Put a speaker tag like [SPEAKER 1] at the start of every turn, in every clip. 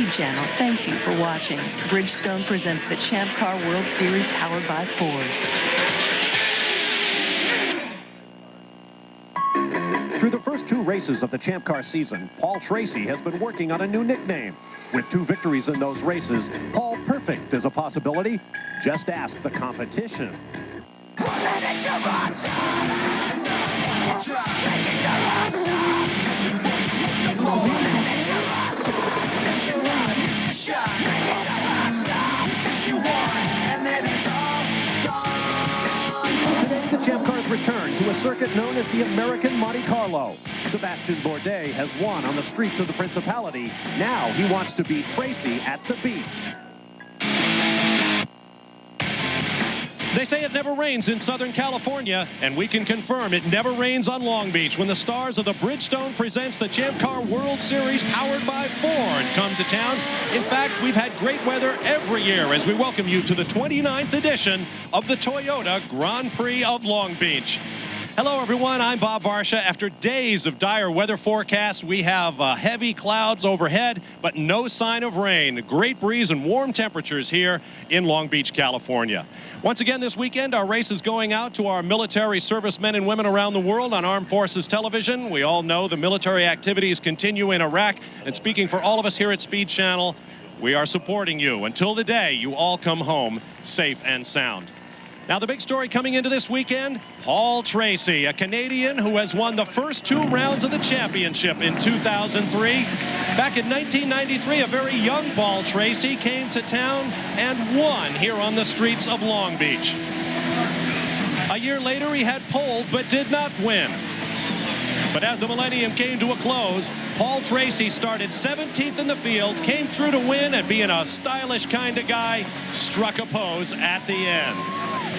[SPEAKER 1] Speed Channel thanks you for watching. Bridgestone presents the Champ Car World Series powered by Ford.
[SPEAKER 2] Through the first 2 races of the Champ Car season, Paul Tracy has been working on a new nickname. With 2 victories in those races, Paul Perfect is a possibility. Just ask the competition. Today, the Champ Cars return to a circuit known as the American Monte Carlo. Sebastian Bourdais has won on the streets of the Principality. Now he wants to beat Tracy at the beach.
[SPEAKER 3] They say it never rains in Southern California, and we can confirm it never rains on Long Beach when the stars of the Bridgestone presents the Champ Car World Series powered by Ford come to town. In fact, we've had great weather every year as we welcome you to the 29th edition of the Toyota Grand Prix of Long Beach. Hello, everyone. I'm Bob Varsha. After days of dire weather forecasts, we have heavy clouds overhead, but no sign of rain. Great breeze and warm temperatures here in Long Beach, California. Once again this weekend, our race is going out to our military servicemen and women around the world on Armed Forces Television. We all know the military activities continue in Iraq, and speaking for all of us here at Speed Channel, we are supporting you until the day you all come home safe and sound. Now, the big story coming into this weekend, Paul Tracy, a Canadian who has won the first 2 rounds of the championship in 2003. Back in 1993, a very young Paul Tracy came to town and won here on the streets of Long Beach. A year later, he had pole, but did not win. But as the millennium came to a close, Paul Tracy started 17th in the field, came through to win, and being a stylish kind of guy, struck a pose at the end.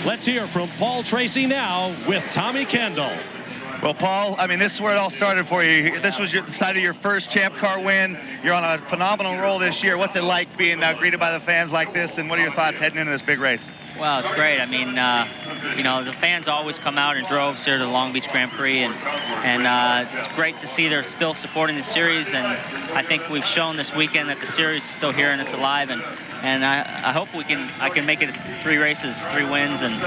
[SPEAKER 3] Let's hear from Paul Tracy now with Tommy Kendall.
[SPEAKER 4] Well, Paul, I mean, this is where it all started for you. This was the side of your first Champ Car win. You're on a phenomenal roll this year. What's it like being greeted by the fans like this, and what are your thoughts heading into this big race?
[SPEAKER 5] Well, it's great. I mean, you know, the fans always come out in droves here to the Long Beach Grand Prix, and it's great to see they're still supporting the series, and I think we've shown this weekend that the series is still here and it's alive, and I hope I can make it 3 races, 3 wins, and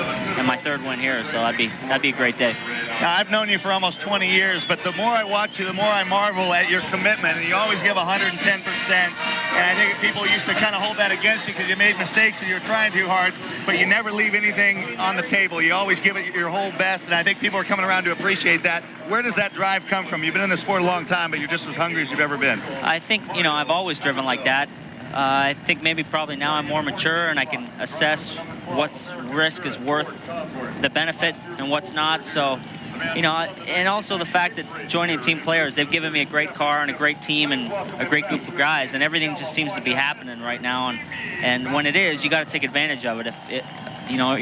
[SPEAKER 5] my 3rd win here, so that'd be a great day.
[SPEAKER 4] Now, I've known you for almost 20 years, but the more I watch you, the more I marvel at your commitment, and you always give 110%, and I think people used to kind of hold that against you because you made mistakes and you're trying too hard, but you never leave anything on the table. You always give it your whole best, and I think people are coming around to appreciate that. Where does that drive come from? You've been in the sport a long time, but you're just as hungry as you've ever been.
[SPEAKER 5] I think, you know, I've always driven like that. I think maybe probably now I'm more mature and I can assess what's risk is worth the benefit and what's not. So, you know, and also the fact that joining Team Players, they've given me a great car and a great team and a great group of guys, and everything just seems to be happening right now. And when it is, you got to take advantage of it. If it, you know,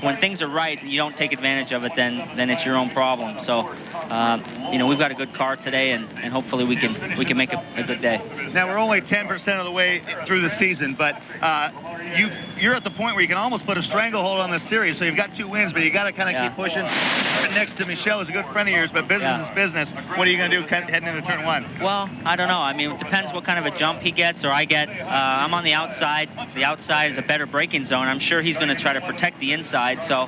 [SPEAKER 5] when things are right and you don't take advantage of it, then it's your own problem. So, you know, we've got a good car today, and hopefully we can make a good day.
[SPEAKER 4] Now, we're only 10% of the way through the season, but you're at the point where you can almost put a stranglehold on this series. So you've got 2 wins, but you got to kind of keep pushing. Right next to Michelle is a good friend of yours, but business is business. What are you going to do heading into turn 1?
[SPEAKER 5] Well, I don't know. I mean, it depends what kind of a jump he gets or I get. I'm on the outside. The outside is a better braking zone. I'm sure he's going to try to protect the inside. So,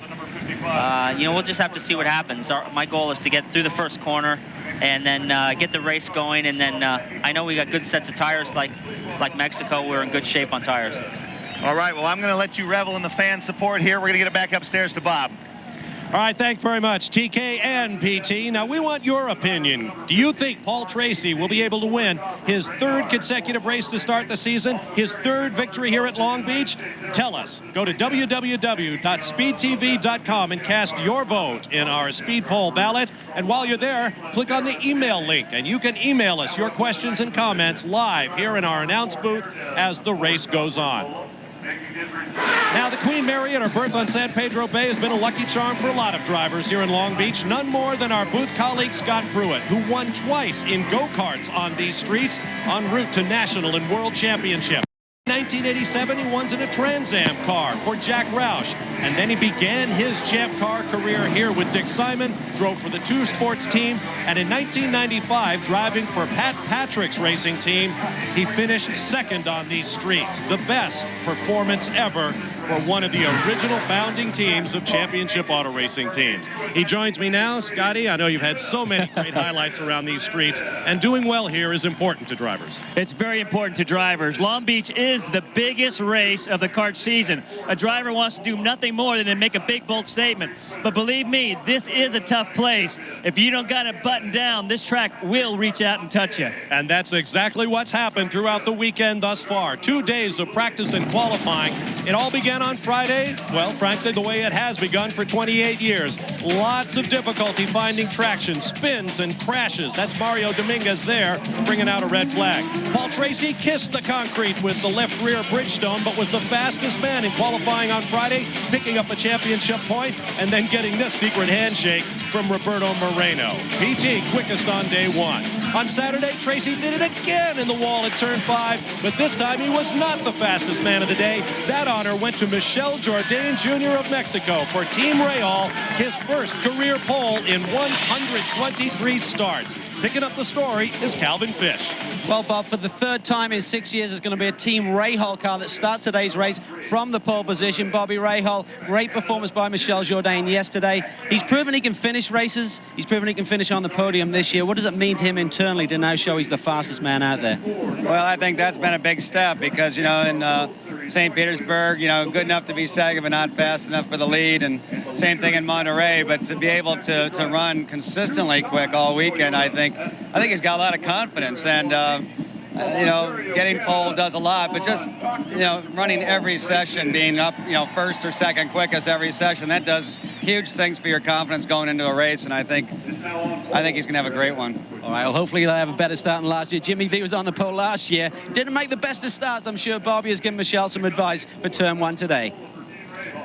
[SPEAKER 5] you know, we'll just have to see what happens. My goal is to get through the first corner and then get the race going. And then I know we got good sets of tires like Mexico. We're in good shape on tires.
[SPEAKER 4] All right, well, I'm going to let you revel in the fan support here. We're going to get it back upstairs to Bob.
[SPEAKER 3] All right, thanks very much, TK and PT. Now, we want your opinion. Do you think Paul Tracy will be able to win his 3rd consecutive race to start the season, his 3rd victory here at Long Beach? Tell us. Go to www.speedtv.com and cast your vote in our Speed Poll ballot. And while you're there, click on the email link, and you can email us your questions and comments live here in our announce booth as the race goes on. Now, the Queen Mary at her berth on San Pedro Bay has been a lucky charm for a lot of drivers here in Long Beach. None more than our booth colleague, Scott Pruitt, who won twice in go-karts on these streets en route to national and world championship. 1987, he won in a Trans Am car for Jack Roush. And then he began his Champ Car career here with Dick Simon, drove for the Two Sports team, and in 1995, driving for Pat Patrick's racing team, he finished second on these streets. The best performance ever for one of the original founding teams of championship auto racing teams. He joins me now. Scotty, I know you've had so many great highlights around these streets, and doing well here is important to drivers.
[SPEAKER 6] It's very important to drivers. Long Beach is the biggest race of the kart season. A driver wants to do nothing more than to make a big, bold statement. But believe me, this is a tough place. If you don't got it buttoned down, this track will reach out and touch you.
[SPEAKER 3] And that's exactly what's happened throughout the weekend thus far. 2 days of practice and qualifying. It all began on Friday, well, frankly, the way it has begun for 28 years. Lots of difficulty finding traction, spins, and crashes. That's Mario Dominguez there, bringing out a red flag. Paul Tracy kissed the concrete with the left rear Bridgestone, but was the fastest man in qualifying on Friday, picking up a championship point, and then getting this secret handshake from Roberto Moreno. PT quickest on day one. On Saturday, Tracy did it again in the wall at turn 5, but this time he was not the fastest man of the day. That honor went to Michel Jourdain Jr. of Mexico for Team Rahal, his first career pole in 123 starts. Picking up the story is Calvin Fish.
[SPEAKER 7] Well, Bob, for the third time in 6 years, it's going to be a Team Rahal car that starts today's race from the pole position. Bobby Rahal, great performance by Michel Jourdain yesterday. He's proven he can finish races. He's proven he can finish on the podium this year. What does it mean to him internally to now show he's the fastest man out there?
[SPEAKER 8] Well, I think that's been a big step because, you know, in St. Petersburg, you know, good enough to be second but not fast enough for the lead, and same thing in Monterey, but to be able to run consistently quick all weekend, I think he's got a lot of confidence, and you know, getting pole does a lot, but just, you know, running every session, being up, you know, first or second quickest every session, that does huge things for your confidence going into a race, and I think he's gonna have a great one.
[SPEAKER 7] All right, well, hopefully he'll have a better start than last year. Jimmy V was on the pole last year. Didn't make the best of starts. I'm sure Bobby has given Michel some advice for turn 1 today.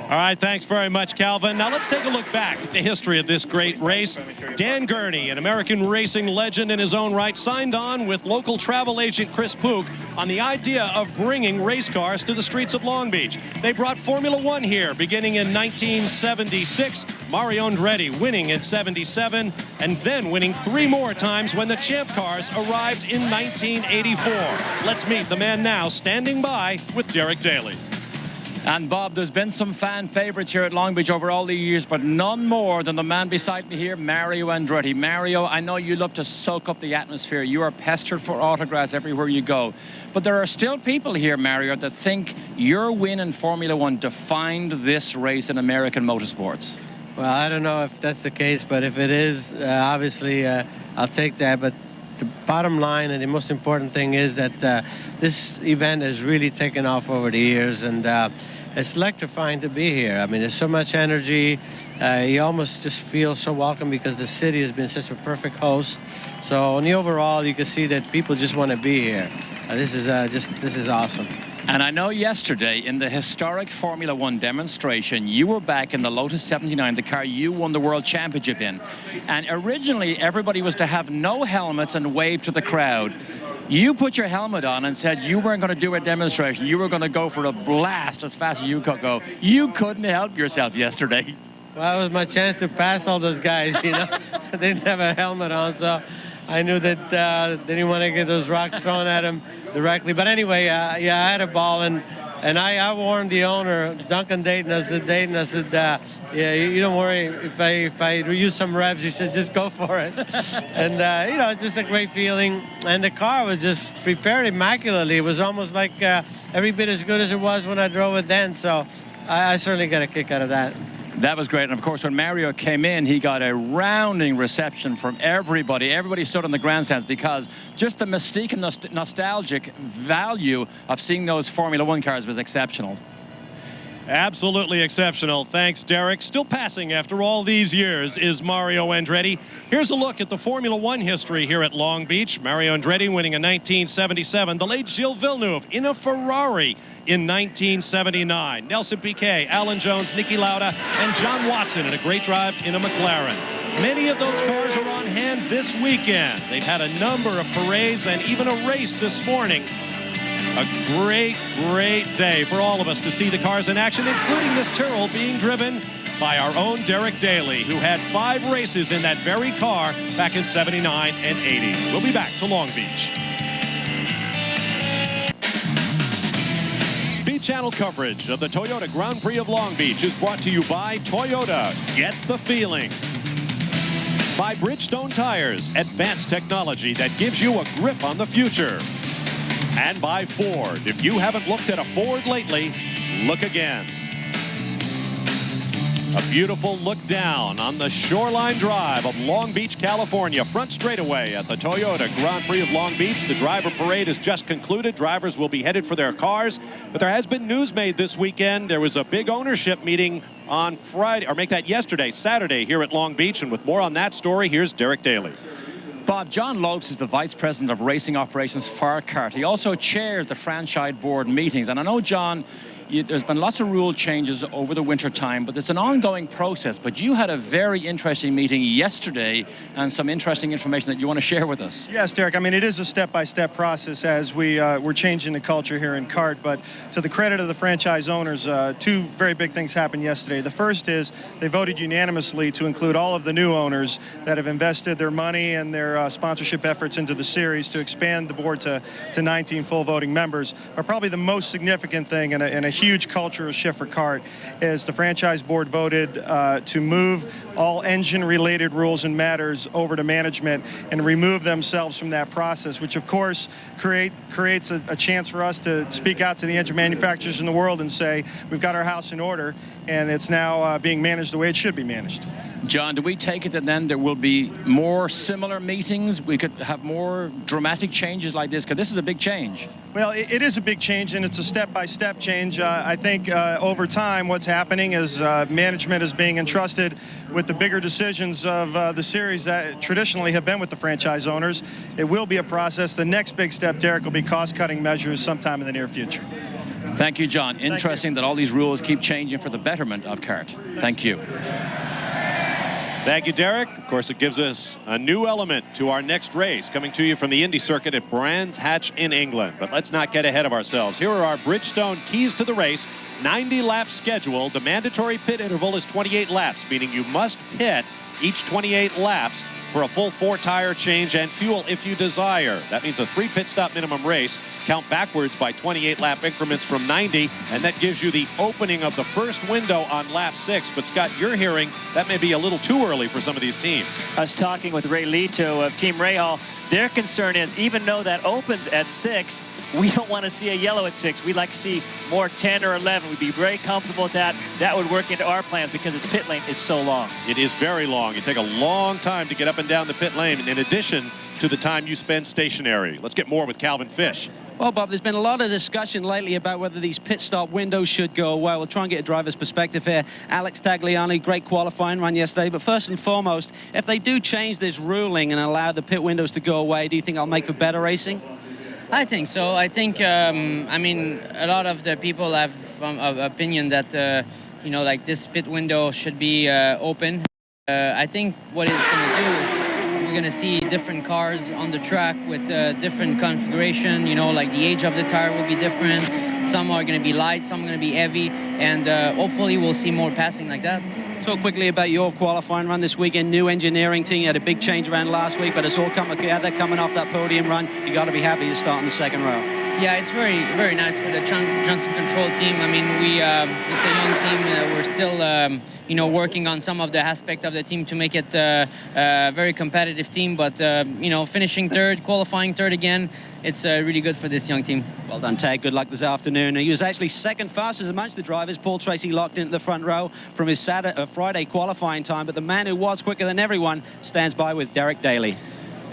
[SPEAKER 3] All right, thanks very much, Calvin. Now let's take a look back at the history of this great race. Dan Gurney, an American racing legend in his own right, signed on with local travel agent Chris Pook on the idea of bringing race cars to the streets of Long Beach. They brought Formula One here beginning in 1976. Mario Andretti winning in 77, and then winning 3 more times when the Champ Cars arrived in 1984. Let's meet the man now standing by with Derek Daly.
[SPEAKER 6] And Bob, there's been some fan favorites here at Long Beach over all the years, but none more than the man beside me here, Mario Andretti. Mario, I know you love to soak up the atmosphere. You are pestered for autographs everywhere you go. But there are still people here, Mario, that think your win in Formula One defined this race in American motorsports.
[SPEAKER 9] Well, I don't know if that's the case, but if it is, obviously, I'll take that. But the bottom line and the most important thing is that this event has really taken off over the years, and it's electrifying to be here. I mean, there's so much energy. You almost just feel so welcome because the city has been such a perfect host. So in the overall, you can see that people just want to be here. This is awesome.
[SPEAKER 6] And I know yesterday in the historic Formula One demonstration, you were back in the Lotus 79, the car you won the World Championship in. And originally, everybody was to have no helmets and wave to the crowd. You put your helmet on and said you weren't going to do a demonstration. You were going to go for a blast as fast as you could go. You couldn't help yourself yesterday.
[SPEAKER 9] Well, it was my chance to pass all those guys, you know. They didn't have a helmet on, so I knew that they didn't want to get those rocks thrown at them directly. But anyway, yeah, I had a ball, and I warned the owner, Duncan Dayton. I said, yeah, you don't worry if I use some revs. He said, just go for it. And you know, it's just a great feeling. And the car was just prepared immaculately. It was almost like every bit as good as it was when I drove it then. So I certainly got a kick out of that.
[SPEAKER 6] That was great. And of course, when Mario came in, he got a rounding reception from everybody. Everybody stood in the grandstands because just the mystique and nostalgic value of seeing those Formula One cars was exceptional.
[SPEAKER 3] Absolutely exceptional. Thanks, Derek. Still passing after all these years is Mario Andretti. Here's a look at the Formula One history here at Long Beach. Mario Andretti winning in 1977. The late Gilles Villeneuve in a Ferrari in 1979. Nelson Piquet, Alan Jones, Niki Lauda, and John Watson in a great drive in a McLaren. Many of those cars are on hand this weekend. They've had a number of parades and even a race this morning. A great, great day for all of us to see the cars in action, including this Tyrrell being driven by our own Derek Daly, who had 5 races in that very car back in 79 and 80. We'll be back to Long Beach. Speed Channel coverage of the Toyota Grand Prix of Long Beach is brought to you by Toyota. Get the feeling. By Bridgestone Tires, advanced technology that gives you a grip on the future. And by Ford. If you haven't looked at a Ford lately, look again. A beautiful look down on the Shoreline Drive of Long Beach, California. Front straightaway at the Toyota Grand Prix of Long Beach. The driver parade has just concluded. Drivers will be headed for their cars. But there has been news made this weekend. There was a big ownership meeting on Friday, or make that yesterday, Saturday, here at Long Beach. And with more on that story, here's Derek Daly.
[SPEAKER 6] Bob, John Lopes is the Vice President of Racing Operations for CART. He also chairs the franchise board meetings. And I know, John, there's been lots of rule changes over the winter time, but it's an ongoing process. But you had a very interesting meeting yesterday and some interesting information that you want to share with us.
[SPEAKER 10] Yes, Derek. I mean, it is a step-by-step process as we're changing the culture here in CART. But to the credit of the franchise owners, 2 very big things happened yesterday. The first is they voted unanimously to include all of the new owners that have invested their money and their sponsorship efforts into the series to expand the board to 19 full voting members. But probably the most significant thing and a huge cultural shift for CART is the franchise board voted to move all engine-related rules and matters over to management and remove themselves from that process, which of course creates a chance for us to speak out to the engine manufacturers in the world and say we've got our house in order and it's now being managed the way it should be managed.
[SPEAKER 6] John, do we take it that then there will be more similar meetings? We could have more dramatic changes like this, because this is a big change.
[SPEAKER 10] Well, it is a big change, and it's a step-by-step change. I think over time what's happening is management is being entrusted with the bigger decisions of the series that traditionally have been with the franchise owners. It will be a process. The next big step, Derek, will be cost-cutting measures sometime in the near future.
[SPEAKER 6] Thank you, John. Interesting that all these rules keep changing for the betterment of CART. Thank you.
[SPEAKER 3] Thank you, Derek. Of course, it gives us a new element to our next race, coming to you from the Indy circuit at Brands Hatch in England. But let's not get ahead of ourselves. Here are our Bridgestone keys to the race. 90 laps scheduled. The mandatory pit interval is 28 laps, meaning you must pit each 28 laps for a full 4-tire change and fuel if you desire. That means a 3 pit stop minimum race. Count backwards by 28 lap increments from 90, and that gives you the opening of the first window on lap 6. But Scott, you're hearing that may be a little too early for some of these teams.
[SPEAKER 11] I was talking with Ray Lito of Team Rahal. Their concern is, even though that opens at 6, we don't want to see a yellow at 6. We'd like to see more 10 or 11. We'd be very comfortable with that. That would work into our plans because this pit lane is so long.
[SPEAKER 3] It is very long. You take a long time to get up and down the pit lane, in addition to the time you spend stationary. Let's get more with Calvin Fish.
[SPEAKER 7] Well, Bob, there's been a lot of discussion lately about whether these pit stop windows should go away. We'll try and get a driver's perspective here. Alex Tagliani, great qualifying run yesterday. But first and foremost, if they do change this ruling and allow the pit windows to go away, do you think I'll make for better racing?
[SPEAKER 12] I think so. I think, I mean, a lot of the people have an opinion that, you know, like this pit window should be open. I think what it's going to do is we're going to see different cars on the track with different configuration. You know, like the age of the tire will be different. Some are going to be light, some are going to be heavy, and hopefully we'll see more passing like that.
[SPEAKER 7] Talk quickly about your qualifying run this weekend. New engineering team. You had a big change around last week, but it's all come together. Coming off that podium run, you got to be happy to start in the second row.
[SPEAKER 12] Yeah, it's very, very nice for the Johnson Control team. I mean, it's a young team. We're still, you know, working on some of the aspect of the team to make it a very competitive team. But, you know, finishing third, qualifying third again, it's really good for this young team.
[SPEAKER 7] Well done, Tag. Good luck this afternoon. He was actually second fastest amongst the drivers. Paul Tracy locked into the front row from his Friday qualifying time. But the man who was quicker than everyone stands by with Derek Daly.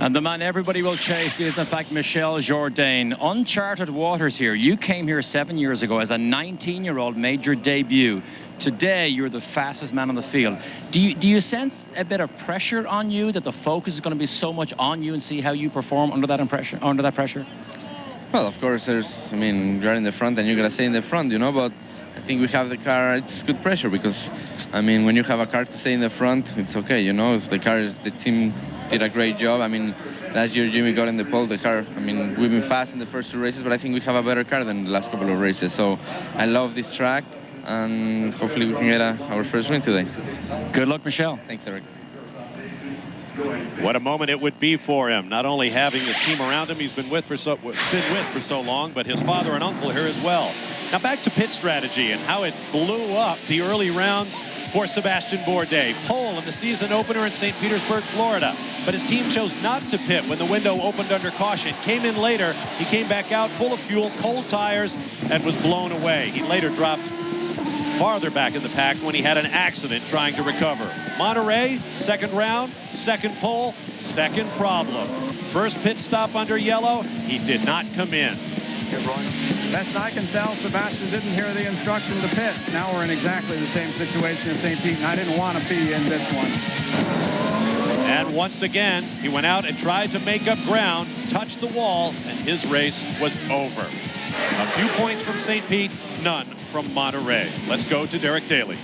[SPEAKER 6] And the man everybody will chase is, in fact, Michel Jourdain. Uncharted waters here. You came here 7 years ago as a 19-year-old, made your debut. Today, you're the fastest man on the field. Do you sense a bit of pressure on you, that the focus is going to be so much on you and see how you perform under that pressure?
[SPEAKER 13] Well, of course, I mean, you're in the front and you're going to stay in the front, you know, but I think we have the car. It's good pressure because, I mean, when you have a car to stay in the front, it's okay, you know. The car is the team did a great job. I mean, last year Jimmy got in the pole. The car, I mean, we've been fast in the first 2 races, but I think we have a better car than the last couple of races. So I love this track, and hopefully we can get our first win today.
[SPEAKER 6] Good luck, Michel.
[SPEAKER 13] Thanks, Eric.
[SPEAKER 3] What a moment it would be for him, not only having his team around him he's been with for so long, but his father and uncle here as well. Now back to pit strategy and how it blew up the early rounds for Sebastian Bourdais. Pole in the season opener in St. Petersburg, Florida. But his team chose not to pit when the window opened under caution. Came in later, he came back out full of fuel, cold tires, and was blown away. He later dropped farther back in the pack when he had an accident trying to recover. Monterey, second round, second pole, second problem. First pit stop under yellow, he did not come in.
[SPEAKER 14] Best I can tell, Sebastian didn't hear the instruction to pit. Now we're in exactly the same situation as St. Pete, and I didn't want to be in this one.
[SPEAKER 3] And once again, he went out and tried to make up ground, touched the wall, and his race was over. A few points from St. Pete, none from Monterey. Let's go to Derek Daly.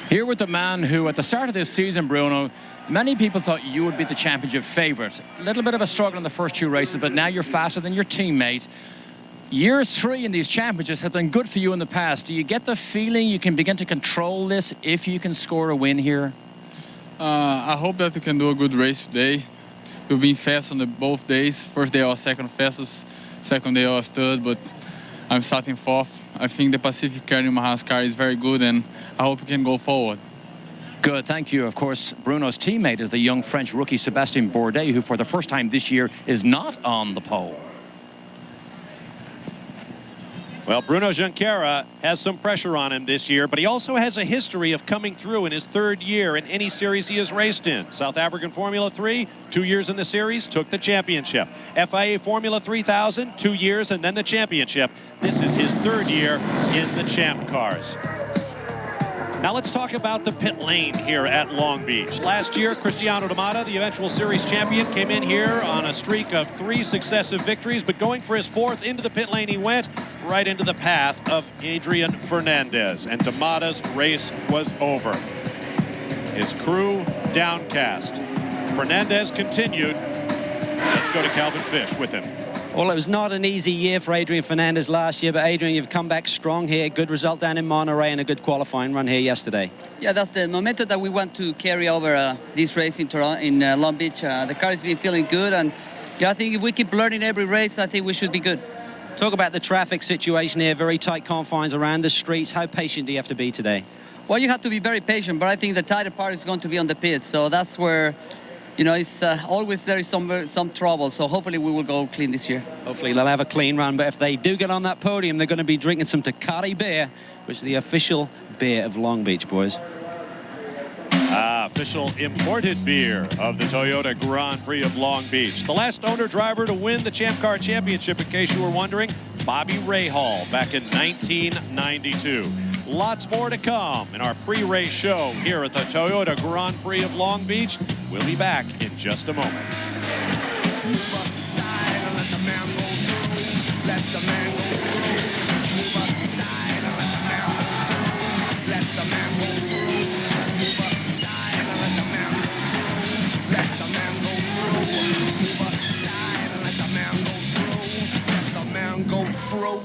[SPEAKER 6] Here with the man who, at the start of this season, Bruno, many people thought you would be the championship favourite. A little bit of a struggle in the first 2 races, but now you're faster than your teammate. Year 3 in these championships have been good for you in the past. Do you get the feeling you can begin to control this if you can score a win here?
[SPEAKER 15] I hope that we can do a good race today. We've been fast on both days. First day I was second fastest, second day I was third, but I'm starting 4th. I think the Pacific car in Yamaha's car is very good, and I hope we can go forward.
[SPEAKER 6] Good, thank you. Of course, Bruno's teammate is the young French rookie Sebastian Bourdais, who for the first time this year is not on the pole.
[SPEAKER 3] Well, Bruno Junqueira has some pressure on him this year, but he also has a history of coming through in his 3rd year in any series he has raced in. South African Formula 3, 2 years in the series, took the championship. FIA Formula 3000, 2 years, and then the championship. This is his 3rd year in the Champ Cars. Now let's talk about the pit lane here at Long Beach. Last year, Cristiano D'Amata, the eventual series champion, came in here on a streak of 3 successive victories, but going for his 4th into the pit lane, he went right into the path of Adrian Fernandez, and D'Amata's race was over. His crew downcast. Fernandez continued. Let's go to Calvin Fish with him.
[SPEAKER 7] Well, it was not an easy year for Adrian Fernandez last year, but Adrian, you've come back strong here. Good result down in Monterey and a good qualifying run here yesterday.
[SPEAKER 16] Yeah, that's the momentum that we want to carry over this race in Toronto, in Long Beach. The car has been feeling good, and yeah, I think if we keep learning every race, I think we should be good.
[SPEAKER 7] Talk about the traffic situation here, very tight confines around the streets. How patient do you have to be today?
[SPEAKER 16] Well, you have to be very patient, but I think the tighter part is going to be on the pit, so that's where, you know, it's always there is some trouble, so hopefully we will go clean this year.
[SPEAKER 7] Hopefully they'll have a clean run, but if they do get on that podium, they're going to be drinking some Tecate beer, which is the official beer of Long Beach, boys.
[SPEAKER 3] Official imported beer of the Toyota Grand Prix of Long Beach. The last owner-driver to win the Champ Car Championship, in case you were wondering, Bobby Rahal back in 1992. Lots more to come in our pre-race show here at the Toyota Grand Prix of Long Beach. We'll be back in just a moment.
[SPEAKER 17] Throw.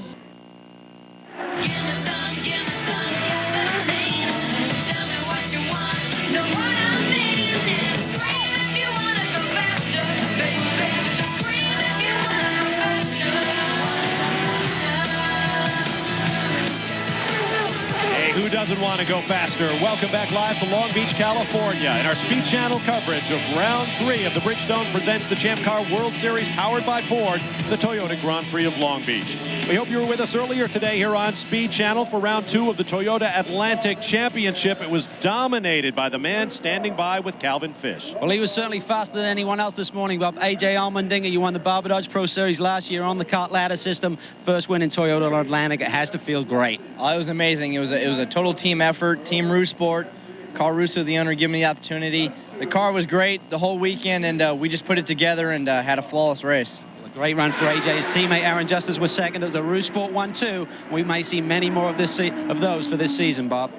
[SPEAKER 3] Who doesn't want to go faster? Welcome back live to Long Beach, California, in our Speed Channel coverage of Round 3 of the Bridgestone presents the Champ Car World Series powered by Ford, the Toyota Grand Prix of Long Beach. We hope you were with us earlier today here on Speed Channel for Round 2 of the Toyota Atlantic Championship. It was dominated by the man standing by with Calvin Fish.
[SPEAKER 7] Well, he was certainly faster than anyone else this morning, Bob. AJ Allmendinger, you won the Barbadage Pro Series last year on the kart ladder system. First win in Toyota Atlantic. It has to feel great.
[SPEAKER 18] Oh, it was amazing. It was a total team effort. Team Rusport, Carl Russo, the owner, gave me the opportunity. The car was great the whole weekend, and we just put it together and had a flawless race.
[SPEAKER 7] Great run for AJ. His teammate Aaron Justice was second. It was a Rusport 1-2. We may see many more of those for this season, Bob.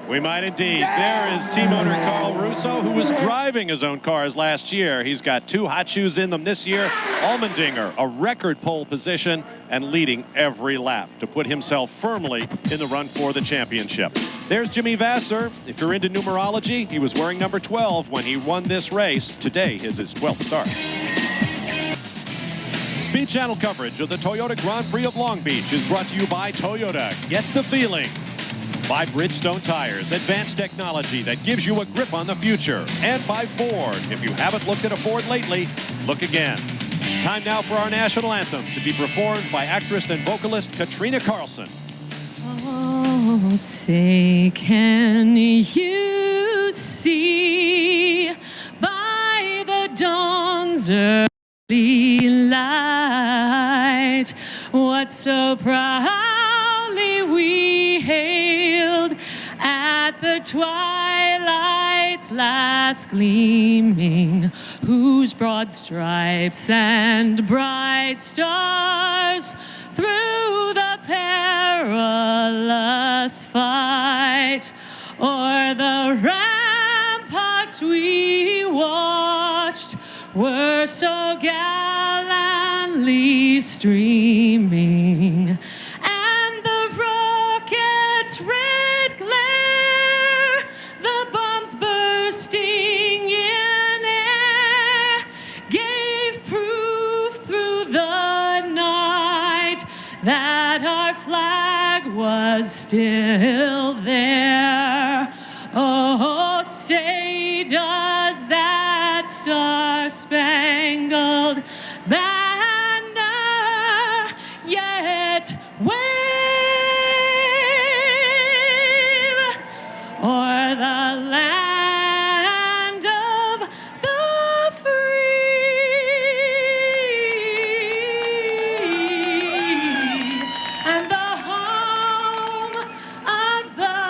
[SPEAKER 3] We might indeed. There is team owner Carl Russo, who was driving his own cars last year. He's got 2 hot shoes in them this year. Allmendinger, a record pole position and leading every lap to put himself firmly in the run for the championship. There's Jimmy Vasser. If you're into numerology, he was wearing number 12 when he won this race. Today is his 12th start. Speed Channel coverage of the Toyota Grand Prix of Long Beach is brought to you by Toyota. Get the feeling. By Bridgestone Tires, advanced technology that gives you a grip on the future. And by Ford. If you haven't looked at a Ford lately, look again. Time now for our national anthem to be performed by actress and vocalist Katrina Carlson.
[SPEAKER 17] Oh, say, can you see by the dawn's early light what so proudly we hailed at the twilight's last gleaming, whose broad stripes and bright stars through the perilous fight o'er the ramparts we watched were so gallantly streaming, and the rocket's red glare, the bombs bursting in air, gave proof through the night that our flag was still there. Oh, say does that star-spangled banner yet wave o'er the land of the free and the home of the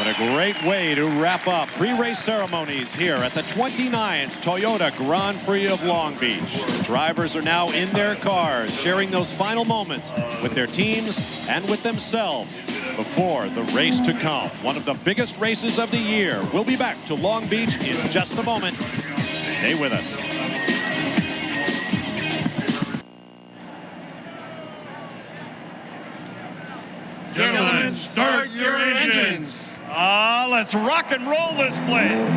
[SPEAKER 3] What a great way to wrap up pre-race ceremonies here at the 29th Toyota Grand Prix of Long Beach. The drivers are now in their cars, sharing those final moments with their teams and with themselves before the race to come. One of the biggest races of the year. We'll be back to Long Beach in just a moment. Stay with us.
[SPEAKER 19] Gentlemen, start your engines.
[SPEAKER 4] Let's rock and roll this place.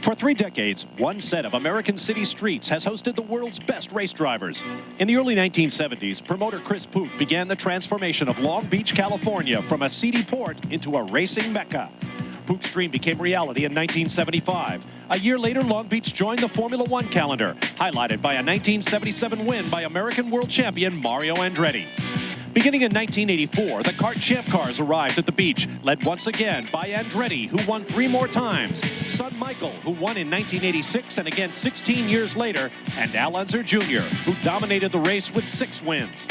[SPEAKER 2] For 3 decades, one set of American city streets has hosted the world's best race drivers. In the early 1970s, promoter Chris Pook began the transformation of Long Beach, California from a seedy port into a racing mecca. Pook's dream became reality in 1975. A year later, Long Beach joined the Formula One calendar, highlighted by a 1977 win by American world champion Mario Andretti. Beginning in 1984, the kart champ cars arrived at the beach, led once again by Andretti, who won 3 more times, son Michael, who won in 1986 and again 16 years later, and Al Unser Jr., who dominated the race with 6 wins.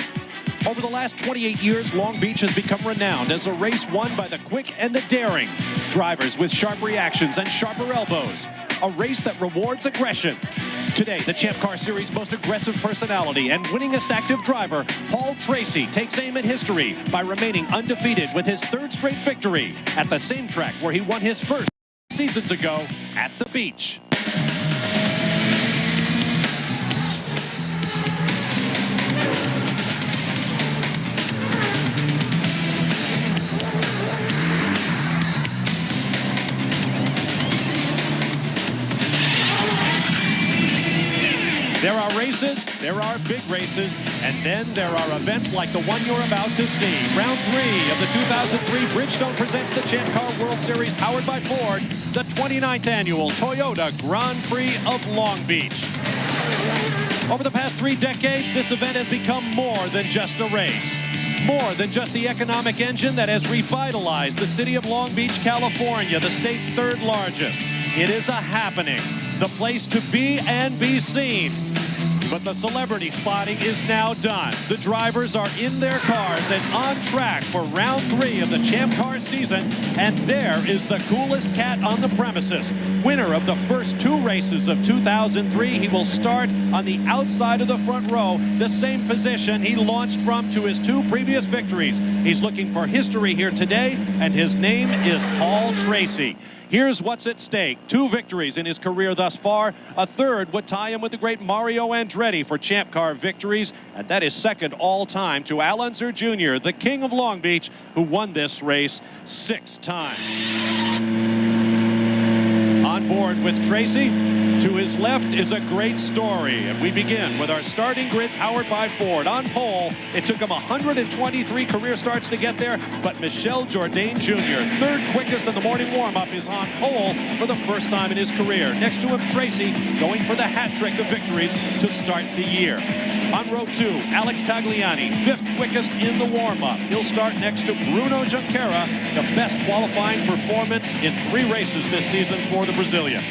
[SPEAKER 2] Over the last 28 years, Long Beach has become renowned as a race won by the quick and the daring, drivers with sharp reactions and sharper elbows, a race that rewards aggression. Today, the Champ Car Series' most aggressive personality and winningest active driver, Paul Tracy, takes aim at history by remaining undefeated with his 3rd straight victory at the same track where he won his first seasons ago at the beach. There are races, there are big races, and then there are events like the one you're about to see. Round 3 of the 2003 Bridgestone presents the Champ Car World Series powered by Ford, the 29th annual Toyota Grand Prix of Long Beach. Over the past 3 decades, this event has become more than just a race. More than just the economic engine that has revitalized the city of Long Beach, California, the state's 3rd largest. It is a happening, the place to be and be seen.
[SPEAKER 3] But the celebrity spotting is now done. The drivers are in their cars and on track for round 3 of the Champ Car season. And there is the coolest cat on the premises. Winner of the first 2 races of 2003. He will start on the outside of the front row, the same position he launched from to his 2 previous victories. He's looking for history here today, and his name is Paul Tracy. Here's what's at stake. 2 victories in his career thus far. A third would tie him with the great Mario Andretti for Champ Car victories, and that is second all-time to Al Unser Jr., the king of Long Beach, who won this race 6 times. On board with Tracy. To his left is a great story, and we begin with our starting grid powered by Ford. On pole, it took him 123 career starts to get there, but Michel Jourdain Jr., 3rd quickest in the morning warm-up, is on pole for the first time in his career. Next to him, Tracy, going for the hat trick of victories to start the year. On row 2, Alex Tagliani, 5th quickest in the warm-up. He'll start next to Bruno Junqueira, the best qualifying performance in 3 races this season for the Brazilian.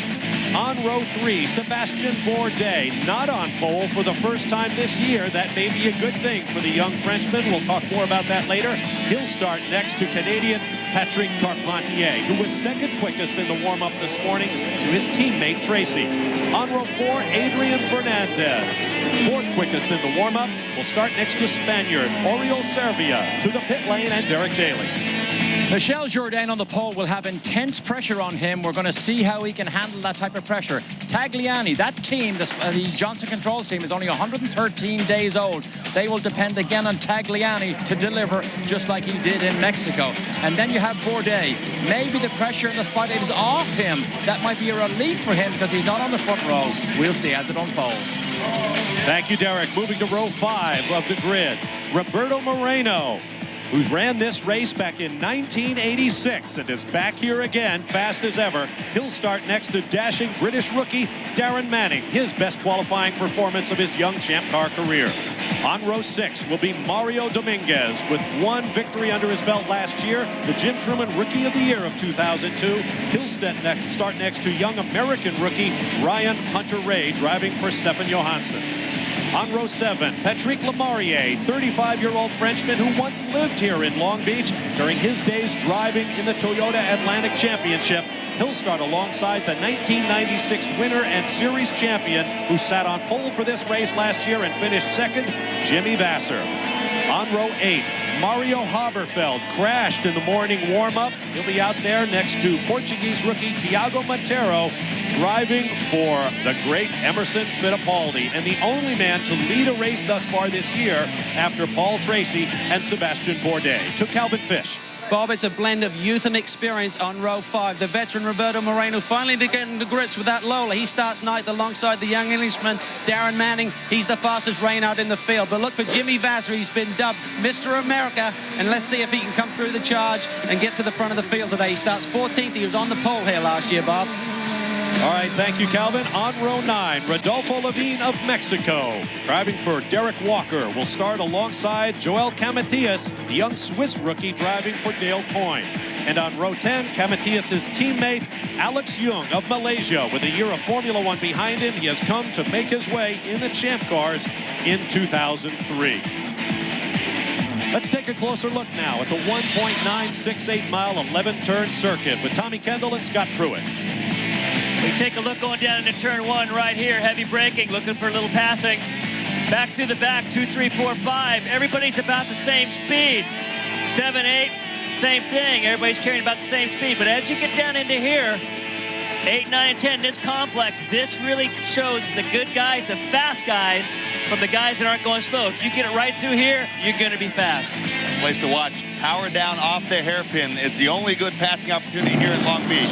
[SPEAKER 3] On row 3, Sebastian Bourdais, not on pole for the first time this year. That may be a good thing for the young Frenchman. We'll talk more about that later. He'll start next to Canadian Patrick Carpentier, who was 2nd quickest in the warm-up this morning to his teammate Tracy. On row 4, Adrian Fernandez, 4th quickest in the warm-up. Will start next to Spaniard Oriol Servia, to the pit lane, and Derek Daly.
[SPEAKER 6] Michel Jourdain on the pole will have intense pressure on him. We're going to see how he can handle that type of pressure. Tagliani, that team, the Johnson Controls team, is only 113 days old. They will depend again on Tagliani to deliver just like he did in Mexico. And then you have Bourdais. Maybe the pressure in the spotlight is off him. That might be a relief for him because he's not on the front row. We'll see as it unfolds.
[SPEAKER 3] Thank you, Derek. Moving to row 5 of the grid, Roberto Moreno, who ran this race back in 1986 and is back here again, fast as ever. He'll start next to dashing British rookie Darren Manning, his best qualifying performance of his young Champ Car career. On row 6 will be Mario Dominguez, with 1 victory under his belt last year, the Jim Truman Rookie of the Year of 2002. He'll start next to young American rookie Ryan Hunter-Reay, driving for Stefan Johansson. On row 7, Patrick Lemarié, 35-year-old Frenchman who once lived here in Long Beach during his days driving in the Toyota Atlantic Championship. He'll start alongside the 1996 winner and series champion who sat on pole for this race last year and finished 2nd, Jimmy Vasser. On row 8, Mario Haberfeld crashed in the morning warm-up. He'll be out there next to Portuguese rookie Tiago Monteiro, driving for the great Emerson Fittipaldi, and the only man to lead a race thus far this year after Paul Tracy and Sebastian Bourdais. To Calvin Fish.
[SPEAKER 7] Bob, it's a blend of youth and experience on row 5. The veteran Roberto Moreno finally getting to grips with that Lola. He starts 9th alongside the young Englishman Darren Manning. He's the fastest rain out in the field. But look for Jimmy Vasser. He's been dubbed Mr. America. And let's see if he can come through the charge and get to the front of the field today. He starts 14th. He was on the pole here last year, Bob.
[SPEAKER 3] All right, thank you, Calvin. On row 9, Rodolfo Levine of Mexico, driving for Derek Walker, will start alongside Joel Camatias, the young Swiss rookie driving for Dale Coyne. And on row 10, Camatias' teammate, Alex Young of Malaysia. With a year of Formula One behind him, he has come to make his way in the Champ Cars in 2003. Let's take a closer look now at the 1.968-mile 11-turn circuit with Tommy Kendall and Scott Pruitt.
[SPEAKER 11] We take a look going down into turn 1 right here. Heavy braking, looking for a little passing. Back to the back, 2, 3, 4, 5. Everybody's about the same speed. 7, 8, same thing. Everybody's carrying about the same speed. But as you get down into here, 8, 9, and 10, this complex, this really shows the good guys, the fast guys, from the guys that aren't going slow. If you get it right through here, you're going to be fast.
[SPEAKER 4] Place to watch. Power down off the hairpin. It's the only good passing opportunity here in Long Beach.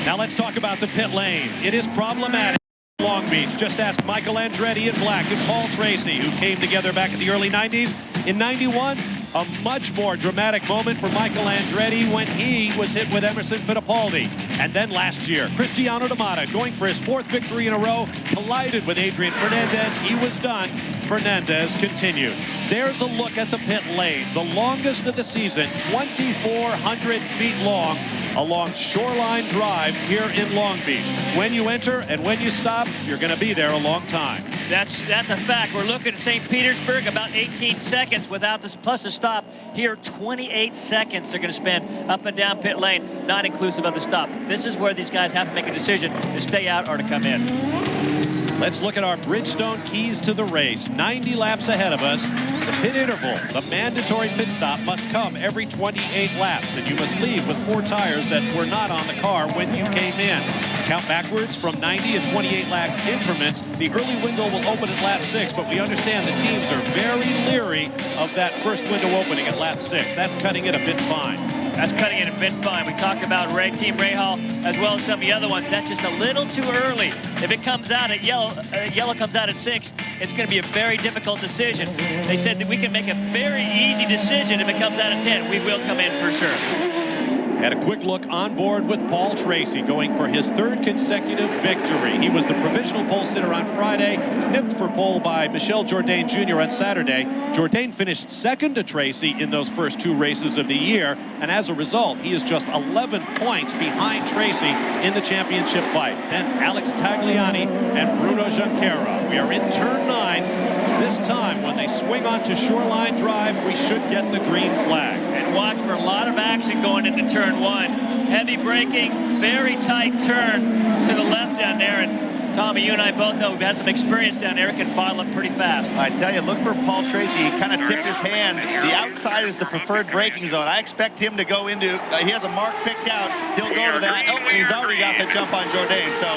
[SPEAKER 3] Now let's talk about the pit lane. It is problematic in Long Beach. Just ask Michael Andretti in black and Paul Tracy, who came together back in the early 90s. In 91, a much more dramatic moment for Michael Andretti when he was hit with Emerson Fittipaldi. And then last year, Cristiano D'Amata, going for his 4th victory in a row, collided with Adrian Fernandez. He was done. Fernandez continued. There's a look at the pit lane, the longest of the season, 2,400 feet long, along Shoreline Drive here in Long Beach. When you enter and when you stop, you're going to be there a long time.
[SPEAKER 11] That's a fact. We're looking at St. Petersburg, about 18 seconds without this, plus a stop. Here, 28 seconds they're going to spend up and down pit lane, not inclusive of the stop. This is where these guys have to make a decision to stay out or to come in.
[SPEAKER 3] Let's look at our Bridgestone keys to the race. 90 laps ahead of us. The pit interval, the mandatory pit stop, must come every 28 laps, and you must leave with 4 tires that were not on the car when you came in. Count backwards from 90 and 28 lap increments. The early window will open at lap 6, but we understand the teams are very leery of that first window opening at lap 6. That's cutting it a bit fine.
[SPEAKER 11] That's cutting it a bit fine. We talked about Team Rahal as well as some of the other ones. That's just a little too early. If it comes out at yellow comes out at 6, it's going to be a very difficult decision. They said that we can make a very easy decision if it comes out at 10. We will come in for sure.
[SPEAKER 3] Had a quick look on board with Paul Tracy, going for his 3rd consecutive victory. He was the provisional pole sitter on Friday, nipped for pole by Michel Jourdain Jr. on Saturday. Jourdain finished 2nd to Tracy in those first 2 races of the year, and as a result, he is just 11 points behind Tracy in the championship fight. Then Alex Tagliani and Bruno Junqueira. We are in turn 9. This time, when they swing onto Shoreline Drive, we should get the green flag.
[SPEAKER 11] And watch for a lot of action going into turn 1. Heavy braking, very tight turn to the left down there. And Tommy, you and I both know we've had some experience down there. It can bottle up pretty fast.
[SPEAKER 4] I tell you, look for Paul Tracy. He kind of tipped his hand. The outside is the preferred braking zone. I expect him to go into, he has a mark picked out. He'll go to that. Oh, and he's already got the jump on Jourdain. So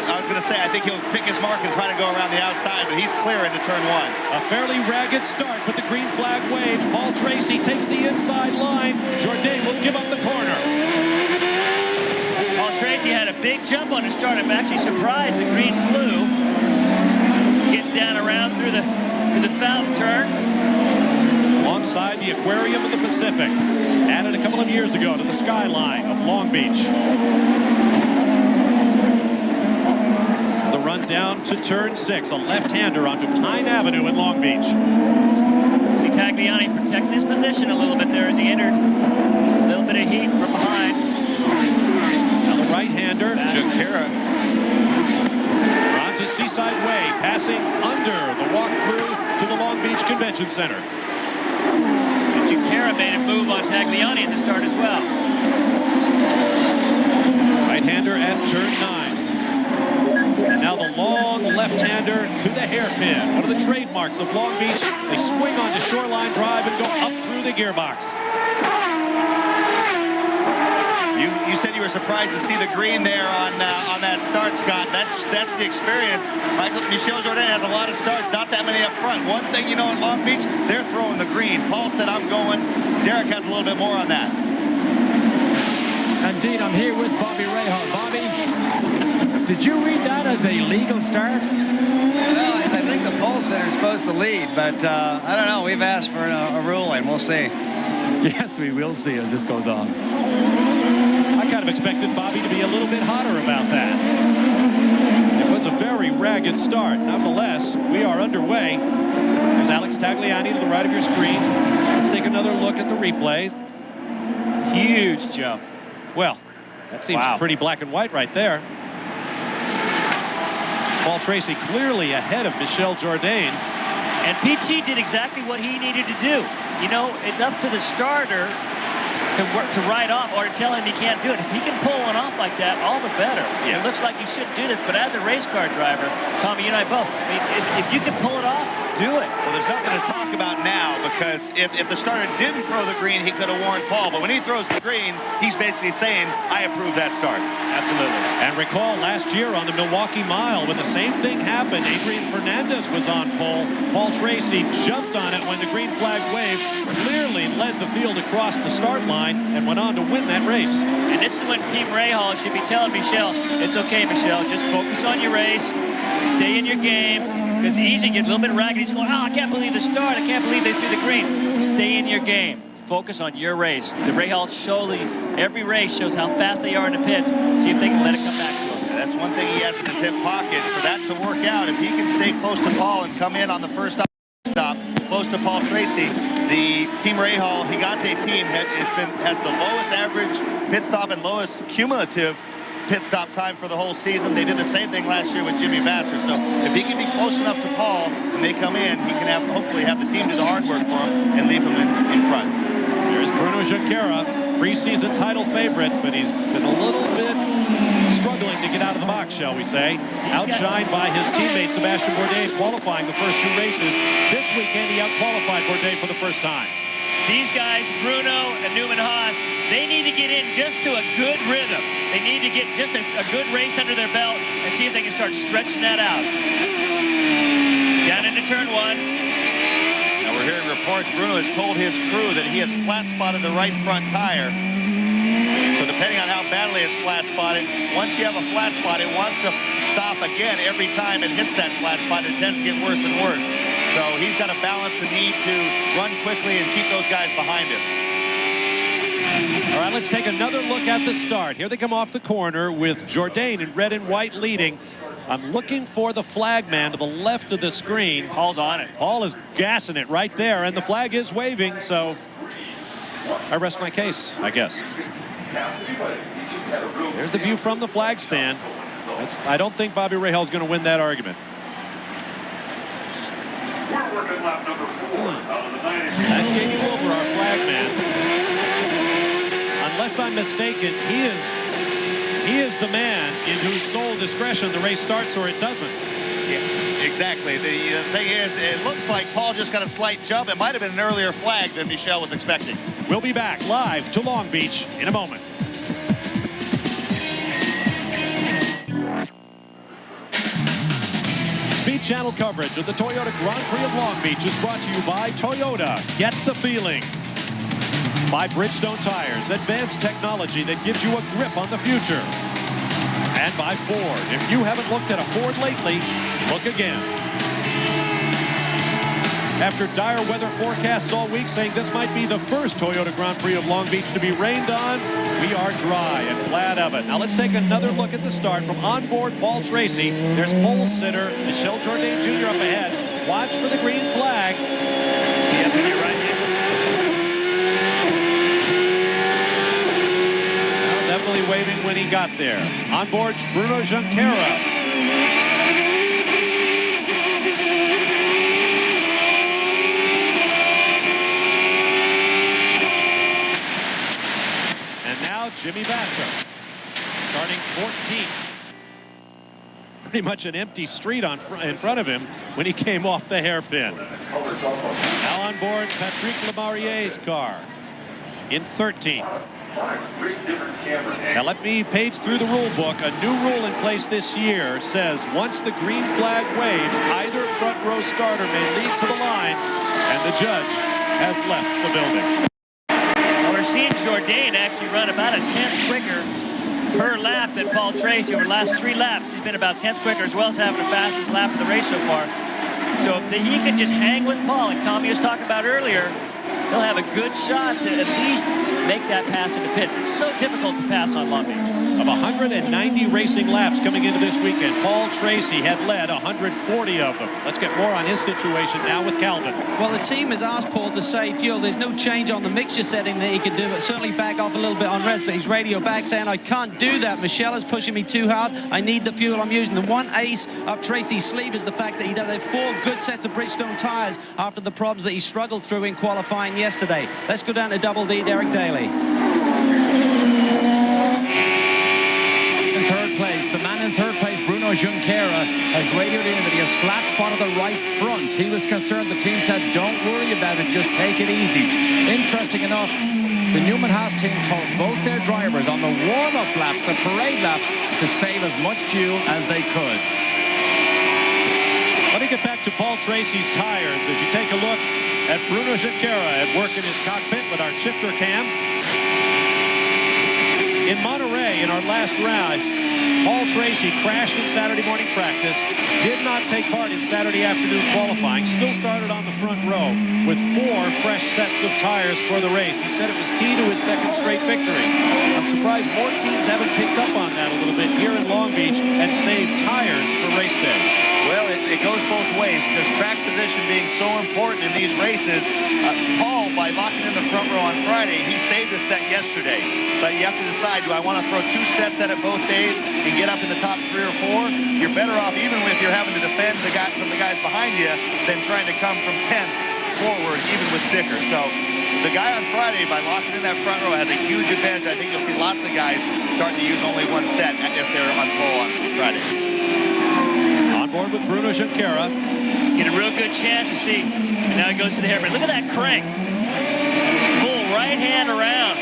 [SPEAKER 4] I was going to say, I think he'll pick his mark and try to go around the outside, but he's clear into turn 1.
[SPEAKER 3] A fairly ragged start, but the green flag waves. Paul Tracy takes the inside line. Jourdain will give up the corner.
[SPEAKER 11] Paul Tracy had a big jump on his start. I'm actually surprised the green flew. Getting down around through the fountain turn.
[SPEAKER 3] Alongside the Aquarium of the Pacific. Added a couple of years ago to the skyline of Long Beach. Run down to turn 6, a left-hander onto Pine Avenue in Long Beach.
[SPEAKER 11] See Tagliani protecting his position a little bit there as he entered. A little bit of heat from behind.
[SPEAKER 3] Now the right-hander,
[SPEAKER 4] Junqueira.
[SPEAKER 3] On to Seaside Way, passing under the walk-through to the Long Beach Convention Center.
[SPEAKER 11] And Junqueira made a move on Tagliani at the start as well.
[SPEAKER 3] Right-hander at turn 9. And now the long left-hander to the hairpin. One of the trademarks of Long Beach. They swing onto Shoreline Drive and go up through the gearbox.
[SPEAKER 4] You said you were surprised to see the green there on that start, Scott. That's the experience. Michel Jourdain has a lot of starts, not that many up front. One thing you know in Long Beach, they're throwing the green. Paul said, I'm going. Derek has a little bit more on that.
[SPEAKER 20] Indeed, I'm here with Bobby Rahal. Bobby, did you read that as a legal start?
[SPEAKER 8] Well, I think the pole sitter is supposed to lead, but I don't know. We've asked for a ruling. We'll see.
[SPEAKER 20] Yes, we will see as this goes on.
[SPEAKER 3] I kind of expected Bobby to be a little bit hotter about that. It was a very ragged start. Nonetheless, we are underway. There's Alex Tagliani to the right of your screen. Let's take another look at the replay.
[SPEAKER 11] Huge jump.
[SPEAKER 3] Well, that seems pretty black and white right there. Paul Tracy clearly ahead of Michel Jourdain.
[SPEAKER 11] And PT did exactly what he needed to do. You know, it's up to the starter to ride off or to tell him he can't do it. If he can pull one off like that, all the better. Yeah. It looks like he should do this, but as a race car driver, Tommy, you and I both, I mean, if you can pull it off, do it.
[SPEAKER 4] Well, there's nothing to talk about now because if the starter didn't throw the green, he could have warned Paul. But when he throws the green, he's basically saying, I approve that start.
[SPEAKER 11] Absolutely.
[SPEAKER 3] And recall last year on the Milwaukee Mile when the same thing happened. Adrian Fernandez was on pole. Paul Tracy jumped on it when the green flag waved, clearly led the field across the start line and went on to win that race.
[SPEAKER 11] And this is when Team Rahal should be telling Michel, it's okay, Michel, just focus on your race, stay in your game. It's easy to get a little bit ragged. He's going, oh, I can't believe the start. I can't believe they threw the green. Stay in your game. Focus on your race. The Rahal surely, every race shows how fast they are in the pits. See if they can let it come back to him.
[SPEAKER 4] That's one thing he has in his hip pocket. For that to work out, if he can stay close to Paul and come in on the first stop, close to Paul Tracy, the Team Rahal Gigante team has the lowest average pit stop and lowest cumulative pit stop time for the whole season. They did the same thing last year with Jimmy Vasser. So if he can be close enough to Paul and they come in, he can hopefully have the team do the hard work for him and leave him in front.
[SPEAKER 3] There's Bruno Junqueira, preseason title favorite, but he's been a little bit struggling to get out of the box, shall we say. Outshined by his teammate Sebastian Bourdais qualifying the first 2 races. This weekend he outqualified Bourdais for the first time.
[SPEAKER 11] These guys, Bruno and Newman Haas, they need to get in just to a good rhythm. They need to get just a good race under their belt and see if they can start stretching that out. Down into turn 1.
[SPEAKER 4] Now we're hearing reports Bruno has told his crew that he has flat spotted the right front tire. So depending on how badly it's flat spotted, once you have a flat spot, it wants to stop again every time it hits that flat spot. It tends to get worse and worse. So he's got to balance the need to run quickly and keep those guys behind him.
[SPEAKER 3] All right, let's take another look at the start. Here they come off the corner with Jourdain in red and white leading. I'm looking for the flag man to the left of the screen.
[SPEAKER 11] Paul's on it.
[SPEAKER 3] Paul is gassing it right there, and the flag is waving, so I rest my case, I guess. There's the view from the flag stand. I don't think Bobby Rahal is going to win that argument. That's J.D. Wilbur, our flag man. Unless I'm mistaken, he is the man in whose sole discretion the race starts or it doesn't.
[SPEAKER 4] Yeah, exactly. The thing is, it looks like Paul just got a slight jump. It might have been an earlier flag than Michelle was expecting.
[SPEAKER 3] We'll be back live to Long Beach in a moment. Speed Channel coverage of the Toyota Grand Prix of Long Beach is brought to you by Toyota. Get the feeling. By Bridgestone Tires, advanced technology that gives you a grip on the future. And by Ford. If you haven't looked at a Ford lately, look again. After dire weather forecasts all week saying this might be the first Toyota Grand Prix of Long Beach to be rained on, we are dry and glad of it. Now let's take another look at the start from onboard Paul Tracy. There's pole sitter Michel Jourdain Jr. up ahead. Watch for the green flag.
[SPEAKER 11] Yep, you're right.
[SPEAKER 3] Well, definitely waving when he got there. Onboard Bruno Junqueira. Jimmy Vasser starting 14th. Pretty much an empty street in front of him when he came off the hairpin. Now on board Patrick Lemarier's car in 13th. Now let me page through the rule book. A new rule in place this year says once the green flag waves, either front row starter may lead to the line and the judge has left the building.
[SPEAKER 11] We're seeing Jourdain actually run about a 10th quicker per lap than Paul Tracy. Over the last 3 laps, he's been about 10th quicker, as well as having the fastest lap of the race so far. So if he can just hang with Paul, like Tommy was talking about earlier, he'll have a good shot to at least make that pass into pits. It's so difficult to pass on Long Beach.
[SPEAKER 3] Of 190 racing laps coming into this weekend, Paul Tracy had led 140 of them. Let's get more on his situation now with Calvin.
[SPEAKER 7] Well, the team has asked Paul to save fuel. There's no change on the mixture setting that he can do, but certainly back off a little bit on rest. But he's radio back saying, I can't do that. Michelle is pushing me too hard. I need the fuel I'm using. The one ace up Tracy's sleeve is the fact that he does have 4 good sets of Bridgestone tires after the problems that he struggled through in qualifying yesterday. Let's go down to Double D, Derek Daly.
[SPEAKER 6] The man in third place, Bruno Junqueira, has radioed in that he has flat spot at the right front. He was concerned. The team said, don't worry about it, just take it easy. Interesting enough, the Newman Haas team told both their drivers on the warm-up laps, the parade laps, to save as much fuel as they could.
[SPEAKER 3] Let me get back to Paul Tracy's tires as you take a look at Bruno Junqueira at work in his cockpit with our shifter cam. In Monterey, in our last round, Paul Tracy crashed in Saturday morning practice, did not take part in Saturday afternoon qualifying, still started on the front row with 4 fresh sets of tires for the race. He said it was key to his second straight victory. I'm surprised more teams haven't picked up on that a little bit here in Long Beach and saved tires for race day.
[SPEAKER 4] Well, it goes both ways because track position being so important in these races, Paul by locking in the front row on Friday, he saved a set yesterday. But you have to decide, do I want to throw 2 sets at it both days and get up in the top 3 or 4? You're better off, even if you're having to defend the guy from the guys behind you, than trying to come from 10th forward, even with stickers. So the guy on Friday, by locking in that front row, has a huge advantage. I think you'll see lots of guys starting to use only 1 set if they're on pole on Friday.
[SPEAKER 3] On board with Bruno Junqueira.
[SPEAKER 11] Get a real good chance to see. And now he goes to the hairpin. Look at that crank. Full right hand around.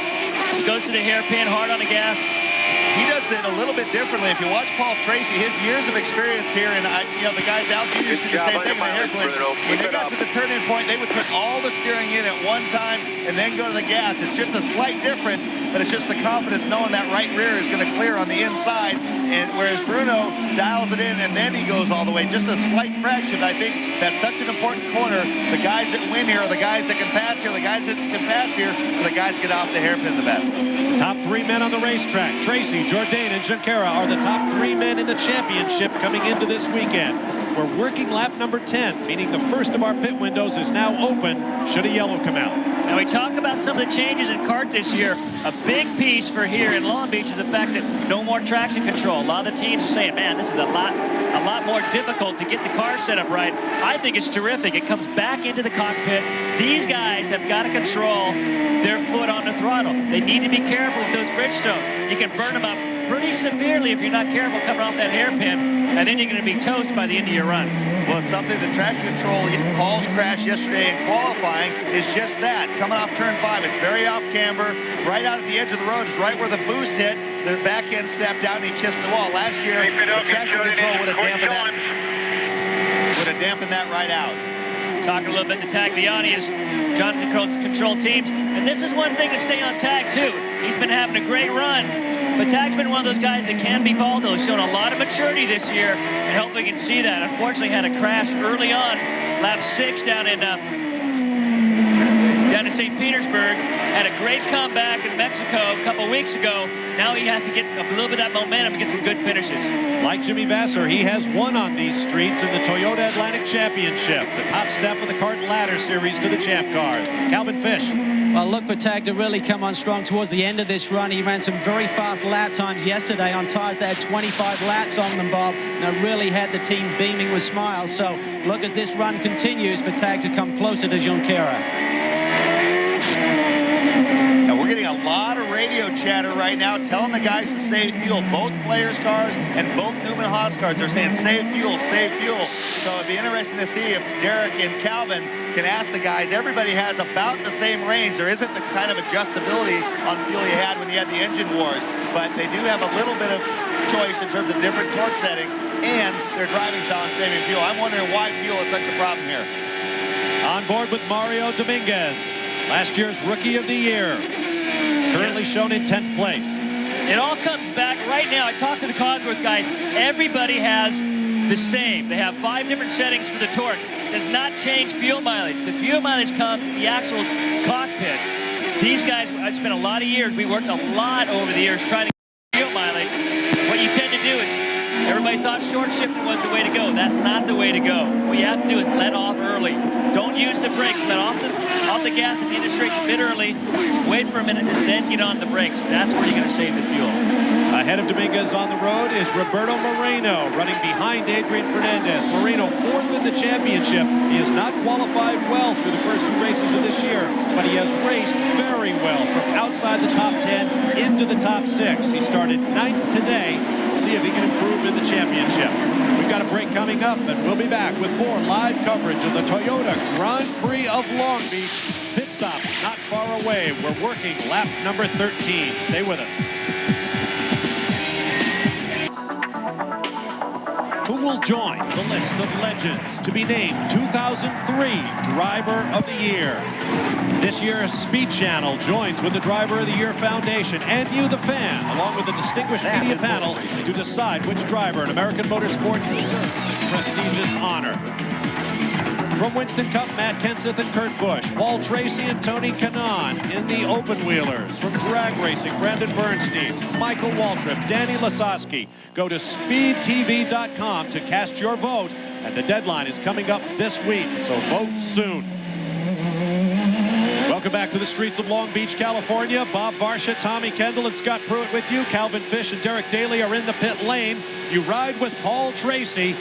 [SPEAKER 11] Goes to the hairpin, hard on the gas.
[SPEAKER 4] He does it a little bit differently. If you watch Paul Tracy, his years of experience here, and the guys out here used to do the same thing in the hairpin. When they got to the turn-in point, they would put all the steering in at one time and then go to the gas. It's just a slight difference, but it's just the confidence knowing that right rear is going to clear on the inside. And whereas Bruno dials it in and then he goes all the way, just a slight fraction. I think that's such an important corner. The guys that win here are the guys that can pass here. The guys that can pass here are the guys that get off the hairpin the best.
[SPEAKER 3] Top 3 men on the racetrack, Tracy, Jourdain, and Junqueira, are the top 3 men in the championship coming into this weekend. We're working lap number 10, meaning the first of our pit windows is now open should a yellow come out.
[SPEAKER 11] Now we talk about some of the changes in kart this year. A big piece for here in Long Beach is the fact that no more traction control. A lot of the teams are saying, man, this is a lot more difficult to get the car set up right. I think it's terrific. It comes back into the cockpit. These guys have got to control their foot on the throttle. They need to be careful with those Bridgestones. You can burn them up pretty severely if you're not careful coming off that hairpin, and then you're going to be toast by the end of your run.
[SPEAKER 4] Well, it's something the track control, Paul's crash yesterday in qualifying is just that. Coming off turn 5, it's very off camber, right out at the edge of the road. It's right where the boost hit. The back end stepped down and he kissed the wall. Last year, the traction control would have dampened that right out.
[SPEAKER 11] Talking a little bit to Tagliani as Johnson control teams. And this is one thing to stay on Tag, too. He's been having a great run. But Tag's been one of those guys that can be volatile. He's shown a lot of maturity this year, and hopefully we can see that. Unfortunately, had a crash early on, lap 6 down in St. Petersburg. Had a great comeback in Mexico a couple weeks ago. Now he has to get a little bit of that momentum and get some good finishes.
[SPEAKER 3] Like Jimmy Vasser, he has won on these streets in the Toyota Atlantic Championship, the top step of the kart ladder series to the Champ Cars. Calvin Fish.
[SPEAKER 7] Well, look for Tag to really come on strong towards the end of this run. He ran some very fast lap times yesterday on tires that had 25 laps on them, Bob. And really had the team beaming with smiles. So look as this run continues for Tag to come closer to Junqueira.
[SPEAKER 4] Now we're getting a lot of radio chatter right now telling the guys to save fuel. Both players' cars and both Newman Haas cars are saying save fuel, save fuel. So it'd be interesting to see if Derek and Calvin can ask the guys. Everybody has about the same range. There isn't the kind of adjustability on fuel you had when you had the engine wars, but they do have a little bit of choice in terms of different torque settings and their driving style and saving fuel. I'm wondering why fuel is such a problem here.
[SPEAKER 3] On board with Mario Dominguez, last year's Rookie of the Year, currently shown in 10th place.
[SPEAKER 11] It all comes back right now. I talked to the Cosworth guys. Everybody has the same. They have 5 different settings for the torque. Does not change fuel mileage. The fuel mileage comes in the actual cockpit. These guys, I spent a lot of years, we worked a lot over the years trying to get fuel mileage. What you tend to do is, everybody thought short shifting was the way to go. That's not the way to go. What you have to do is let off early. Don't use the brakes. Let off the gas at the interstate a bit early. Wait for a minute and then get on the brakes. That's where you're going to save the fuel.
[SPEAKER 3] Ahead of Dominguez on the road is Roberto Moreno, running behind Adrian Fernandez. Moreno 4th in the championship. He has not qualified well through the first 2 races of this year, but he has raced very well from outside the top 10 into the top 6. He started 9th today. See if he can improve in the championship. We've got a break coming up, and we'll be back with more live coverage of the Toyota Grand Prix of Long Beach. Pit stop not far away. We're working lap number 13. Stay with us. Who will join the list of legends to be named 2003 Driver of the Year? This year, Speed Channel joins with the Driver of the Year Foundation and you, the fan, along with the distinguished media panel to decide which driver in American motorsports deserves this prestigious honor. From Winston Cup, Matt Kenseth and Kurt Busch, Paul Tracy and Tony Kanaan in the open wheelers. From drag racing, Brandon Bernstein, Michael Waltrip, Danny Lasowski. Go to speedtv.com to cast your vote, and the deadline is coming up this week, so vote soon. Welcome back to the streets of Long Beach, California. Bob Varsha, Tommy Kendall, and Scott Pruitt with you. Calvin Fish and Derek Daly are in the pit lane. You ride with Paul Tracy,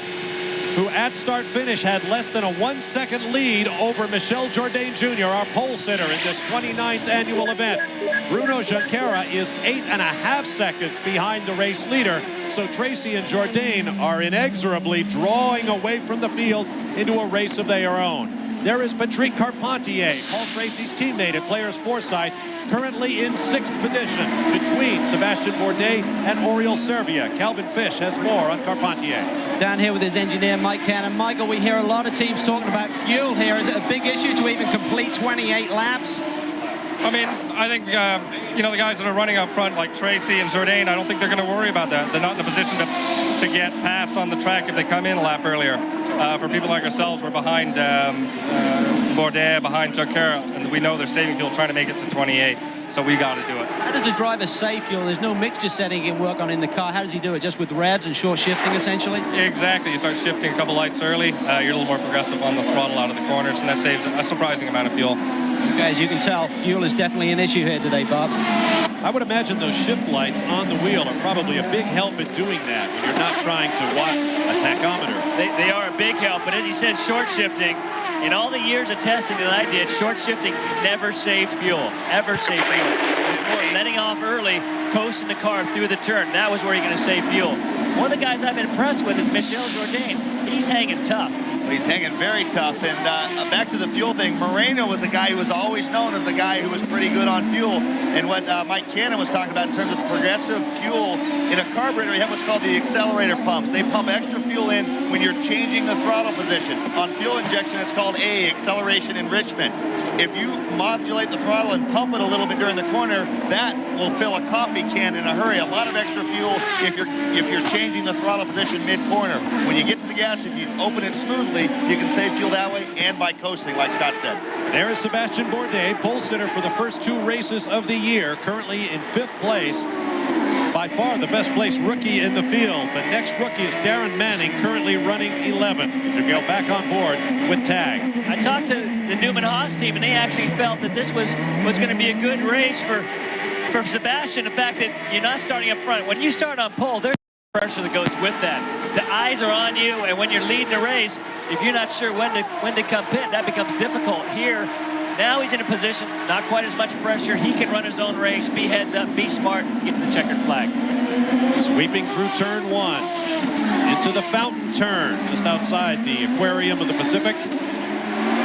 [SPEAKER 3] who at start-finish had less than a 1-second lead over Michel Jourdain Jr., our pole sitter in this 29th annual event. Bruno Junqueira is 8.5 seconds behind the race leader, so Tracy and Jourdain are inexorably drawing away from the field into a race of their own. There is Patrick Carpentier, Paul Tracy's teammate at Players Foresight, currently in 6th position between Sebastian Bourdais and Oriol Servia. Calvin Fish has more on Carpentier.
[SPEAKER 7] Down here with his engineer, Mike Cannon. Michael, we hear a lot of teams talking about fuel here. Is it a big issue to even complete 28 laps?
[SPEAKER 21] I mean, I think, you know, the guys that are running up front, like Tracy and Jourdain, I don't think they're going to worry about that. They're not in a position to get past on the track if they come in a lap earlier. For people like ourselves, we're behind Bourdais, behind Junqueira, and we know they're saving fuel trying to make it to 28. So we got to do it.
[SPEAKER 7] How does a driver save fuel? There's no mixture setting he can work on in the car. How does he do it? Just with revs and short shifting, essentially?
[SPEAKER 21] Exactly. You start shifting a couple lights early. You're a little more progressive on the throttle out of the corners, and that saves a surprising amount of fuel.
[SPEAKER 7] Okay, as you can tell, fuel is definitely an issue here today, Bob.
[SPEAKER 3] I would imagine those shift lights on the wheel are probably a big help in doing that when you're not trying to watch a tachometer.
[SPEAKER 11] They are a big help, but as he said, short shifting. In all the years of testing that I did, short shifting never saved fuel, ever saved fuel. It was more letting off early, coasting the car through the turn. That was where you're going to save fuel. One of the guys I've been impressed with is Michel Jourdain. He's hanging tough.
[SPEAKER 4] Well, he's hanging very tough. And back to the fuel thing, Moreno was a guy who was always known as a guy who was pretty good on fuel. And what Mike Cannon was talking about in terms of the progressive fuel, in a carburetor, you have what's called the accelerator pumps. They pump extra fuel in when you're changing the throttle position. On fuel injection, it's called acceleration enrichment. If you modulate the throttle and pump it a little bit during the corner, that will fill a coffee can in a hurry. A lot of extra fuel if you're changing the throttle position mid-corner. When you get to the gas, if you open it smoothly, you can save fuel that way and by coasting, like Scott said.
[SPEAKER 3] There is Sebastian Bourdais, pole sitter for the first 2 races of the year, currently in 5th place. By far the best placed rookie in the field. The next rookie is Darren Manning, currently running 11th. To go back on board with tag.
[SPEAKER 11] I talked to the Newman Haas team, and they actually felt that this was going to be a good race for Sebastian. The fact that you're not starting up front. When you start on pole, there's pressure that goes with that. The eyes are on you, and when you're leading a race, if you're not sure when to come pit, that becomes difficult. Here, now he's in a position, not quite as much pressure. He can run his own race, be heads up, be smart, get to the checkered flag.
[SPEAKER 3] Sweeping through turn 1 into the fountain turn, just outside the Aquarium of the Pacific.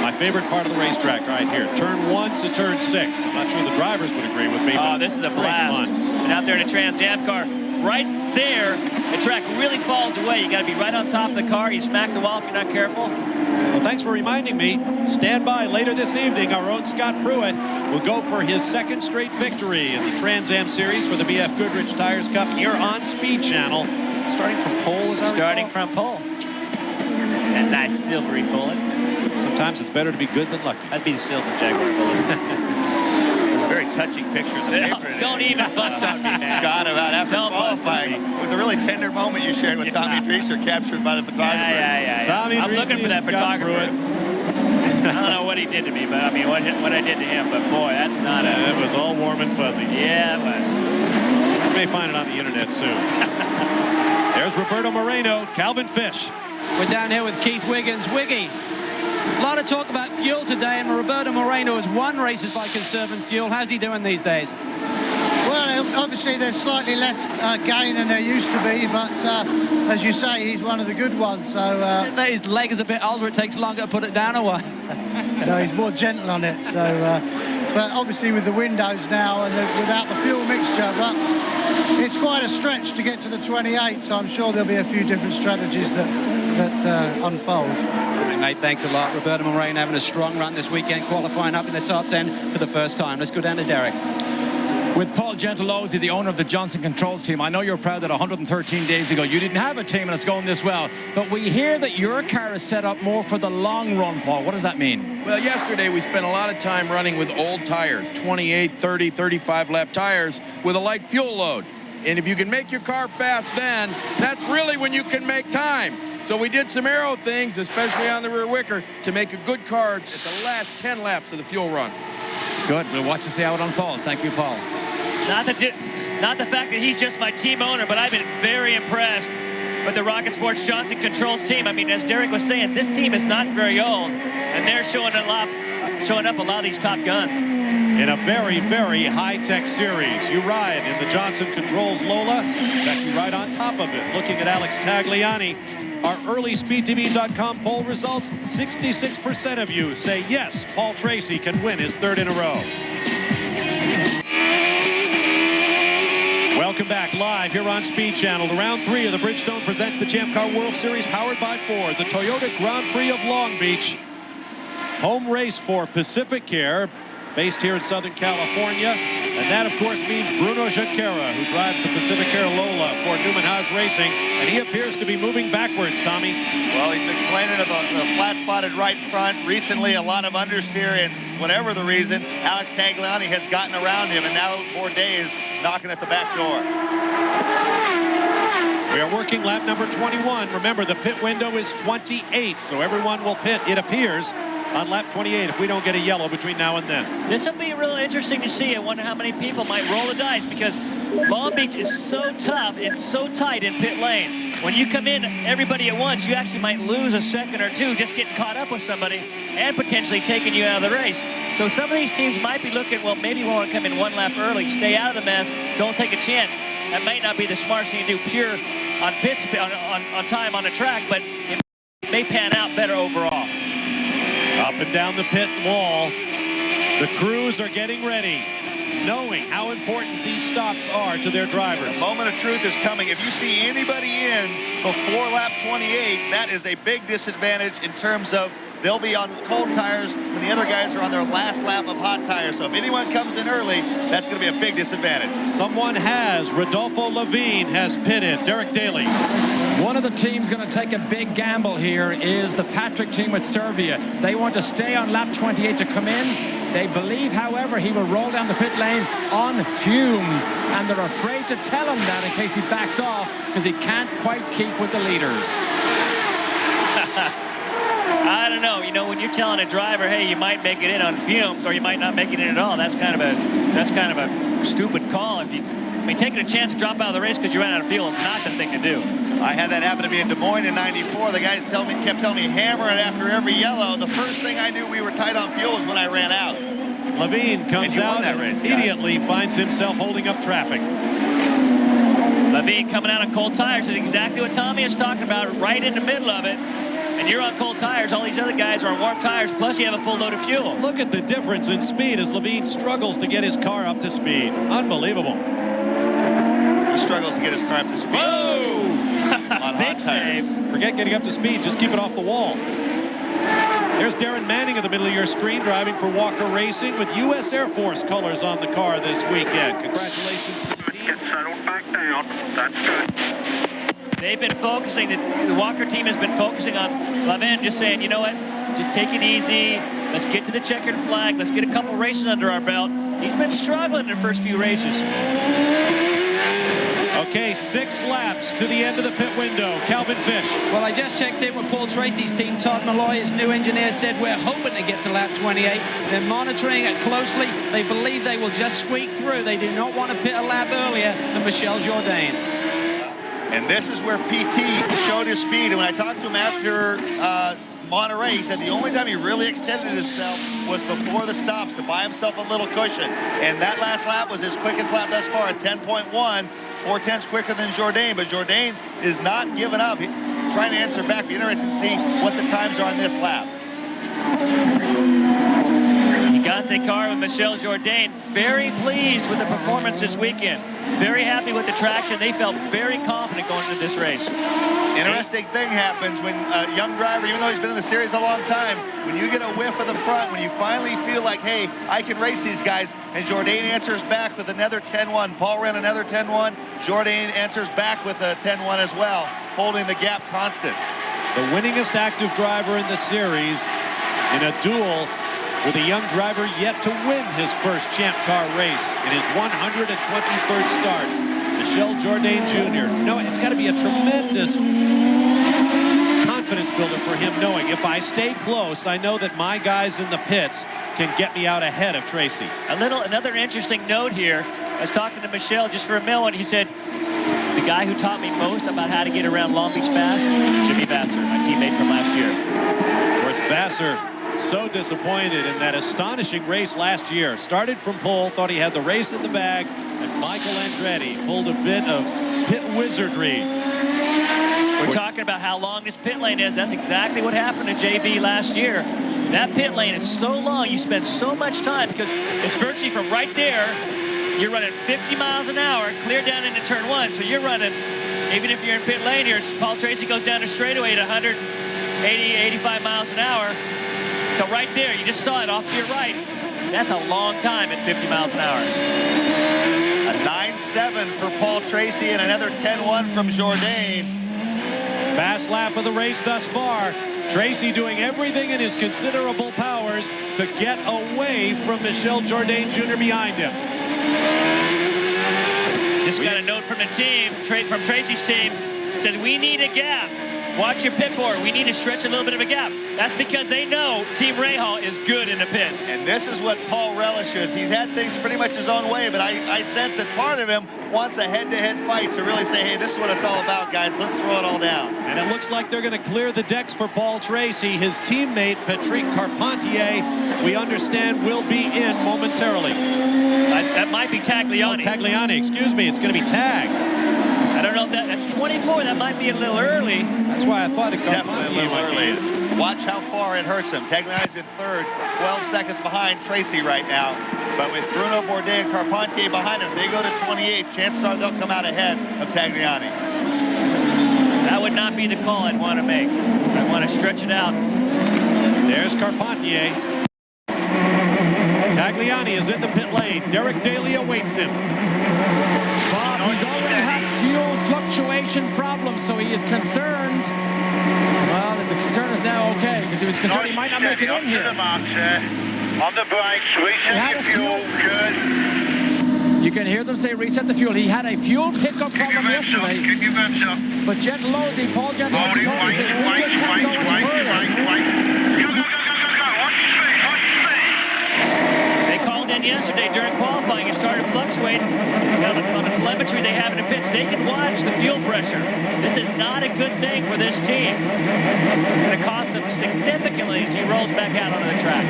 [SPEAKER 3] My favorite part of the racetrack right here, turn 1 to turn 6. I'm not sure the drivers would agree with me.
[SPEAKER 11] Oh, this is a blast. And out there in a Trans Am car, right there, the track really falls away. You got to be right on top of the car. You smack the wall if you're not careful.
[SPEAKER 3] Well, thanks for reminding me. Stand by later this evening. Our own Scott Pruitt will go for his 2nd straight victory in the Trans Am Series for the BF Goodrich Tires Cup here on Speed Channel. Starting from pole, is that
[SPEAKER 11] Starting from pole. That nice silvery bullet.
[SPEAKER 3] Sometimes it's better to be good than lucky.
[SPEAKER 11] That'd be the silver Jaguar bullet.
[SPEAKER 4] Very touching picture of the paper.
[SPEAKER 11] Don't even bust on me, man.
[SPEAKER 4] Scott, about after qualifying. It was a really tender moment you shared with Tommy Dreeser, captured by the photographer.
[SPEAKER 11] Yeah.
[SPEAKER 3] Tommy
[SPEAKER 11] I'm
[SPEAKER 3] Dreeser
[SPEAKER 11] looking for that photographer. I don't know what he did to me, but I mean, what I did to him. But boy, that's not
[SPEAKER 3] it. It was all warm and fuzzy.
[SPEAKER 11] Yeah, it was.
[SPEAKER 3] You may find it on the internet soon. There's Roberto Moreno, Calvin Fish.
[SPEAKER 7] We're down here with Keith Wiggins. Wiggy, a lot of talk about fuel today, and Roberto Moreno has won races by conserving fuel. How's he doing these days?
[SPEAKER 22] Well, obviously there's slightly less gain than there used to be, but as you say, he's one of the good ones. So
[SPEAKER 7] is it that his leg is a bit older, it takes longer to put it down, or what?
[SPEAKER 22] No, he's more gentle on it. So, but obviously with the windows now and without the fuel mixture, but it's quite a stretch to get to the 28. So I'm sure there'll be a few different strategies that unfold.
[SPEAKER 7] Mate, thanks a lot. Roberto Moreno having a strong run this weekend, qualifying up in the top 10 for the first time. Let's go down to Derek.
[SPEAKER 6] With Paul Gentilozzi, the owner of the Johnson Controls team, I know you're proud that 113 days ago you didn't have a team and it's going this well, but we hear that your car is set up more for the long run, Paul. What does that mean?
[SPEAKER 23] Well, yesterday we spent a lot of time running with old tires, 28, 30, 35 lap tires with a light fuel load. And if you can make your car fast then, that's really when you can make time. So we did some aero things, especially on the rear wicker, to make a good car at the last 10 laps of the fuel run.
[SPEAKER 20] Good. We'll watch and see how it unfolds. Thank you, Paul.
[SPEAKER 11] Not the fact that he's just my team owner, but I've been very impressed with the Rocket Sports Johnson Controls team. I mean, as Derek was saying, this team is not very old, and they're showing up a lot of these top guns.
[SPEAKER 3] In a very, very high-tech series. You ride in the Johnson Controls Lola. In fact, you ride on top of it. Looking at Alex Tagliani, our early SpeedTV.com poll results, 66% of you say yes, Paul Tracy can win his third in a row. Welcome back live here on Speed Channel. Round 3 of the Bridgestone presents the Champ Car World Series powered by Ford, the Toyota Grand Prix of Long Beach. Home race for Pacific Care, based here in Southern California. And that, of course, means Bruno Junqueira, who drives the Pacific Care Lola for Newman Haas Racing. And he appears to be moving backwards, Tommy.
[SPEAKER 4] Well, he's been complaining about the flat-spotted right front. Recently, a lot of understeer, and whatever the reason, Alex Tagliani has gotten around him, and now Bourdais is knocking at the back door.
[SPEAKER 3] We are working lap number 21. Remember, the pit window is 28, so everyone will pit, it appears, on lap 28 if we don't get a yellow between now and then.
[SPEAKER 11] This will be really interesting to see. I wonder how many people might roll the dice, because Long Beach is so tough and so tight in pit lane. When you come in everybody at once, you actually might lose a second or two just getting caught up with somebody and potentially taking you out of the race. So some of these teams might be looking, well, maybe we want to come in one lap early, stay out of the mess, don't take a chance. That might not be the smartest thing to do pure on pit on time on the track, but it may pan out better overall.
[SPEAKER 3] Up and down the pit wall, the crews are getting ready, knowing how important these stops are to their drivers.
[SPEAKER 4] The moment of truth is coming. If you see anybody in before lap 28, that is a big disadvantage in terms of they'll be on cold tires when the other guys are on their last lap of hot tires. So if anyone comes in early, that's going to be a big disadvantage.
[SPEAKER 3] Someone has. Rodolfo Levine has pitted. Derek Daly.
[SPEAKER 20] One of the teams going to take a big gamble here is the Patrick team with Serbia. They want to stay on lap 28 to come in. They believe, however, he will roll down the pit lane on fumes, and they're afraid to tell him that in case he backs off, because he can't quite keep with the leaders.
[SPEAKER 11] I don't know. You know, when you're telling a driver, hey, you might make it in on fumes, or you might not make it in at all, that's kind of a stupid call. I mean, taking a chance to drop out of the race because you ran out of fuel is not the thing to do.
[SPEAKER 4] I had that happen to me in Des Moines in '94. The guys kept telling me hammer it after every yellow. The first thing I knew we were tight on fuel was when I ran out.
[SPEAKER 3] Levine comes out and immediately finds himself holding up traffic.
[SPEAKER 11] Levine coming out on cold tires is exactly what Tommy is talking about, right in the middle of it. And you're on cold tires. All these other guys are on warm tires, plus you have a full load of fuel.
[SPEAKER 3] Look at the difference in speed as Levine struggles to get his car up to speed. Unbelievable.
[SPEAKER 4] He struggles to get his car up to speed.
[SPEAKER 11] Whoa!
[SPEAKER 4] On
[SPEAKER 11] Big save.
[SPEAKER 3] Forget getting up to speed. Just keep it off the wall. There's Darren Manning in the middle of your screen, driving for Walker Racing with U.S. Air Force colors on the car this weekend. Congratulations to the team.
[SPEAKER 19] Get settled back down. That's good.
[SPEAKER 11] They've been focusing, the Walker team has been focusing on Levin, just saying, you know what, just take it easy. Let's get to the checkered flag. Let's get a couple races under our belt. He's been struggling in the first few races.
[SPEAKER 3] Okay, 6 laps to the end of the pit window. Calvin Fish.
[SPEAKER 7] Well, I just checked in with Paul Tracy's team. Todd Malloy, his new engineer, said we're hoping to get to lap 28. They're monitoring it closely. They believe they will just squeak through. They do not want to pit a lap earlier than Michel Jourdain.
[SPEAKER 4] And this is where PT showed his speed. And when I talked to him after Monterey, he said the only time he really extended himself was before the stops to buy himself a little cushion. And that last lap was his quickest lap thus far at 10.1, 4/10 quicker than Jourdain. But Jourdain is not giving up. Trying to answer back. Be interested to see what the times are on this lap.
[SPEAKER 11] Gante car with Michel Jourdain. Very pleased with the performance this weekend. Very happy with the traction. They felt very confident going into this race.
[SPEAKER 4] Interesting thing happens when a young driver, even though he's been in the series a long time, when you get a whiff of the front, when you finally feel like, hey, I can race these guys, and Jourdain answers back with another 10-1. Paul ran another 10-1. Jourdain answers back with a 10-1 as well, holding the gap constant.
[SPEAKER 3] The winningest active driver in the series in a duel with a young driver yet to win his first Champ Car race in his 123rd start, Michel Jourdain Jr. No, it's got to be a tremendous confidence
[SPEAKER 2] builder for him, knowing if I stay close, I know that my guys in the pits can get me out ahead of Tracy.
[SPEAKER 11] Another interesting note here. I was talking to Michelle just for a moment. He said, the guy who taught me most about how to get around Long Beach fast, Jimmy Vasser, my teammate from last year.
[SPEAKER 2] Of course, Vasser so disappointed in that astonishing race last year. Started from pole, thought he had the race in the bag, and Michael Andretti pulled a bit of pit wizardry.
[SPEAKER 11] We're talking about how long this pit lane is. That's exactly what happened to JV last year. That pit lane is so long, you spend so much time because it's virtually from right there. You're running 50 miles an hour, clear down into turn 1. So you're running, even if you're in pit lane here, Paul Tracy goes down the straightaway at 180, 85 miles an hour. So right there, you just saw it off to your right. That's a long time at 50 miles an hour.
[SPEAKER 4] A 9.7 for Paul Tracy and another 10.1 from Jourdain.
[SPEAKER 2] Fast lap of the race thus far. Tracy doing everything in his considerable powers to get away from Michel Jourdain Jr. behind him.
[SPEAKER 11] Just got a note from the team, from Tracy's team. It says, we need a gap. Watch your pit board. We need to stretch a little bit of a gap. That's because they know Team Rahal is good in the pits.
[SPEAKER 4] And this is what Paul relishes. He's had things pretty much his own way, but I sense that part of him wants a head-to-head fight to really say, hey, this is what it's all about, guys. Let's throw it all down.
[SPEAKER 2] And it looks like they're going to clear the decks for Paul Tracy. His teammate, Patrick Carpentier, we understand will be in momentarily.
[SPEAKER 11] That might be Tagliani.
[SPEAKER 2] Oh, Tagliani, excuse me. It's going to be Tag.
[SPEAKER 11] I don't know if that's 24. That might be a little early.
[SPEAKER 2] That's why I thought it
[SPEAKER 4] definitely a little early. Watch how far it hurts him. Tagliani's in third, 12 seconds behind Tracy right now. But with Bruno Bourdais and Carpentier behind him, they go to 28. Chances are they'll come out ahead of Tagliani.
[SPEAKER 11] That would not be the call I'd want to make. I want to stretch it out.
[SPEAKER 2] There's Carpentier. Tagliani is in the pit lane. Derek Daly awaits him.
[SPEAKER 20] Bob, he's already had fuel fluctuation problems, so he is concerned. Well, the concern is now okay, because he was concerned he might not make it in here.
[SPEAKER 19] On the brakes, reset your fuel, good.
[SPEAKER 20] You can hear them say reset the fuel. He had a fuel pickup problem yesterday. But Gentilozzi, Paul Gentilozzi told me, he says, we just can't go any further.
[SPEAKER 11] They called in yesterday during qualifying. It started fluctuating on the telemetry they have in the pits. They can watch the fuel pressure. This is not a good thing for this team. It's going to cost him significantly as he rolls back out onto the track.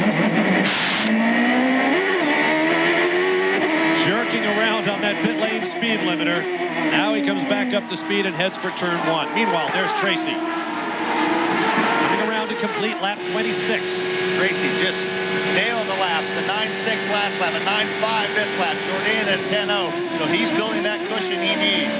[SPEAKER 2] Jerking around on that pit lane speed limiter. Now he comes back up to speed and heads for turn 1. Meanwhile, there's Tracy. Coming around to complete lap 26.
[SPEAKER 4] Tracy just nailing the laps. The 9.6 last lap, a 9.5 this lap. Jourdain at 10.0. So he's building that cushion he needs.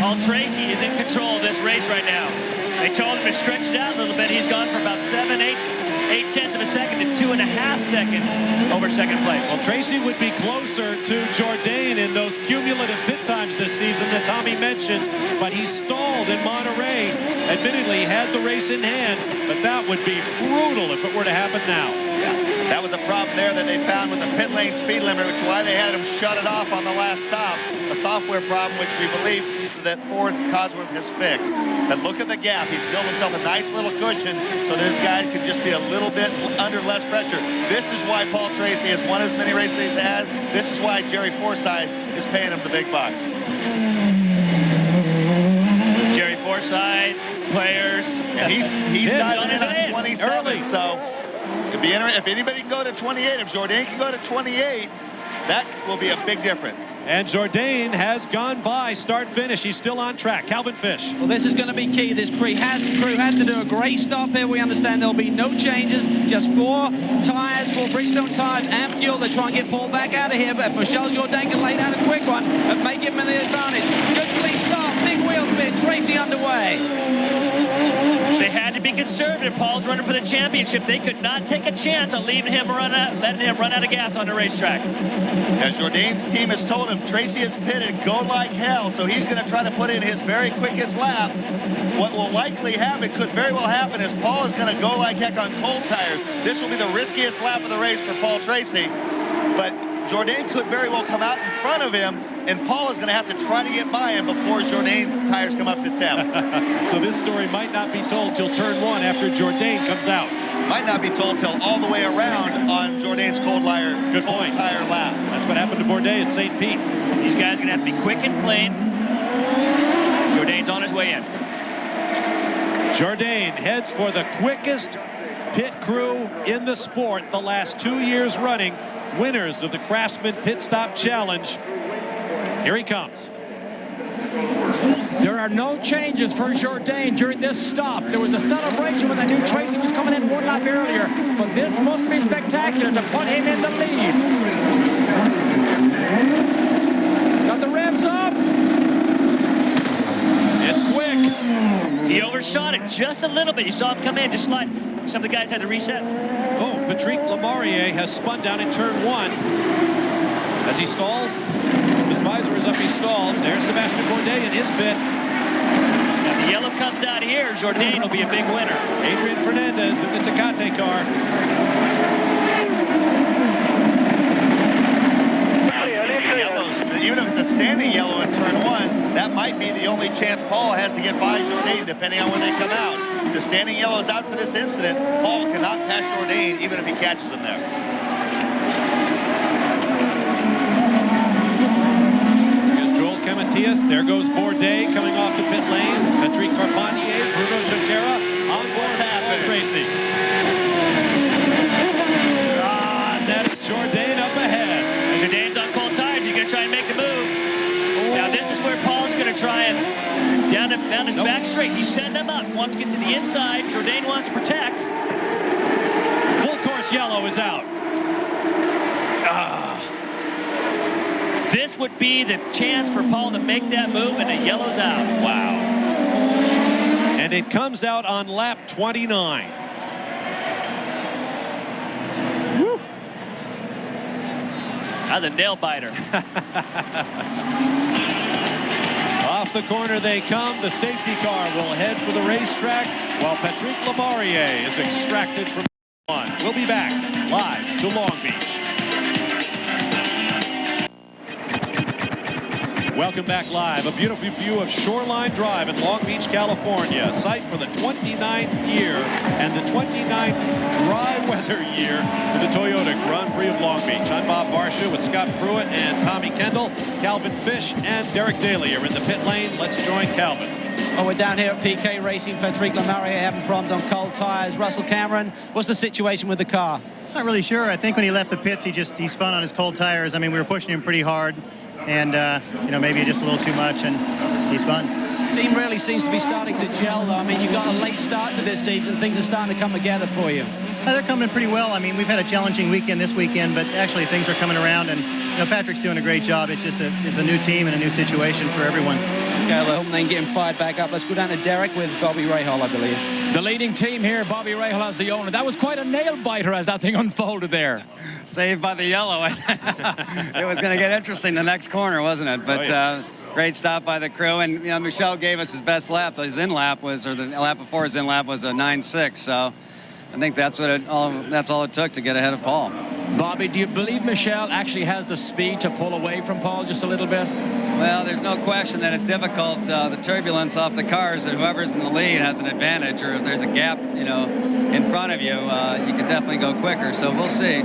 [SPEAKER 11] Paul Tracy is in control of this race right now. They told him to stretch it out a little bit. He's gone for about 8 tenths of a second to 2.5 seconds over second place.
[SPEAKER 2] Well, Tracy would be closer to Jourdain in those cumulative pit times this season that Tommy mentioned, but he stalled in Monterey. Admittedly, he had the race in hand, but that would be brutal if it were to happen now.
[SPEAKER 4] Yeah, that was a problem there that they found with the pit lane speed limit, which is why they had him shut it off on the last stop. A software problem, which we believe that Ford Cosworth has fixed. But look at the gap. He's built himself a nice little cushion so this guy can just be a little bit under less pressure. This is why Paul Tracy has won as many races as he's had. This is why Jerry Forsythe is paying him the big bucks.
[SPEAKER 11] Jerry Forsythe, players.
[SPEAKER 4] And he's diving in on 27,
[SPEAKER 2] early.
[SPEAKER 4] so it could be interesting. If anybody can go to 28, if Jourdain can go to 28, that will be a big difference.
[SPEAKER 2] And Jourdain has gone by start-finish. He's still on track. Calvin Fish.
[SPEAKER 7] Well, this is going to be key. This crew has to do a great stop here. We understand there'll be no changes. Just 4 tires, 4 Bridgestone tires and fuel. They try and get Paul back out of here. But if Michel Jourdain can lay down a quick one, it may give him the advantage. Good clean start. Big wheel spin. Tracy underway.
[SPEAKER 11] They had to be conservative. Paul's running for the championship. They could not take a chance on letting him run out of gas on the racetrack.
[SPEAKER 4] As Jourdain's team has told him, Tracy is pitted, go like hell, so he's going to try to put in his very quickest lap. What will likely happen, could very well happen, is Paul is going to go like heck on cold tires. This will be the riskiest lap of the race for Paul Tracy, but Jourdain could very well come out in front of him and Paul is going to have to try to get by him before Jourdain's tires come up to temp.
[SPEAKER 2] So this story might not be told till turn 1 after Jourdain comes out.
[SPEAKER 4] Might not be told till all the way around on Jourdain's cold tire lap.
[SPEAKER 2] That's what happened to Bourdais at St. Pete.
[SPEAKER 11] These guys are going to have to be quick and clean. Jourdain's on his way in.
[SPEAKER 2] Jourdain heads for the quickest pit crew in the sport the last 2 years running, winners of the Craftsman Pit Stop Challenge. Here he comes.
[SPEAKER 20] There are no changes for Jourdain during this stop. There was a celebration when I knew Tracy was coming in 1 lap earlier, but this must be spectacular to put him in the lead. Got the revs up.
[SPEAKER 2] It's quick.
[SPEAKER 11] He overshot it just a little bit. You saw him come in, just slide. Some of the guys had to reset.
[SPEAKER 2] Oh, Patrick Lemarié has spun down in turn 1. Has he stalled? His visor is up, he stalled. There's Sebastian Bourdais in his pit.
[SPEAKER 11] Now the yellow comes out here, Jourdain will be a big winner.
[SPEAKER 2] Adrian Fernandez in the Tecate car.
[SPEAKER 4] Yellows, even if it's a standing yellow in turn 1, that might be the only chance Paul has to get by Jourdain, depending on when they come out. If the standing yellow is out for this incident, Paul cannot pass Jourdain, even if he catches him there.
[SPEAKER 2] Matias. There goes Bourdais coming off the pit lane. Patrick Carpentier, Bruno Junqueira on board Paul Tracy. That is Jourdain up ahead.
[SPEAKER 11] Jourdain's on cold tires. He's going to try and make the move. Now this is where Paul's going to try and down his back straight. He's setting him up. Wants to get to the inside. Jourdain wants to protect.
[SPEAKER 2] Full course yellow is out.
[SPEAKER 11] This would be the chance for Paul to make that move, and the yellow's out. Wow.
[SPEAKER 2] And it comes out on lap 29. Woo.
[SPEAKER 11] That was a nail biter.
[SPEAKER 2] Off the corner they come. The safety car will head for the racetrack while Patrick Lemarié is extracted from one. We'll be back live to Long Beach. Welcome back live. A beautiful view of Shoreline Drive in Long Beach, California. A site for the 29th year and the 29th dry weather year to the Toyota Grand Prix of Long Beach. I'm Bob Barsha with Scott Pruitt and Tommy Kendall. Calvin Fish and Derek Daly are in the pit lane. Let's join Calvin.
[SPEAKER 7] Well, we're down here at PK Racing. Patrick Lemarié having problems on cold tires. Russell Cameron, what's the situation with the car?
[SPEAKER 1] Not really sure. I think when he left the pits, he spun on his cold tires. I mean, we were pushing him pretty hard. And, you know, maybe just a little too much, and he spun.
[SPEAKER 7] Team really seems to be starting to gel, though. I mean, you've got a late start to this season. Things are starting to come together for you.
[SPEAKER 1] They're coming pretty well. I mean, we've had a challenging weekend this weekend, but actually things are coming around, and, you know, Patrick's doing a great job. It's just it's a new team and a new situation for everyone.
[SPEAKER 7] Okay, well, I hope they can get him fired back up. Let's go down to Derek with Bobby Rahal, I believe.
[SPEAKER 20] The leading team here, Bobby Rahal as the owner. That was quite a nail-biter as that thing unfolded there.
[SPEAKER 8] Saved by the yellow. It was going to get interesting the next corner, wasn't it? But great stop by the crew. And, you know, Michel gave us his best lap. His in-lap was, or the lap before his in-lap was a 9.6. So I think that's all it took to get ahead of Paul.
[SPEAKER 20] Bobby, do you believe Michel actually has the speed to pull away from Paul just a little bit?
[SPEAKER 8] Well, there's no question that it's difficult. The turbulence off the cars, that whoever's in the lead has an advantage, or if there's a gap, you know, in front of you, you can definitely go quicker. So we'll see.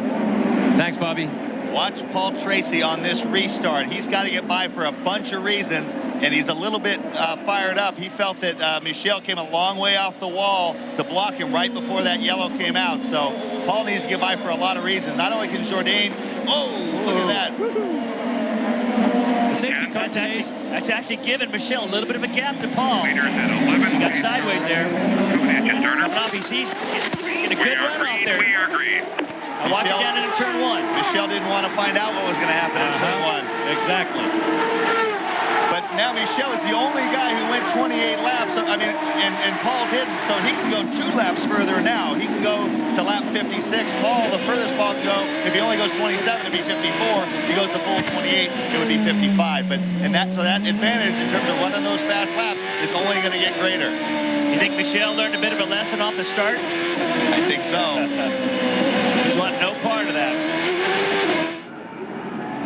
[SPEAKER 20] Thanks, Bobby.
[SPEAKER 4] Watch Paul Tracy on this restart. He's got to get by for a bunch of reasons, and he's a little bit fired up. He felt that Michel came a long way off the wall to block him right before that yellow came out. So Paul needs to get by for a lot of reasons. Not only can Jourdain, look at that.
[SPEAKER 2] The safety car
[SPEAKER 11] that's actually given Michel a little bit of a gap to Paul. He got sideways there. Coming off, he's getting a good run off there. Now watch it down into turn 1.
[SPEAKER 4] Michel didn't want to find out what was going to happen in turn 1.
[SPEAKER 2] Exactly.
[SPEAKER 4] But now Michel is the only guy who went 28 laps. I mean, and Paul didn't, so he can go 2 laps further now. He can go to lap 56. Paul, the furthest Paul can go, if he only goes 27, it'd be 54. If he goes the full 28, it would be 55. So that advantage in terms of running those fast laps is only going to get greater.
[SPEAKER 11] You think Michel learned a bit of a lesson off the start?
[SPEAKER 4] I think so.
[SPEAKER 11] He's wanting no part of that.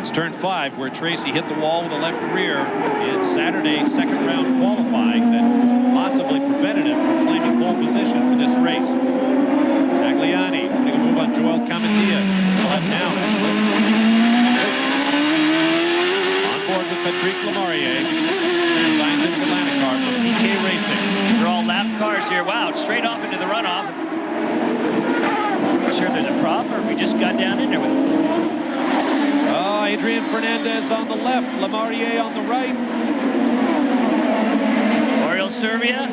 [SPEAKER 2] It's
[SPEAKER 3] Turn 5, where Tracy hit the wall with a left rear in Saturday's second round qualifying that possibly prevented him from claiming pole position for this race. Tagliani putting a move on Joel Camatias. Left now, actually. On board with Patrick Lemarié. Scientific Atlanta car from PK Racing.
[SPEAKER 11] These are all lapped cars here. Wow, straight off into the runoff. Not sure if there's a problem or if we just got down in there with it.
[SPEAKER 3] Oh, Adrian Fernandez on the left, Lemarié on the right.
[SPEAKER 11] Oriol Serbia.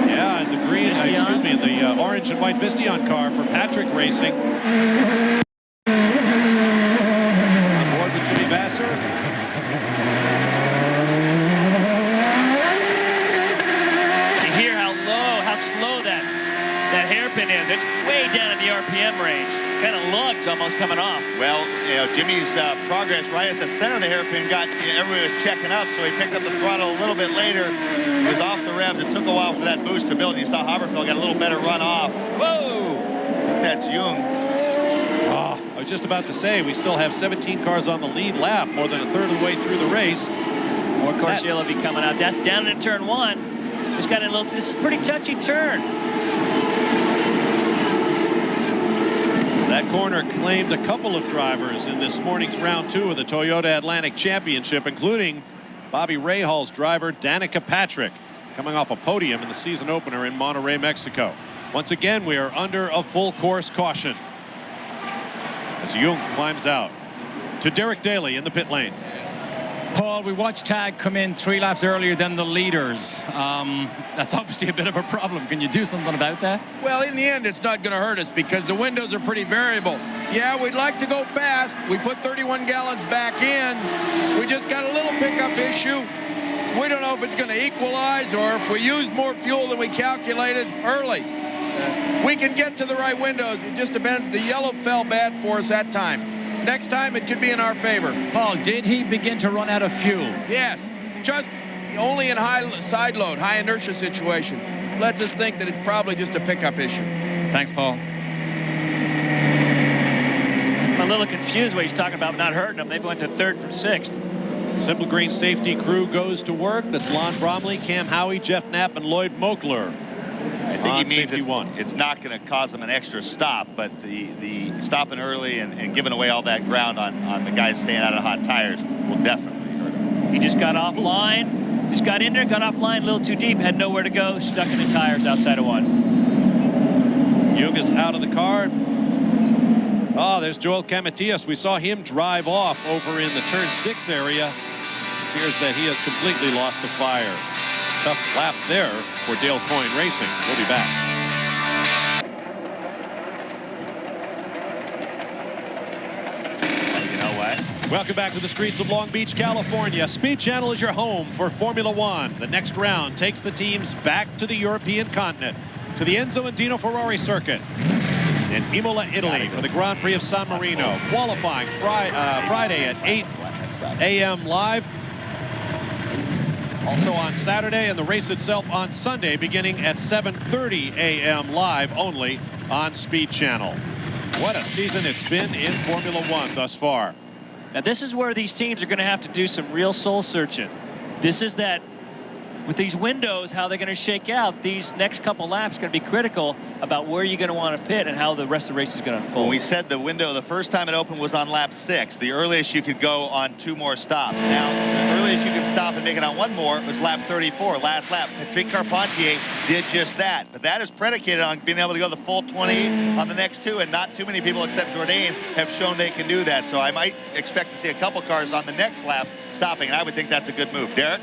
[SPEAKER 3] Yeah, and the green, excuse me, the orange and white Vistion car for Patrick Racing. On board with Jimmy Vasser.
[SPEAKER 11] To hear how low, how slow that hairpin is. It's way down in the RPM range. Kind of lugs almost coming off.
[SPEAKER 4] Well, you know, Jimmy's progress right at the center of the hairpin got, everybody was checking up, so he picked up the throttle a little bit later. He was off the revs. It took a while for that boost to build. You saw Haberfeld got a little better run off.
[SPEAKER 11] Whoa!
[SPEAKER 4] I think that's Jung.
[SPEAKER 3] Oh, I was just about to say, we still have 17 cars on the lead lap, more than a third of the way through the race.
[SPEAKER 11] More Corsiello will be coming out. That's down in turn 1. Just got a little, this is a pretty touchy turn.
[SPEAKER 3] That corner claimed a couple of drivers in this morning's round 2 of the Toyota Atlantic Championship, including Bobby Rahall's driver, Danica Patrick, coming off a podium in the season opener in Monterrey, Mexico. Once again, we are under a full course caution as Jung climbs out to Derek Daly in the pit lane.
[SPEAKER 20] Paul, we watched Tag come in 3 laps earlier than the leaders. That's obviously a bit of a problem. Can you do something about that?
[SPEAKER 23] Well, in the end, it's not going to hurt us because the windows are pretty variable. Yeah, we'd like to go fast. We put 31 gallons back in. We just got a little pickup issue. We don't know if it's going to equalize or if we use more fuel than we calculated early. We can get to the right windows. It just depends. The yellow fell bad for us that time. Next time, it could be in our favor.
[SPEAKER 20] Paul, did he begin to run out of fuel?
[SPEAKER 23] Yes, just only in high side load, high inertia situations. Lets us think that it's probably just a pickup issue.
[SPEAKER 20] Thanks, Paul.
[SPEAKER 11] I'm a little confused what he's talking about not hurting them. They went to 3rd from 6th.
[SPEAKER 3] Simple Green safety crew goes to work. That's Lon Bromley, Cam Howie, Jeff Knapp, and Lloyd Mokler.
[SPEAKER 4] I think he means it's not going to cause them an extra stop, but the stopping early and giving away all that ground on the guys staying out of hot tires will definitely hurt him.
[SPEAKER 11] He just got offline, just got in there, got offline a little too deep, had nowhere to go, stuck in the tires outside of 1.
[SPEAKER 3] Jung is out of the car. Oh, there's Joel Camatias. We saw him drive off over in the turn 6 area. Appears that he has completely lost the fire. Tough lap there for Dale Coyne Racing. We'll be back.
[SPEAKER 4] You know what?
[SPEAKER 3] Welcome back to the streets of Long Beach, California. Speed Channel is your home for Formula One. The next round takes the teams back to the European continent, to the Enzo and Dino Ferrari circuit in Imola, Italy for the Grand Prix of San Marino. Qualifying Friday at 8 a.m. live. Also on Saturday, and the race itself on Sunday beginning at 7:30 a.m. live only on Speed Channel. What a season it's been in Formula One thus far.
[SPEAKER 11] Now this is where these teams are going to have to do some real soul searching. This is that, with these windows, how they're going to shake out. These next couple laps are going to be critical about where you're going to want to pit and how the rest of the race is going to unfold.
[SPEAKER 4] When we said the window, the first time it opened was on lap 6. The earliest you could go on 2 more stops. Now, the earliest you can stop and make it on 1 more was lap 34, last lap. Patrick Carpentier did just that. But that is predicated on being able to go the full 20 on the next 2, and not too many people except Jourdain have shown they can do that. So I might expect to see a couple cars on the next lap stopping, and I would think that's a good move. Derek?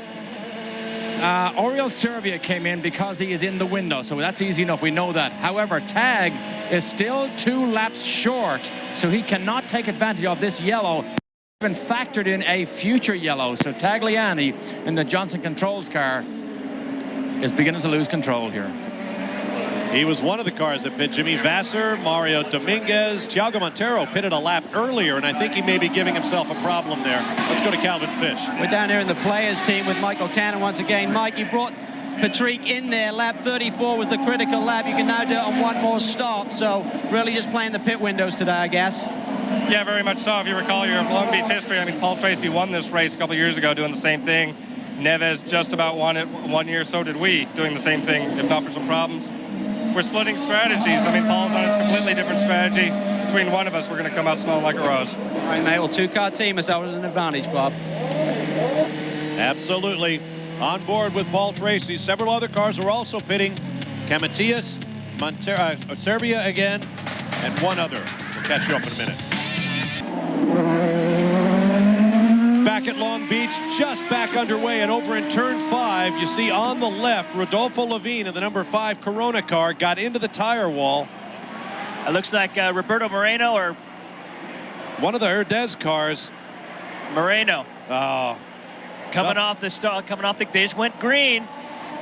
[SPEAKER 20] Oriol Serbia came in because he is in the window, so that's easy enough. We know that. However, Tag is still 2 laps short, so he cannot take advantage of this yellow. Even factored in a future yellow, so Tagliani in the Johnson Controls car is beginning to lose control here.
[SPEAKER 3] He was one of the cars that pit. Jimmy Vasser, Mario Dominguez, Thiago Montero pitted a lap earlier, and I think he may be giving himself a problem there. Let's go to Calvin Fish.
[SPEAKER 7] We're down here in the players team with Michael Cannon once again. Mike, you brought Patrick in there. Lap 34 was the critical lap. You can now do it on 1 more stop. So really just playing the pit windows today, I guess.
[SPEAKER 21] Yeah, very much so. If you recall your Long Beach history, I mean, Paul Tracy won this race a couple years ago doing the same thing. Neves just about won it 1 year, so did we, doing the same thing, if not for some problems. We're splitting strategies. I mean, Paul's on a completely different strategy. Between one of us, we're going to come out smelling like a rose.
[SPEAKER 7] All right, mate. Well, two-car team is always an advantage, Bob.
[SPEAKER 3] Absolutely. On board with Paul Tracy. Several other cars are also pitting. Kamatias, Serbia again, and one other. We'll catch you up in a minute. Back at Long Beach, just back underway, and over in turn 5, you see on the left, Rodolfo Levine in the number 5 Corona car got into the tire wall.
[SPEAKER 11] It looks like Roberto Moreno or
[SPEAKER 3] one of the Herdez cars.
[SPEAKER 11] Moreno.
[SPEAKER 3] Oh,
[SPEAKER 11] coming off the start, they just went green.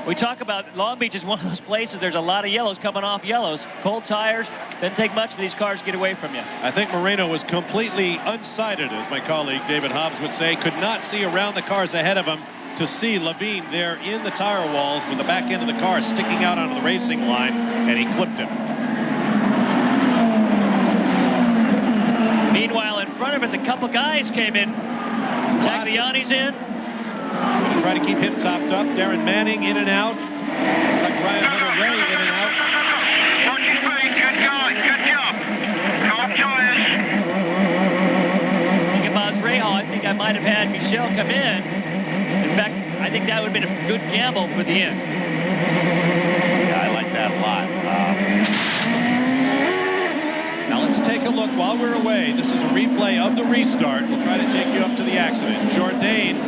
[SPEAKER 11] We talk about Long Beach is one of those places. There's a lot of yellows coming off yellows. Cold tires. Doesn't take much for these cars to get away from you.
[SPEAKER 3] I think Moreno was completely unsighted, as my colleague David Hobbs would say. Could not see around the cars ahead of him to see Levine there in the tire walls with the back end of the car sticking out onto the racing line, and he clipped him.
[SPEAKER 11] Meanwhile, in front of us, a couple guys came in. Tagliani's in.
[SPEAKER 3] Going to try to keep him topped up. Darren Manning in and out. Looks like Ryan Hunter-Ray in and out.
[SPEAKER 19] Good going. Good job. Calm tires.
[SPEAKER 11] Think about Rahal. I think I might have had Michel come in. In fact, I think that would have been a good gamble for the end.
[SPEAKER 4] Yeah, I like that a lot.
[SPEAKER 3] Now let's take a look while we're away. This is a replay of the restart. We'll try to take you up to the accident. Jourdain,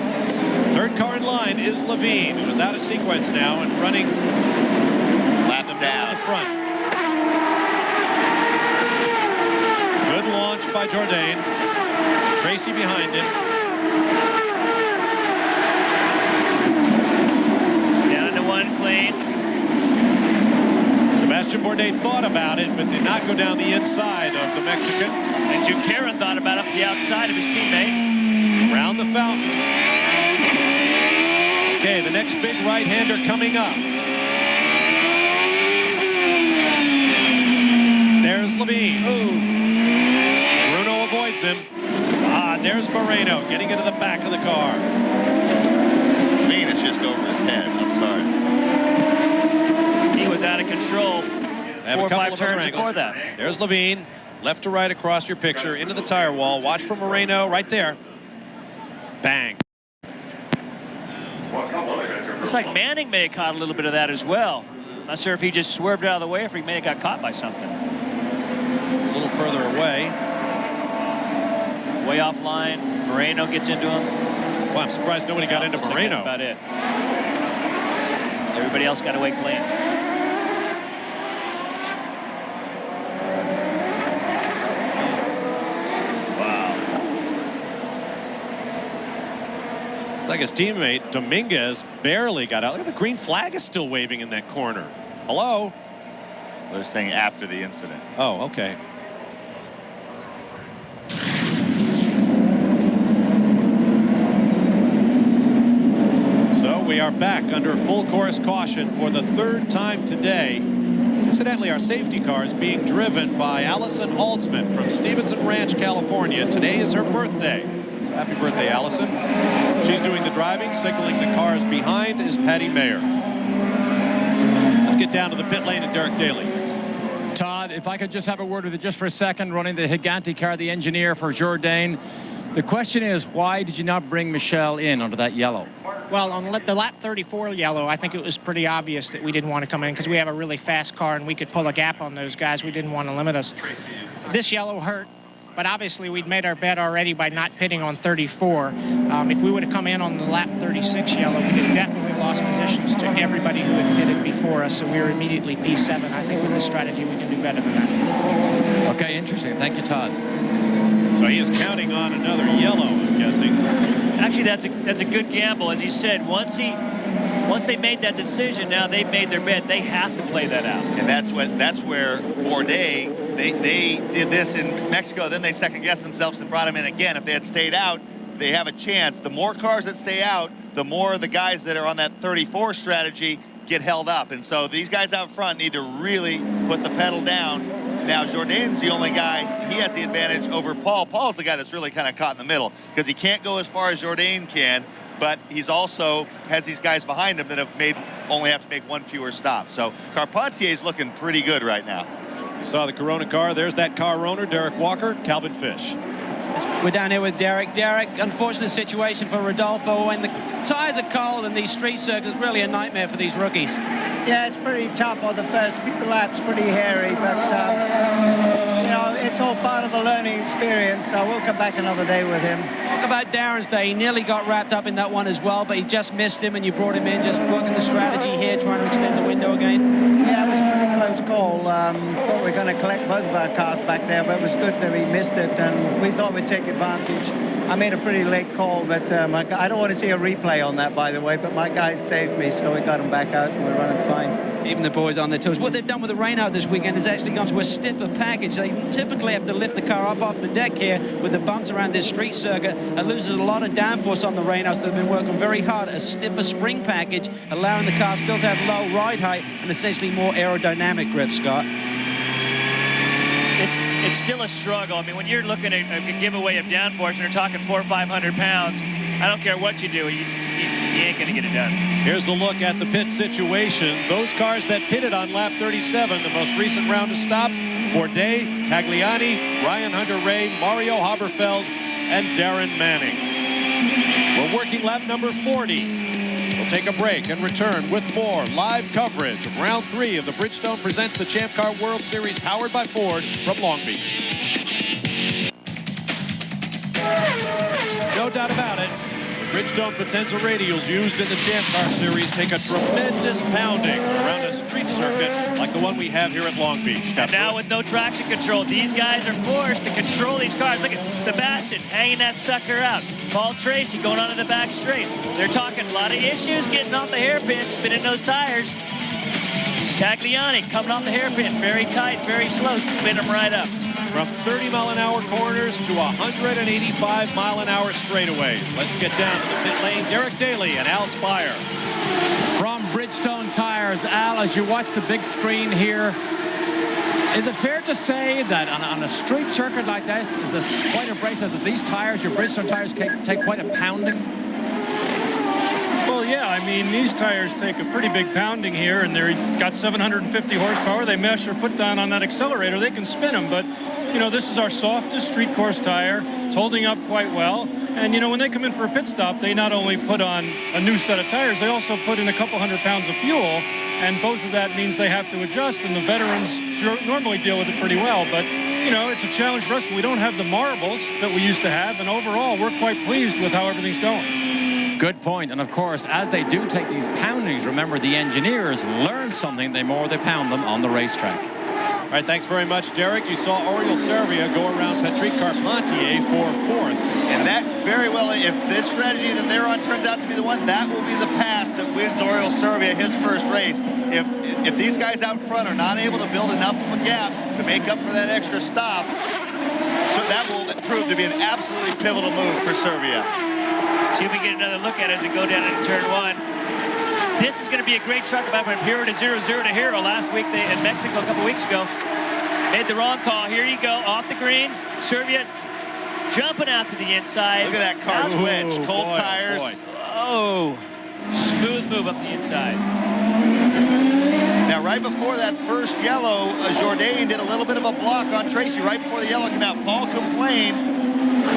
[SPEAKER 3] third car in line is Levine, who is out of sequence now and running
[SPEAKER 4] laps down
[SPEAKER 3] in the front. Good launch by Jourdain. Tracy behind him.
[SPEAKER 11] Down to one clean.
[SPEAKER 3] Sebastian Bourdais thought about it, but did not go down the inside of the Mexican.
[SPEAKER 11] And Junqueira thought about it from the outside of his teammate.
[SPEAKER 3] Around the fountain. Okay, the next big right-hander coming up. There's Levine. Bruno avoids him. There's Moreno getting into the back of the car.
[SPEAKER 4] Levine is just over his head. I'm sorry.
[SPEAKER 11] He was out of control 4 or 5 turns before that.
[SPEAKER 3] There's Levine, left to right across your picture, into the tire wall. Watch for Moreno right there. Bang.
[SPEAKER 11] Looks like Manning may have caught a little bit of that as well. Not sure if he just swerved out of the way or if he may have got caught by something.
[SPEAKER 3] A little further away.
[SPEAKER 11] Way offline. Moreno gets into him.
[SPEAKER 3] Well, I'm surprised nobody got into Moreno.
[SPEAKER 11] That's about it. Everybody else got away clean.
[SPEAKER 3] It's like his teammate Dominguez barely got out. Look at the green flag is still waving in that corner. Hello?
[SPEAKER 4] They're saying after the incident.
[SPEAKER 3] Oh, okay. So we are back under full course caution for the third time today. Incidentally, our safety car is being driven by Allison Altsman from Stevenson Ranch, California. Today is her birthday. So happy birthday, Allison. She's doing the driving, signaling the cars behind is Patty Mayer. Let's get down to the pit lane and Derek Daly.
[SPEAKER 20] Todd, if I could just have a word with you just for a second, running the Higanti car, the engineer for Jourdain. The question is, why did you not bring Michel in under that yellow?
[SPEAKER 5] Well, on the lap 34 yellow, I think it was pretty obvious that we didn't want to come in because we have a really fast car and we could pull a gap on those guys. We didn't want to limit us. This yellow hurt, but obviously we'd made our bet already by not pitting on 34. If we would have come in on the lap 36 yellow, we would have definitely lost positions to everybody who had pitted before us, so we were immediately P7. I think with this strategy, we can do better than that.
[SPEAKER 20] Okay, interesting. Thank you, Todd.
[SPEAKER 3] So he is counting on another yellow, I'm guessing.
[SPEAKER 11] Actually, that's a good gamble. As you said, once they made that decision, now they've made their bet. They have to play that out.
[SPEAKER 4] And that's where Bourdais, they did this in Mexico, then they second-guessed themselves and brought him in again. If they had stayed out, they have a chance. The more cars that stay out, the more the guys that are on that 34 strategy get held up. And so these guys out front need to really put the pedal down. Now, Jourdain's the only guy, he has the advantage over Paul. Paul's the guy that's really kind of caught in the middle because he can't go as far as Jourdain can, but he's also has these guys behind him that only have to make one fewer stop. So Carpentier's looking pretty good right now.
[SPEAKER 3] You saw the Corona car. There's that car owner, Derek Walker, Calvin Fish.
[SPEAKER 7] We're down here with Derek. Derek, unfortunate situation for Rodolfo. When the tires are cold and these street circuits, really a nightmare for these rookies.
[SPEAKER 9] Yeah, it's pretty tough on the first few laps, pretty hairy, but you know, it's all part of the learning experience, so we'll come back another day with him.
[SPEAKER 7] Talk about Darren's day. He nearly got wrapped up in that one as well, but he just missed him, and you brought him in, just working the strategy here, trying to extend the window again.
[SPEAKER 9] Yeah, it was a pretty close call. Thought we were going to collect both of our cars back there, but it was good that we missed it, and we thought we'd take advantage. I made a pretty late call, but I don't want to see a replay on that, by the way, but my guys saved me, so we got them back out, and we're running fine.
[SPEAKER 7] Keeping the boys on their toes. What they've done with the rain out this weekend is actually gone to a stiffer package. They typically have to lift the car up off the deck here with the bumps around this street circuit. It loses a lot of downforce on the rain house. They've been working very hard at a stiffer spring package, allowing the car still to have low ride height and essentially more aerodynamic grip, Scott.
[SPEAKER 11] It's still a struggle. I mean, when you're looking at a giveaway of downforce and you're talking 400 or 500 pounds, I don't care what you do, you ain't going to get it done.
[SPEAKER 3] Here's a look at the pit situation. Those cars that pitted on lap 37, the most recent round of stops, Bourdais, Tagliani, Ryan Hunter-Reay, Mario Haberfeld, and Darren Manning. We're working lap number 40. We'll take a break and return with more live coverage of round 3 of the Bridgestone Presents the Champ Car World Series powered by Ford from Long Beach. No doubt about it, the Bridgestone Potenza radials used in the Champ Car Series take a tremendous pounding around a street circuit like the one we have here at Long Beach.
[SPEAKER 11] And now with no traction control, these guys are forced to control these cars. Look at Sebastian hanging that sucker out. Paul Tracy going onto the back straight. They're talking a lot of issues getting off the hairpin, spinning those tires. Tagliani coming off the hairpin, very tight, very slow, spin them right up.
[SPEAKER 3] From 30-mile-an-hour corners to 185-mile-an-hour straightaways. Let's get down to the pit lane. Derek Daly and Al Spire.
[SPEAKER 20] From Bridgestone Tires, Al, as you watch the big screen here, is it fair to say that on a street circuit like that, is this quite abrasive that these tires, your Bridgestone tires, take quite a pounding?
[SPEAKER 21] Well, yeah, I mean, these tires take a pretty big pounding here, and they've got 750 horsepower. They mash their foot down on that accelerator. They can spin them, but, you know, this is our softest street course tire. It's holding up quite well. And, you know, when they come in for a pit stop, they not only put on a new set of tires, they also put in a couple hundred pounds of fuel, and both of that means they have to adjust, and the veterans normally deal with it pretty well. But, you know, it's a challenge for us, but we don't have the marbles that we used to have, and overall, we're quite pleased with how everything's going.
[SPEAKER 20] Good point. And of course, as they do take these poundings, remember the engineers learn something, the more they pound them on the racetrack.
[SPEAKER 3] All right, thanks very much, Derek. You saw Oriol Servia go around Patrick Carpentier for 4th.
[SPEAKER 4] And that very well, if this strategy that they're on turns out to be the one, that will be the pass that wins Oriol Servia his first race. If these guys out front are not able to build enough of a gap to make up for that extra stop, so that will prove to be an absolutely pivotal move for Servia.
[SPEAKER 11] See if we get another look at it as we go down into turn 1. This is going to be a great start from hero to 0-0 to hero. Last week in Mexico a couple weeks ago, made the wrong call. Here you go, off the green. Servia jumping out to the inside.
[SPEAKER 4] Look at that car wedge, cold tires.
[SPEAKER 11] Oh, smooth move up the inside.
[SPEAKER 4] Now, right before that first yellow, Jourdain did a little bit of a block on Tracy right before the yellow came out. Paul complained.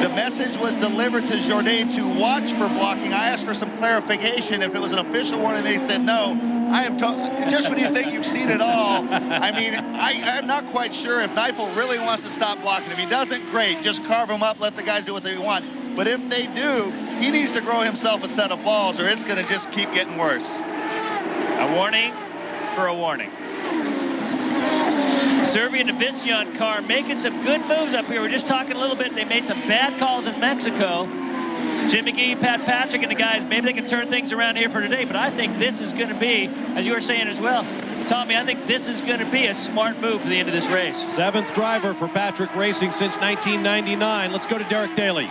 [SPEAKER 4] The message was delivered to Jourdain to watch for blocking. I asked for some clarification if it was an official warning. They said no. I am just when you think you've seen it all. I mean, I'm not quite sure if Neifel really wants to stop blocking. If he doesn't, great. Just carve him up. Let the guys do what they want. But if they do, he needs to grow himself a set of balls, or it's going to just keep getting worse.
[SPEAKER 11] A warning for a warning. Servia and the Vision car making some good moves up here. We're just talking a little bit. They made some bad calls in Mexico. Jim McGee, Pat Patrick, and the guys, maybe they can turn things around here for today, but I think this is going to be, as you were saying as well, Tommy, I think this is going to be a smart move for the end of this race.
[SPEAKER 3] 7th driver for Patrick Racing since 1999. Let's go to Derek Daly.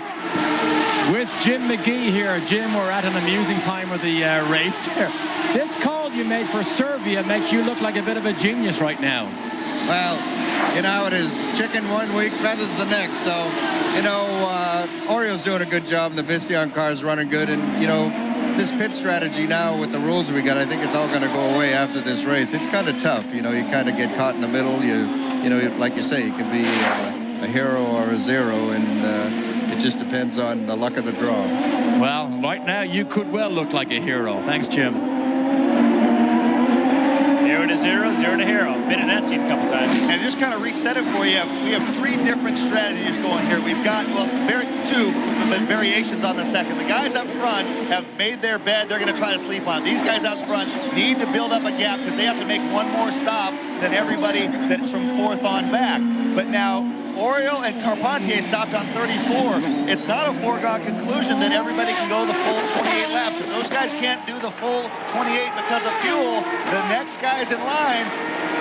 [SPEAKER 20] With Jim McGee here. Jim, we're at an amusing time of the race here. This call you made for Servia makes you look like a bit of a genius right now.
[SPEAKER 10] Well, you know how it is. Chicken one week, feathers the next. So, you know, Oriole's doing a good job, and the Visteon car is running good. And, you know, this pit strategy now with the rules we got, I think it's all going to go away after this race. It's kind of tough. You know, you kind of get caught in the middle. You know, like you say, you can be a hero or a zero, and it just depends on the luck of the draw.
[SPEAKER 6] Well, right now you could well look like a hero. Thanks, Jim.
[SPEAKER 11] 0 to 0, 0 to hero. Been in that seat a couple times.
[SPEAKER 4] And just kind of reset it for you. We have 3 different strategies going here. We've got, well, 2 variations on the second. The guys up front have made their bed. They're going to try to sleep on it. These guys out front need to build up a gap because they have to make one more stop than everybody that's from 4th on back. But now, Oriole and Carpentier stopped on 34. It's not a foregone conclusion that everybody can go the full 28 laps. If those guys can't do the full 28 because of fuel, the next guys in line,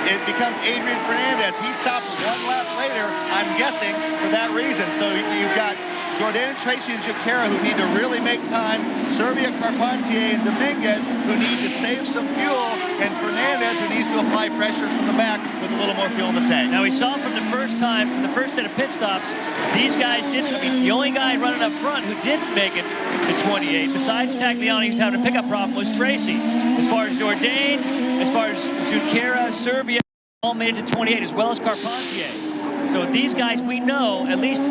[SPEAKER 4] it becomes Adrian Fernandez. He stops 1 lap later, I'm guessing, for that reason. So you've got Jourdain, Tracy, and Junqueira who need to really make time. Serbia, Carpentier, and Dominguez who need to save some fuel. And Fernandez who needs to apply pressure from the back with a little more fuel in the tank.
[SPEAKER 11] Now we saw from the first set of pit stops, these guys didn't, I mean, the only guy running up front who didn't make it to 28, besides Tagliani, who's having a pickup problem, was Tracy. As far as Jourdain, as far as Junqueira, Serbia, all made it to 28, as well as Carpentier. So these guys, we know, at least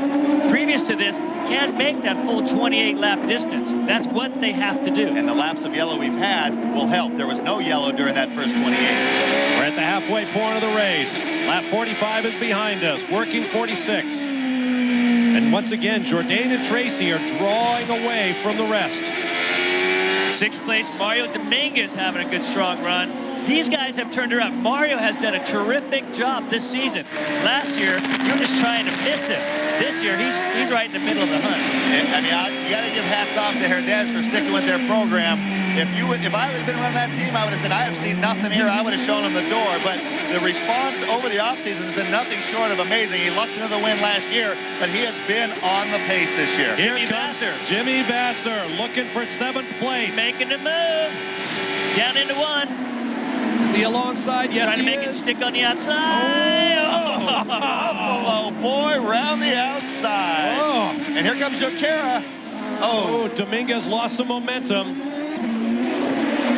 [SPEAKER 11] previous to this, can't make that full 28-lap distance. That's what they have to do.
[SPEAKER 4] And the laps of yellow we've had will help. There was no yellow during that first 28.
[SPEAKER 3] We're at the halfway point of the race. Lap 45 is behind us, working 46. And once again, Jourdain and Tracy are drawing away from the rest.
[SPEAKER 11] 6th place, Mario Dominguez having a good, strong run. These guys have turned around. Mario has done a terrific job this season. Last year, you're just trying to miss him. This year, he's right in the middle of the hunt.
[SPEAKER 4] I mean, you got to give hats off to Herdez for sticking with their program. If I would have been running that team, I would have said, I have seen nothing here. I would have shown him the door. But the response over the offseason has been nothing short of amazing. He lucked into the win last year, but he has been on the pace this year.
[SPEAKER 3] Here comes Jimmy Vasser looking for 7th place.
[SPEAKER 11] He's making the move. Down into 1.
[SPEAKER 3] Is he alongside? Yes,
[SPEAKER 11] he is. Trying to make it stick on the outside.
[SPEAKER 4] Oh, Buffalo boy, round the outside.
[SPEAKER 3] Oh.
[SPEAKER 4] And here comes Junqueira.
[SPEAKER 3] Oh, Dominguez lost some momentum.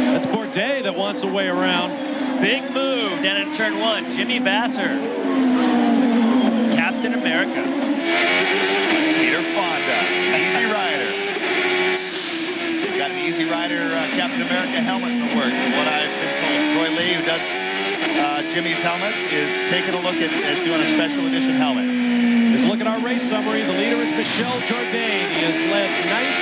[SPEAKER 3] That's Bourdais that wants a way around.
[SPEAKER 11] Big move down in turn 1. Jimmy Vasser. Captain America.
[SPEAKER 4] Peter Fonda. Easy Rider. You've got an Easy Rider Captain America helmet in the works. From what I've been told, Troy Lee, who does Jimmy's helmets, is taking a look at doing a special edition helmet.
[SPEAKER 3] Let's look at our race summary. The leader is Michel Jourdain. He has led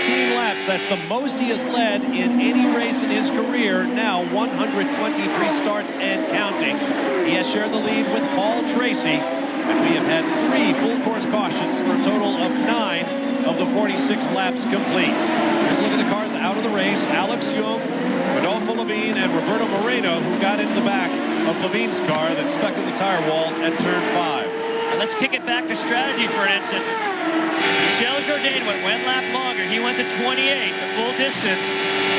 [SPEAKER 3] 19 laps. That's the most he has led in any race in his career. Now 123 starts and counting. He has shared the lead with Paul Tracy. And we have had 3 full course cautions for a total of 9 of the 46 laps complete. Here's a look at the cars out of the race. Alex Young, Rodolfo Levine, and Roberto Moreno, who got into the back of Levine's car that stuck in the tire walls at turn 5.
[SPEAKER 11] Let's kick it back to strategy for an instant. Michel Jourdain went 1 lap longer. He went to 28, the full distance.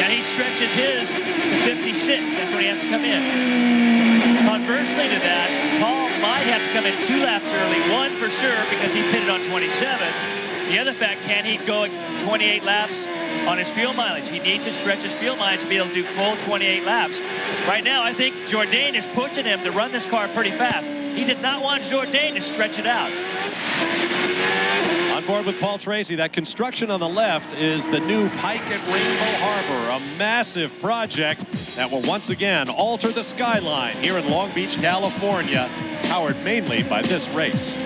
[SPEAKER 11] Now he stretches his to 56. That's when he has to come in. Conversely to that, Paul might have to come in 2 laps early. 1 for sure because he pitted on 27. The other fact, can he go 28 laps on his fuel mileage? He needs to stretch his fuel mileage to be able to do full 28 laps. Right now, I think Jourdain is pushing him to run this car pretty fast. He does not want Jourdain to stretch it out.
[SPEAKER 3] On board with Paul Tracy, that construction on the left is the new Pike at Rainbow Harbor, a massive project that will once again alter the skyline here in Long Beach, California, powered mainly by this race.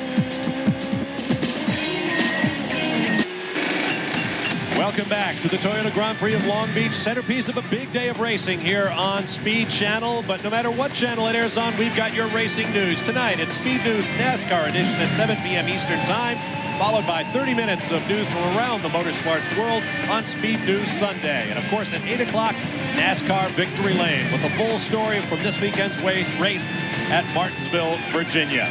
[SPEAKER 3] Welcome back to the Toyota Grand Prix of Long Beach, centerpiece of a big day of racing here on Speed Channel. But no matter what channel it airs on, we've got your racing news. Tonight, it's Speed News NASCAR edition at 7 p.m. Eastern Time, followed by 30 minutes of news from around the motorsports world on Speed News Sunday. And of course, at 8 o'clock, NASCAR Victory Lane with a full story from this weekend's race at Martinsville, Virginia.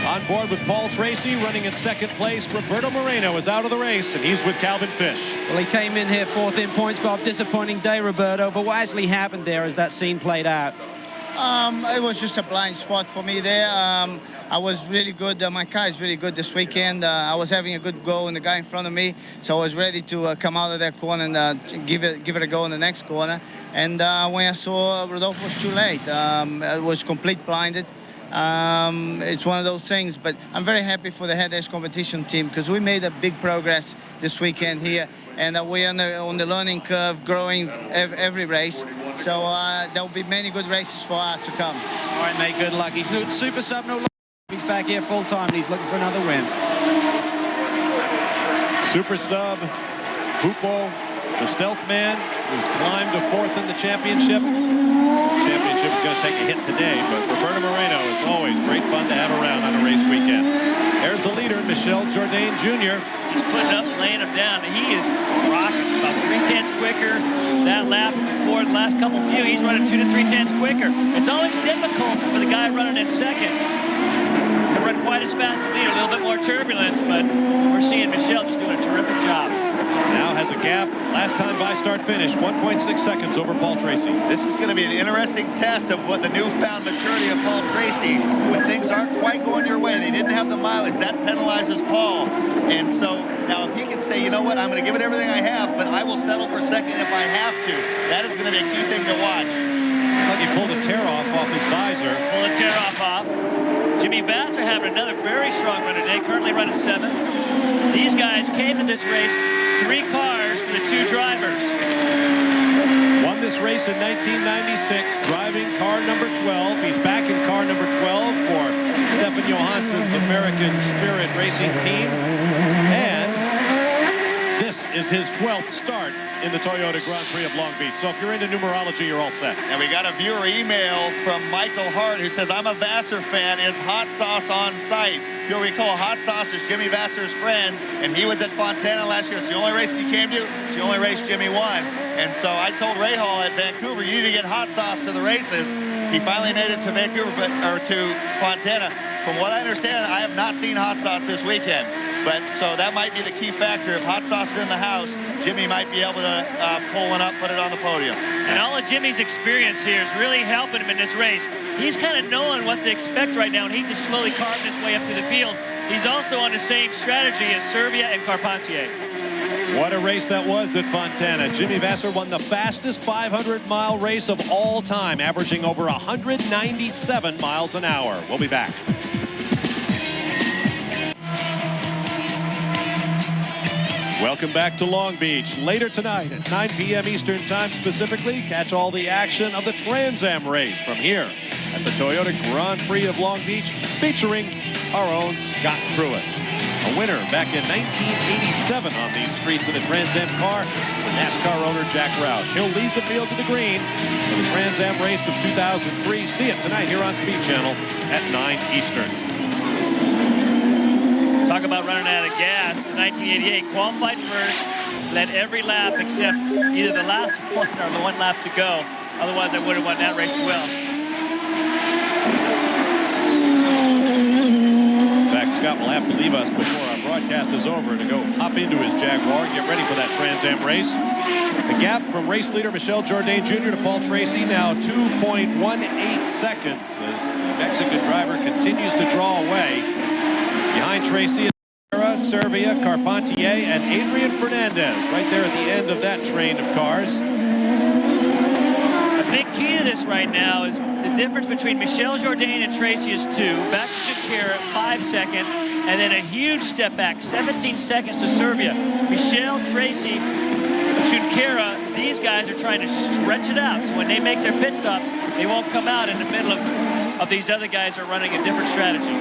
[SPEAKER 3] On board with Paul Tracy, running in 2nd place. Roberto Moreno is out of the race, and he's with Calvin Fish.
[SPEAKER 7] Well, he came in here 4th in points, Bob. Disappointing day, Roberto. But what actually happened there as that scene played out?
[SPEAKER 9] It was just a blind spot for me there. I was really good. My car is really good this weekend. I was having a good go in the guy in front of me, so I was ready to come out of that corner and give it a go in the next corner. And when I saw Rodolfo was too late, I was complete blinded. It's one of those things, but I'm very happy for the head race competition team because we made a big progress this weekend here, and we're on the learning curve, growing every race. So there will be many good races for us to come.
[SPEAKER 7] All right, mate, good luck. He's super sub, no luck. He's back here full time, and he's looking for another win.
[SPEAKER 3] Super sub, Hupo, the stealth man, who's climbed to 4th in the championship. Championship is going to take a hit today, but Roberto Moreno is always great fun to have around on a race weekend. There's the leader, Michel Jourdain Jr.
[SPEAKER 11] He's putting up, laying him down. He is rocking about 3/10 quicker. That lap before the last couple few, he's running 2 to 3/10 quicker. It's always difficult for the guy running in second to run quite as fast as leader. A little bit more turbulence, but we're seeing Michel just doing a terrific job.
[SPEAKER 3] Now has a gap. Last time by start finish, 1.6 seconds over Paul Tracy.
[SPEAKER 4] This is going to be an interesting test of what the newfound maturity of Paul Tracy. When things aren't quite going your way, they didn't have the mileage, that penalizes Paul. And so now if he can say, you know what, I'm going to give it everything I have, but I will settle for second if I have to. That is going to be a key thing to watch.
[SPEAKER 3] Like he pulled a tear-off his visor.
[SPEAKER 11] Pull a tear-off off. Jimmy Vasser having another very strong run today, currently running 7th. These guys came to this race 3 cars for the 2 drivers.
[SPEAKER 3] Won this race in 1996, driving car number 12. He's back in car number 12 for Stefan Johansson's American Spirit Racing team. And this is his 12th start in the Toyota Grand Prix of Long Beach. So if you're into numerology, you're all set.
[SPEAKER 4] And we got a viewer email from Michael Hart who says, I'm a Vasser fan. Is Hot Sauce on site? If you'll recall, Hot Sauce is Jimmy Vasser's friend, and he was at Fontana last year. It's the only race he came to. It's the only race Jimmy won. And so I told Ray Hall at Vancouver, you need to get Hot Sauce to the races. He finally made it to Vancouver, or to Fontana. From what I understand, I have not seen Hot Sauce this weekend. But so that might be the key factor. If Hot Sauce is in the house, Jimmy might be able to pull one up, put it on the podium.
[SPEAKER 11] And all of Jimmy's experience here is really helping him in this race. He's kind of knowing what to expect right now, and he's just slowly carving his way up through the field. He's also on the same strategy as Servia and Carpentier.
[SPEAKER 3] What a race that was at Fontana. Jimmy Vasser won the fastest 500-mile race of all time, averaging over 197 miles an hour. We'll be back. Welcome back to Long Beach. Later tonight at 9 p.m. Eastern Time specifically, catch all the action of the Trans Am race from here at the Toyota Grand Prix of Long Beach, featuring our own Scott Pruitt. A winner back in 1987 on these streets in a Trans Am car for NASCAR owner Jack Roush. He'll lead the field to the green for the Trans Am race of 2003. See it tonight here on Speed Channel at 9 Eastern.
[SPEAKER 11] Talk about running out of gas. 1988, qualified first, led every lap except either the last one or the 1 lap to go. Otherwise, I would have won that race as well.
[SPEAKER 3] In fact, Scott will have to leave us before our broadcast is over to go hop into his Jaguar and get ready for that Trans Am race. The gap from race leader Michel Jourdain Jr. to Paul Tracy now 2.18 seconds as the Mexican driver continues to draw away. Behind Tracy, Servia, Carpentier, and Adrian Fernandez right there at the end of that train of cars.
[SPEAKER 11] A big key to this right now is the difference between Michel Jourdain and Tracy is 2. Back to Junqueira at 5 seconds, and then a huge step back, 17 seconds to Servia. Michel, Tracy, Junqueira, these guys are trying to stretch it out. So when they make their pit stops, they won't come out in the middle of these other guys who are running a different strategy.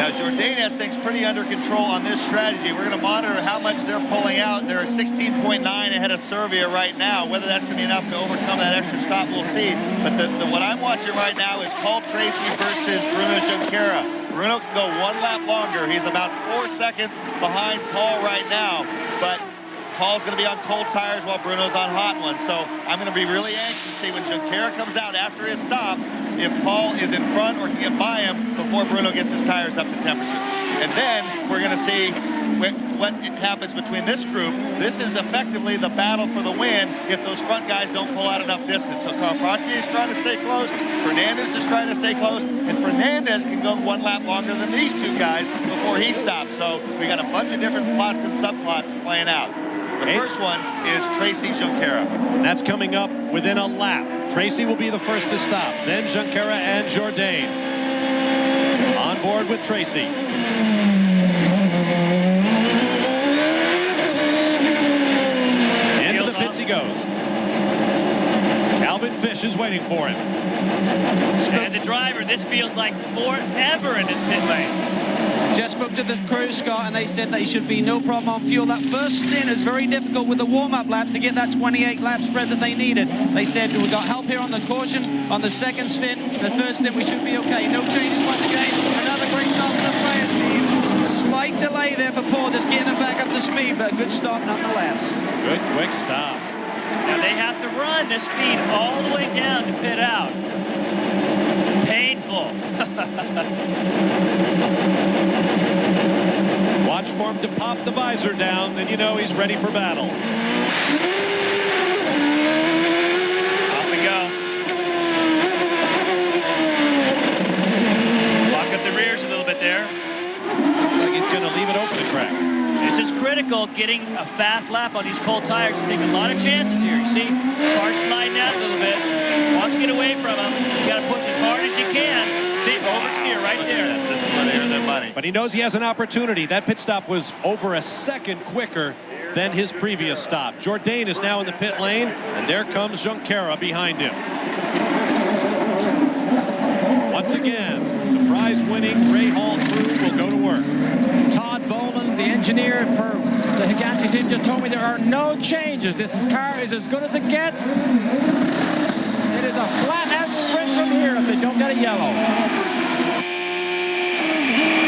[SPEAKER 4] Now, Jourdain has things pretty under control on this strategy. We're going to monitor how much they're pulling out. They're 16.9 ahead of Servia right now. Whether that's going to be enough to overcome that extra stop, we'll see. But what I'm watching right now is Paul Tracy versus Bruno Junqueira. Bruno can go 1 lap longer. He's about 4 seconds behind Paul right now. But Paul's going to be on cold tires while Bruno's on hot ones. So I'm going to be really anxious to see when Junqueira comes out after his stop, if Paul is in front or can get by him before Bruno gets his tires up to temperature. And then we're going to see what happens between this group, this is effectively the battle for the win if those front guys don't pull out enough distance. So Carpentier is trying to stay close, Fernandez is trying to stay close, and Fernandez can go one lap longer than these two guys before he stops. So we got a bunch of different plots and subplots playing out. The first one is Tracy Junqueira.
[SPEAKER 3] And that's coming up within a lap. Tracy will be the first to stop. Then Junqueira and Jourdain. On board with Tracy. Into the pits he goes. Calvin Fish is waiting for him.
[SPEAKER 11] As a driver, this feels like forever in this pit lane.
[SPEAKER 7] Just spoke to the crew, Scott, and they said that he should be no problem on fuel. That first stint is very difficult with the warm-up laps to get that 28-lap spread that they needed. They said we got help here on the caution. On the second stint, the third stint, we should be okay. No changes once again. Another great start for the players team. Slight delay there for Paul, just getting him back up to speed, but a good start nonetheless.
[SPEAKER 3] Good quick stop.
[SPEAKER 11] Now they have to run the speed all the way down to pit out. Painful.
[SPEAKER 3] Watch for him to pop the visor down, then you know he's ready for battle.
[SPEAKER 11] Off we go. Lock up the rears a little bit there.
[SPEAKER 3] Looks like he's going to leave it open to crack.
[SPEAKER 11] This is critical, getting a fast lap on these cold tires. He's taking a lot of chances here. You see, car sliding out a little bit. Wants to get away from him. You got to push as hard as you can. See, oversteer right there.
[SPEAKER 4] This is where they earn their money.
[SPEAKER 3] But he knows he has an opportunity. That pit stop was over a second quicker than his previous stop. Jourdain is now in the pit lane, and there comes Junqueira behind him. Once again, the prize-winning Ray Hall crew will go to work.
[SPEAKER 20] Todd Bowman, the engineer for the Higanti team, just told me there are no changes. This car is as good as it gets. It is a flat-out sprint from here if they don't get a yellow.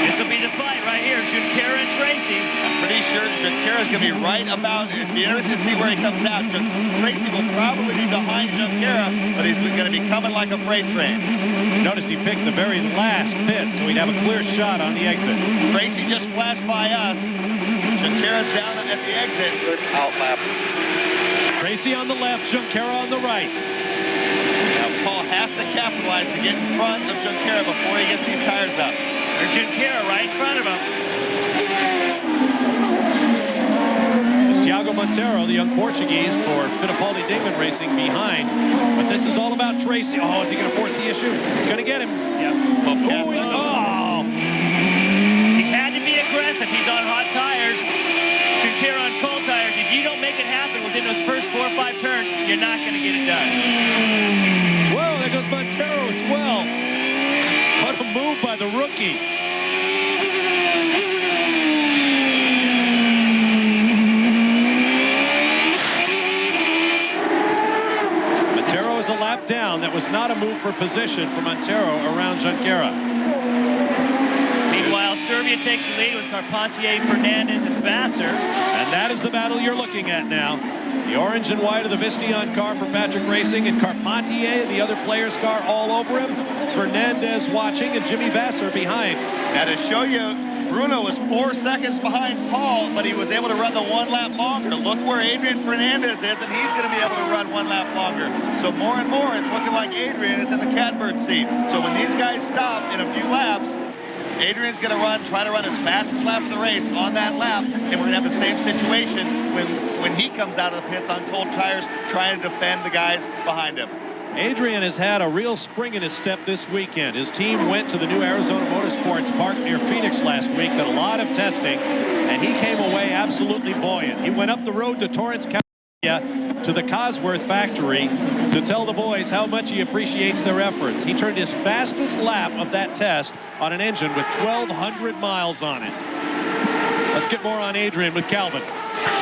[SPEAKER 11] This will be the fight right here, Junqueira and Tracy.
[SPEAKER 4] I'm pretty sure Junqueira's going to be right about, it'd be interesting to see where he comes out. Tracy will probably be behind Junqueira, but he's going to be coming like a freight train.
[SPEAKER 3] Notice he picked the very last pit, so he'd have a clear shot on the exit.
[SPEAKER 4] Tracy just flashed by us. Junqueira's down at the exit. Good out lap.
[SPEAKER 3] Tracy on the left, Junqueira on the right.
[SPEAKER 4] Now Paul has to capitalize to get in front of Junqueira before he gets these tires up.
[SPEAKER 11] There's Junqueira right in front of him.
[SPEAKER 3] It's Thiago Monteiro, the young Portuguese for Fittipaldi Dingman Racing behind. But this is all about Tracy. Oh, is he going to force the issue? He's going to get him.
[SPEAKER 11] Yep.
[SPEAKER 3] Oh!
[SPEAKER 11] He had to be aggressive. He's on hot tires. Junqueira on cold tires. If you don't make it happen within those first 4 or 5 turns, you're not going to get it done.
[SPEAKER 3] Whoa, there goes Monteiro as well. What a move by the rookie. Monteiro is a lap down. That was not a move for position for Monteiro around Junqueira.
[SPEAKER 11] Meanwhile, Serbia takes the lead with Carpentier, Fernandez, and Vassar.
[SPEAKER 3] And that is the battle you're looking at now. The orange and white of the Visteon car for Patrick Racing, and Carpentier, the other player's car, all over him. Fernandez watching, and Jimmy Vassar behind.
[SPEAKER 4] Now to show you, Bruno was 4 seconds behind Paul, but he was able to run the 1 lap longer. Look where Adrian Fernandez is, and he's going to be able to run 1 lap longer. So more and more, it's looking like Adrian is in the catbird seat. So when these guys stop in a few laps, Adrian's going to try to run his fastest lap of the race on that lap, and we're going to have the same situation when he comes out of the pits on cold tires trying to defend the guys behind him.
[SPEAKER 3] Adrian has had a real spring in his step this weekend. His team went to the new Arizona Motorsports Park near Phoenix last week, did a lot of testing, and he came away absolutely buoyant. He went up the road to Torrance, California, to the Cosworth factory to tell the boys how much he appreciates their efforts. He turned his fastest lap of that test on an engine with 1,200 miles on it. Let's get more on Adrian with Calvin.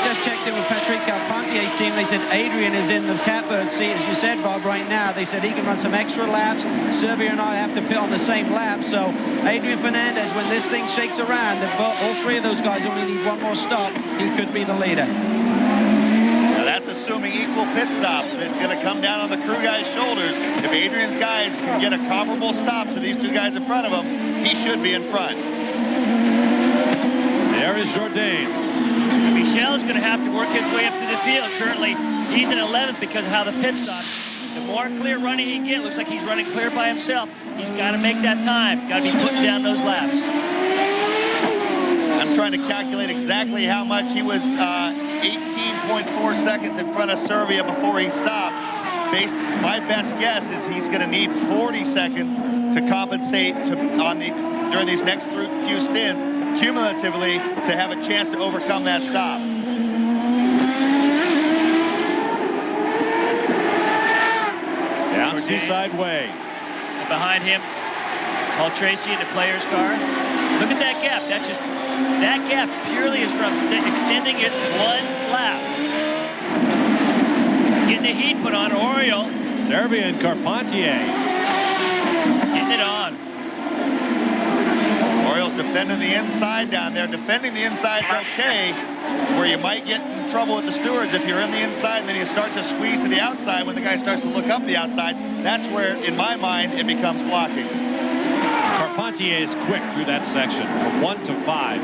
[SPEAKER 7] Just checked in with Patrick Carpentier's team. They said Adrian is in the catbird seat, as you said, Bob, right now. They said he can run some extra laps. Serbia and I have to pit on the same lap. So Adrian Fernandez, when this thing shakes around, all 3 of those guys only need 1 more stop. He could be the leader.
[SPEAKER 4] Now that's assuming equal pit stops. It's going to come down on the crew guys' shoulders. If Adrian's guys can get a comparable stop to these 2 guys in front of him, he should be in front.
[SPEAKER 3] There is Jourdain.
[SPEAKER 11] Michel's going to have to work his way up to the field. Currently, he's in 11th because of how the pit stop. The more clear running he gets, looks like he's running clear by himself. He's got to make that time. Got to be putting down those laps.
[SPEAKER 4] I'm trying to calculate exactly how much he was 18.4 seconds in front of Serbia before he stopped. My best guess is he's going to need 40 seconds to compensate during these next few stints cumulatively to have a chance to overcome that stop.
[SPEAKER 3] Down Seaside Way.
[SPEAKER 11] And behind him, Paul Tracy in the player's car. Look at that gap. That gap purely is from extending it one lap. Getting the heat put on Oriol.
[SPEAKER 3] Serbia and Carpentier.
[SPEAKER 11] Getting it on.
[SPEAKER 4] Oriol's defending the inside down there. Defending the inside's okay. Where you might get in trouble with the stewards if you're in the inside and then you start to squeeze to the outside when the guy starts to look up the outside. That's where, in my mind, it becomes blocking.
[SPEAKER 3] Carpentier is quick through that section from 1 to 5.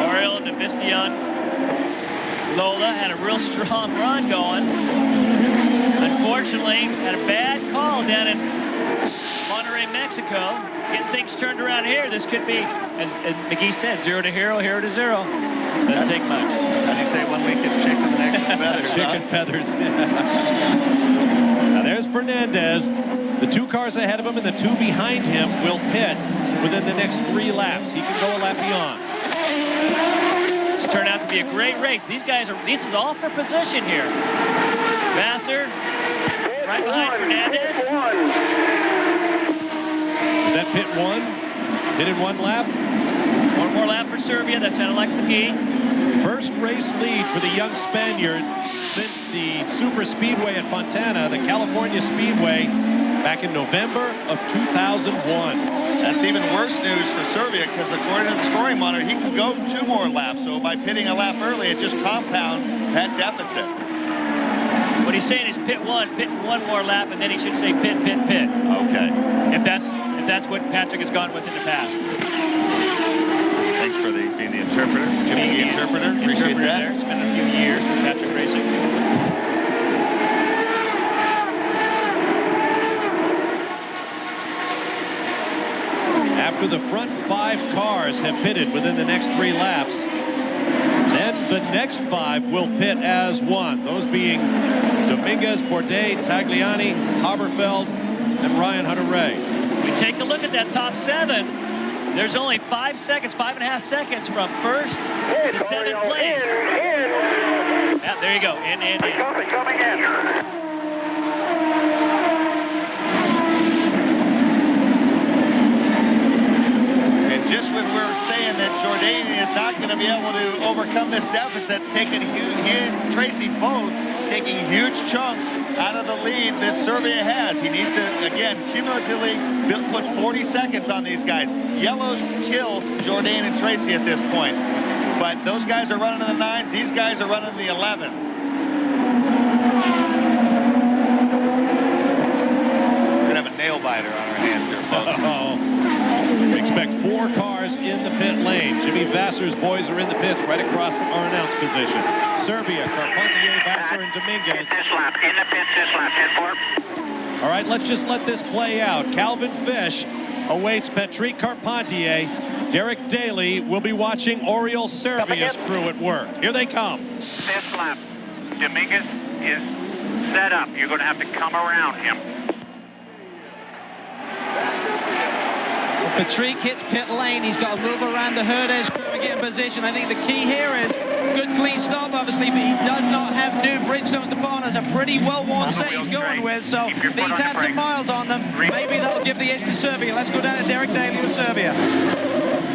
[SPEAKER 11] Oriol and Navistian. Lola had a real strong run going. Unfortunately, had a bad call down in Monterrey, Mexico. Getting things turned around here. This could be, as McGee said, 0 to hero, hero to zero. Doesn't take much.
[SPEAKER 4] How do you say 1 week it's chicken, the next is feathers?
[SPEAKER 3] Chicken feathers. Now there's Fernandez. The 2 cars ahead of him and the 2 behind him will pit within the next 3 laps. He can go a lap beyond.
[SPEAKER 11] It's turned out to be a great race. These guys are, this is all for position here. Vassar right behind Fernandez.
[SPEAKER 3] Is that pit 1? Pit in 1 lap?
[SPEAKER 11] One more lap for Serbia. That sounded like McGee.
[SPEAKER 3] First race lead for the young Spaniard since the Super Speedway at Fontana, the California Speedway, back in November of 2001.
[SPEAKER 4] That's even worse news for Serbia because according to the scoring monitor, he can go 2 more laps. So by pitting a lap early, it just compounds that deficit.
[SPEAKER 11] What he's saying is pit 1 more lap, and then he should say pit.
[SPEAKER 4] Okay.
[SPEAKER 11] If that's what Patrick has gone with in the past.
[SPEAKER 4] Thanks for being the interpreter. Jimmy, the interpreter. Appreciate that.
[SPEAKER 11] There. It's been a few years with Patrick Racing.
[SPEAKER 3] After the front 5 cars have pitted within the next 3 laps, then the next 5 will pit as one. Those being Dominguez, Bourdais, Tagliani, Haberfeld, and Ryan Hunter-Ray.
[SPEAKER 11] We take a look at that top 7. There's only 5 seconds, 5.5 seconds from first to 7th place. Yeah, there you go. In.
[SPEAKER 19] Coming in.
[SPEAKER 4] Just when we're saying that Jourdain is not going to be able to overcome this deficit, he and Tracy both taking huge chunks out of the lead that Serbia has. He needs to, again, cumulatively put 40 seconds on these guys. Yellows kill Jourdain and Tracy at this point. But those guys are running in the 9s. These guys are running in the 11s. We're going to have a nail biter on our hands here, folks.
[SPEAKER 3] We expect 4 cars in the pit lane. Jimmy Vassar's boys are in the pits right across from our announce position. Serbia, Carpentier, Vassar, and Dominguez.
[SPEAKER 19] This lap, in the pits this lap, 10-4.
[SPEAKER 3] All right, let's just let this play out. Calvin Fish awaits Patrick Carpentier. Derek Daly will be watching Oriol Servia's crew at work. Here they come.
[SPEAKER 19] This lap, Dominguez is set up. You're going to have to come around him.
[SPEAKER 7] Patrick hits pit lane. He's got to move around the Herdez crew and get in position. I think the key here is good clean stop, obviously, but he does not have new Bridgestones to put on. It's a pretty well-worn set he's going with, so these have some miles on them. Maybe that'll give the edge to Serbia. Let's go down to Derek Daly with Serbia.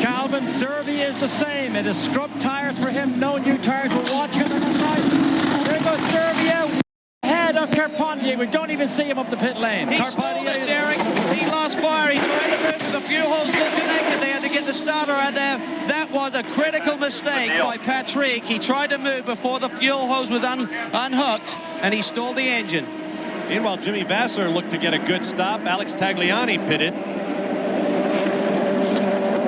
[SPEAKER 20] Calvin, Serbia is the same. It is scrub tires for him. No new tires. We're watching him on the right. There goes Serbia. Ahead of Carpentier. We don't even see him up the pit lane.
[SPEAKER 7] He stalled it, Derek. He lost fire. He tried to move with the fuel hole still connected. They had to get the starter out there. That was a critical mistake by Patrick. He tried to move before the fuel hose was unhooked, and he stalled the engine.
[SPEAKER 3] Meanwhile, Jimmy Vassar looked to get a good stop. Alex Tagliani pitted.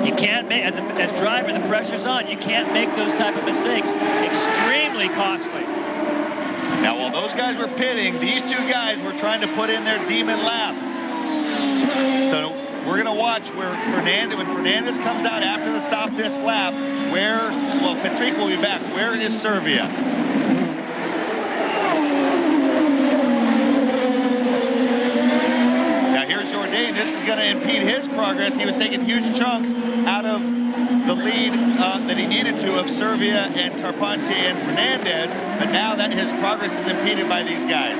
[SPEAKER 11] He You can't make, as driver, the pressure's on. You can't make those type of mistakes. Extremely costly.
[SPEAKER 4] Now, while those guys were pitting, these two guys were trying to put in their demon lap. So we're going to watch where when Fernandez comes out after the stop this lap, Patrick will be back. Where is Servia? Now here's Jourdain. This is going to impede his progress. He was taking huge chunks out of the lead that he needed to of Servia and Carpentier and Fernandez, but now that his progress is impeded by these guys.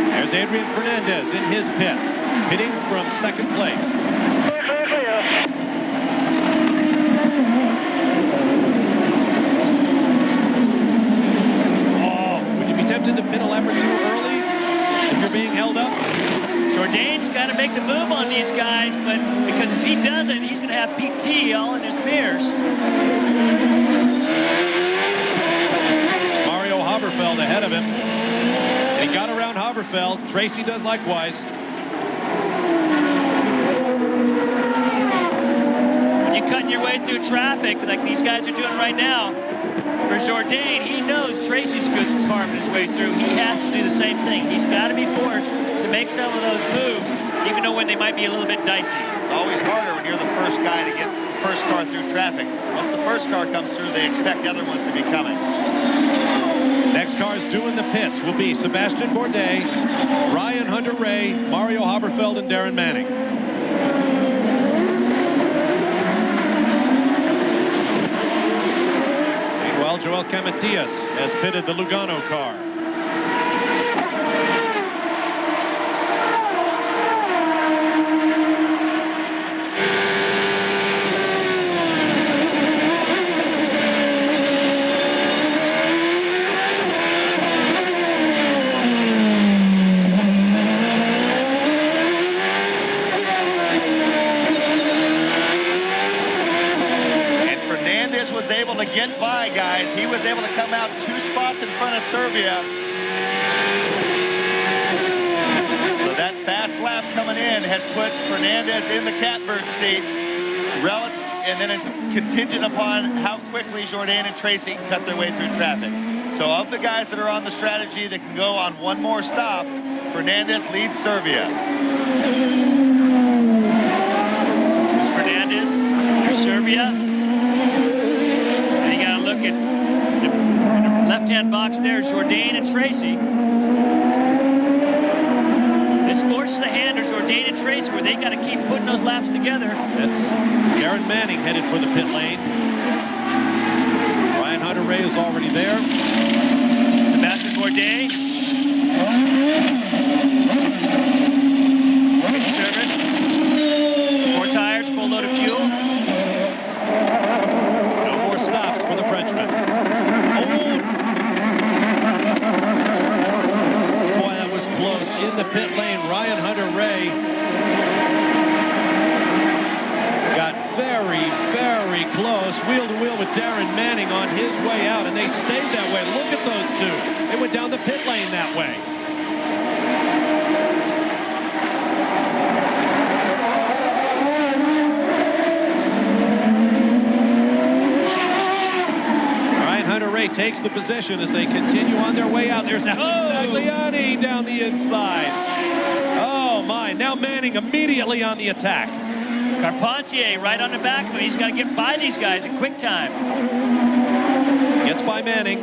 [SPEAKER 3] There's Adrian Fernandez in his pit, pitting from second place. Would you be tempted to pit a lap or two early if you're being held up?
[SPEAKER 11] Jourdain's got to make the move on these guys, but because if he doesn't, he's going to have PT all in his mirrors.
[SPEAKER 3] It's Mario Haberfeld ahead of him. And he got around Haberfeld. Tracy does likewise.
[SPEAKER 11] When you're cutting your way through traffic like these guys are doing right now, for Jourdain, he knows Tracy's good carving his way through. He has to do the same thing. He's got to be forced to make some of those moves, even though when they might be a little bit dicey.
[SPEAKER 4] It's always harder when you're the first guy to get the first car through traffic. Once the first car comes through, they expect the other ones to be coming.
[SPEAKER 3] Next cars doing the pits will be Sebastian Bourdais, Ryan Hunter-Reay, Mario Haberfeld, and Darren Manning. Meanwhile, Joel Camatias has pitted the Lugano car.
[SPEAKER 4] Able to get by, guys. He was able to come out 2 spots in front of Servia. So that fast lap coming in has put Fernandez in the catbird seat, and then contingent upon how quickly Jourdain and Tracy can cut their way through traffic. So of the guys that are on the strategy that can go on one more stop, Fernandez leads Servia.
[SPEAKER 11] There's Fernandez, there's Servia. At the left-hand box there, Jourdain and Tracy. This forces the hand of Jourdain and Tracy where they got to keep putting those laps together.
[SPEAKER 3] That's Darren Manning headed for the pit lane. Ryan Hunter-Reay is already there.
[SPEAKER 11] Sebastian Bourdais. Good service. 4 tires, full load of fuel.
[SPEAKER 3] Stops for the Frenchman. Oh! Boy, that was close. In the pit lane, Ryan Hunter-Reay got very, very close. Wheel to wheel with Darren Manning on his way out, and they stayed that way. Look at those two. They went down the pit lane that way. Hunter-Reay takes the position as they continue on their way out. There's Alex Tagliani down the inside. Oh, my. Now Manning immediately on the attack.
[SPEAKER 11] Carpentier right on the back of him. He's got to get by these guys in quick time.
[SPEAKER 3] Gets by Manning.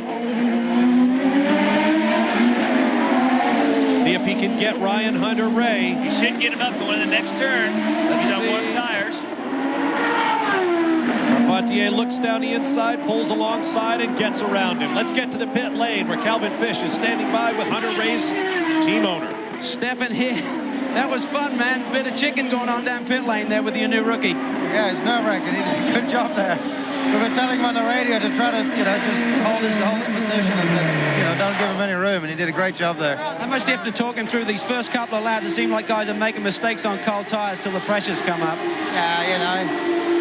[SPEAKER 3] See if he can get Ryan Hunter-Reay.
[SPEAKER 11] He should get him up going to the next turn. He's on warm tires.
[SPEAKER 3] Carpentier looks down the inside, pulls alongside, and gets around him. Let's get to the pit lane where Calvin Fish is standing by with Hunter-Reay's team owner.
[SPEAKER 7] Stefan here. That was fun, man. Bit of chicken going on down pit lane there with your new rookie.
[SPEAKER 22] Yeah, it's nerve-wracking. He did a good job there. We were telling him on the radio to try to, just hold his position and then, don't give him any room, and he did a great job there.
[SPEAKER 7] How much do you have to talk him through these first couple of laps? It seemed like guys are making mistakes on cold tires till the pressures come up.
[SPEAKER 22] Yeah,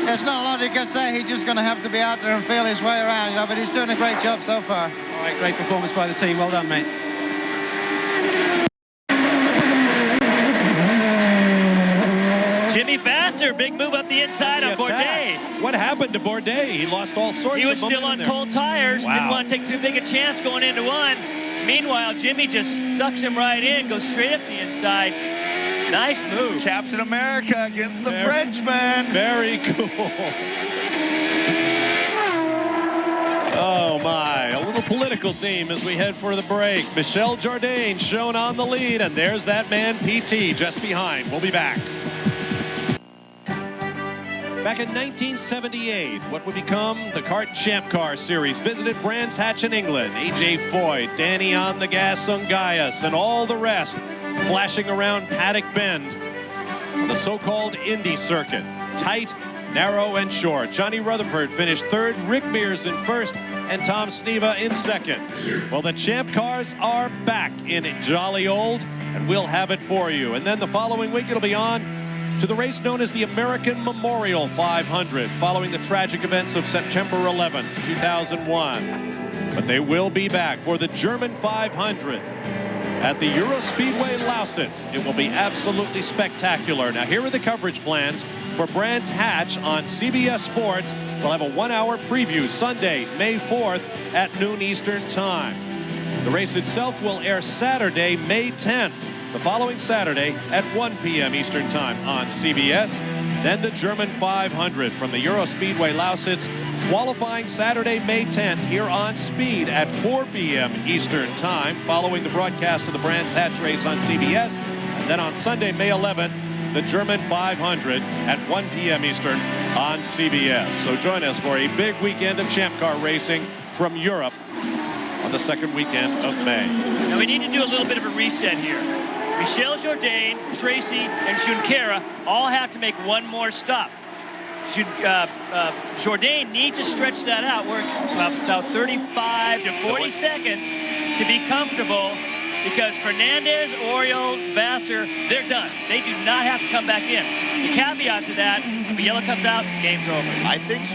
[SPEAKER 22] there's not a lot he can say. He's just going to have to be out there and feel his way around, but he's doing a great job so far.
[SPEAKER 7] All right, great performance by the team. Well done, mate.
[SPEAKER 11] Jimmy Vasser, big move up the inside on Bourdais.
[SPEAKER 3] What happened to Bourdais? He lost all sorts of
[SPEAKER 11] He was still on
[SPEAKER 3] there.
[SPEAKER 11] cold tires.
[SPEAKER 3] Wow.
[SPEAKER 11] Didn't want to take too big a chance going into one. Meanwhile, Jimmy just sucks him right in, goes straight up the inside. Nice move.
[SPEAKER 4] Captain America against the Frenchman.
[SPEAKER 3] Very cool. Oh my, a little political theme as we head for the break. Michel Jourdain shown on the lead, and there's that man PT just behind. We'll be back. Back in 1978, what would become the Kart Champ Car Series visited Brands Hatch in England. A.J. Foyt, Danny on the gas, Ungaius, and all the rest flashing around Paddock Bend on the so-called Indy circuit. Tight, narrow, and short. Johnny Rutherford finished third, Rick Mears in first, and Tom Sneva in second. Well, the Champ Cars are back in jolly old, and we'll have it for you. And then the following week, it'll be on to the race known as the American Memorial 500, following the tragic events of September 11th, 2001. But they will be back for the German 500 at the Euro Speedway Lausitz. It will be absolutely spectacular. Now, here are the coverage plans for Brands Hatch on CBS Sports. We'll have a 1-hour preview Sunday, May 4th at noon Eastern Time. The race itself will air Saturday, May 10th. The following Saturday at 1 p.m. Eastern Time on CBS. Then the German 500 from the Euro Speedway Lausitz, qualifying Saturday, May 10th here on Speed at 4 p.m. Eastern Time, following the broadcast of the Brands Hatch race on CBS. And then on Sunday, May 11th, the German 500 at 1 p.m. Eastern on CBS. So join us for a big weekend of Champ Car racing from Europe on the second weekend of May.
[SPEAKER 11] Now we need to do a little bit of a reset here. Michel Jourdain, Tracy, and Junqueira all have to make one more stop. Jourdain needs to stretch that out. We're about 35 to 40 seconds to be comfortable, because Fernandez, Oriol, Vasser, they're done. They do not have to come back in. The caveat to that, if a yellow comes out, game's over.
[SPEAKER 4] I think,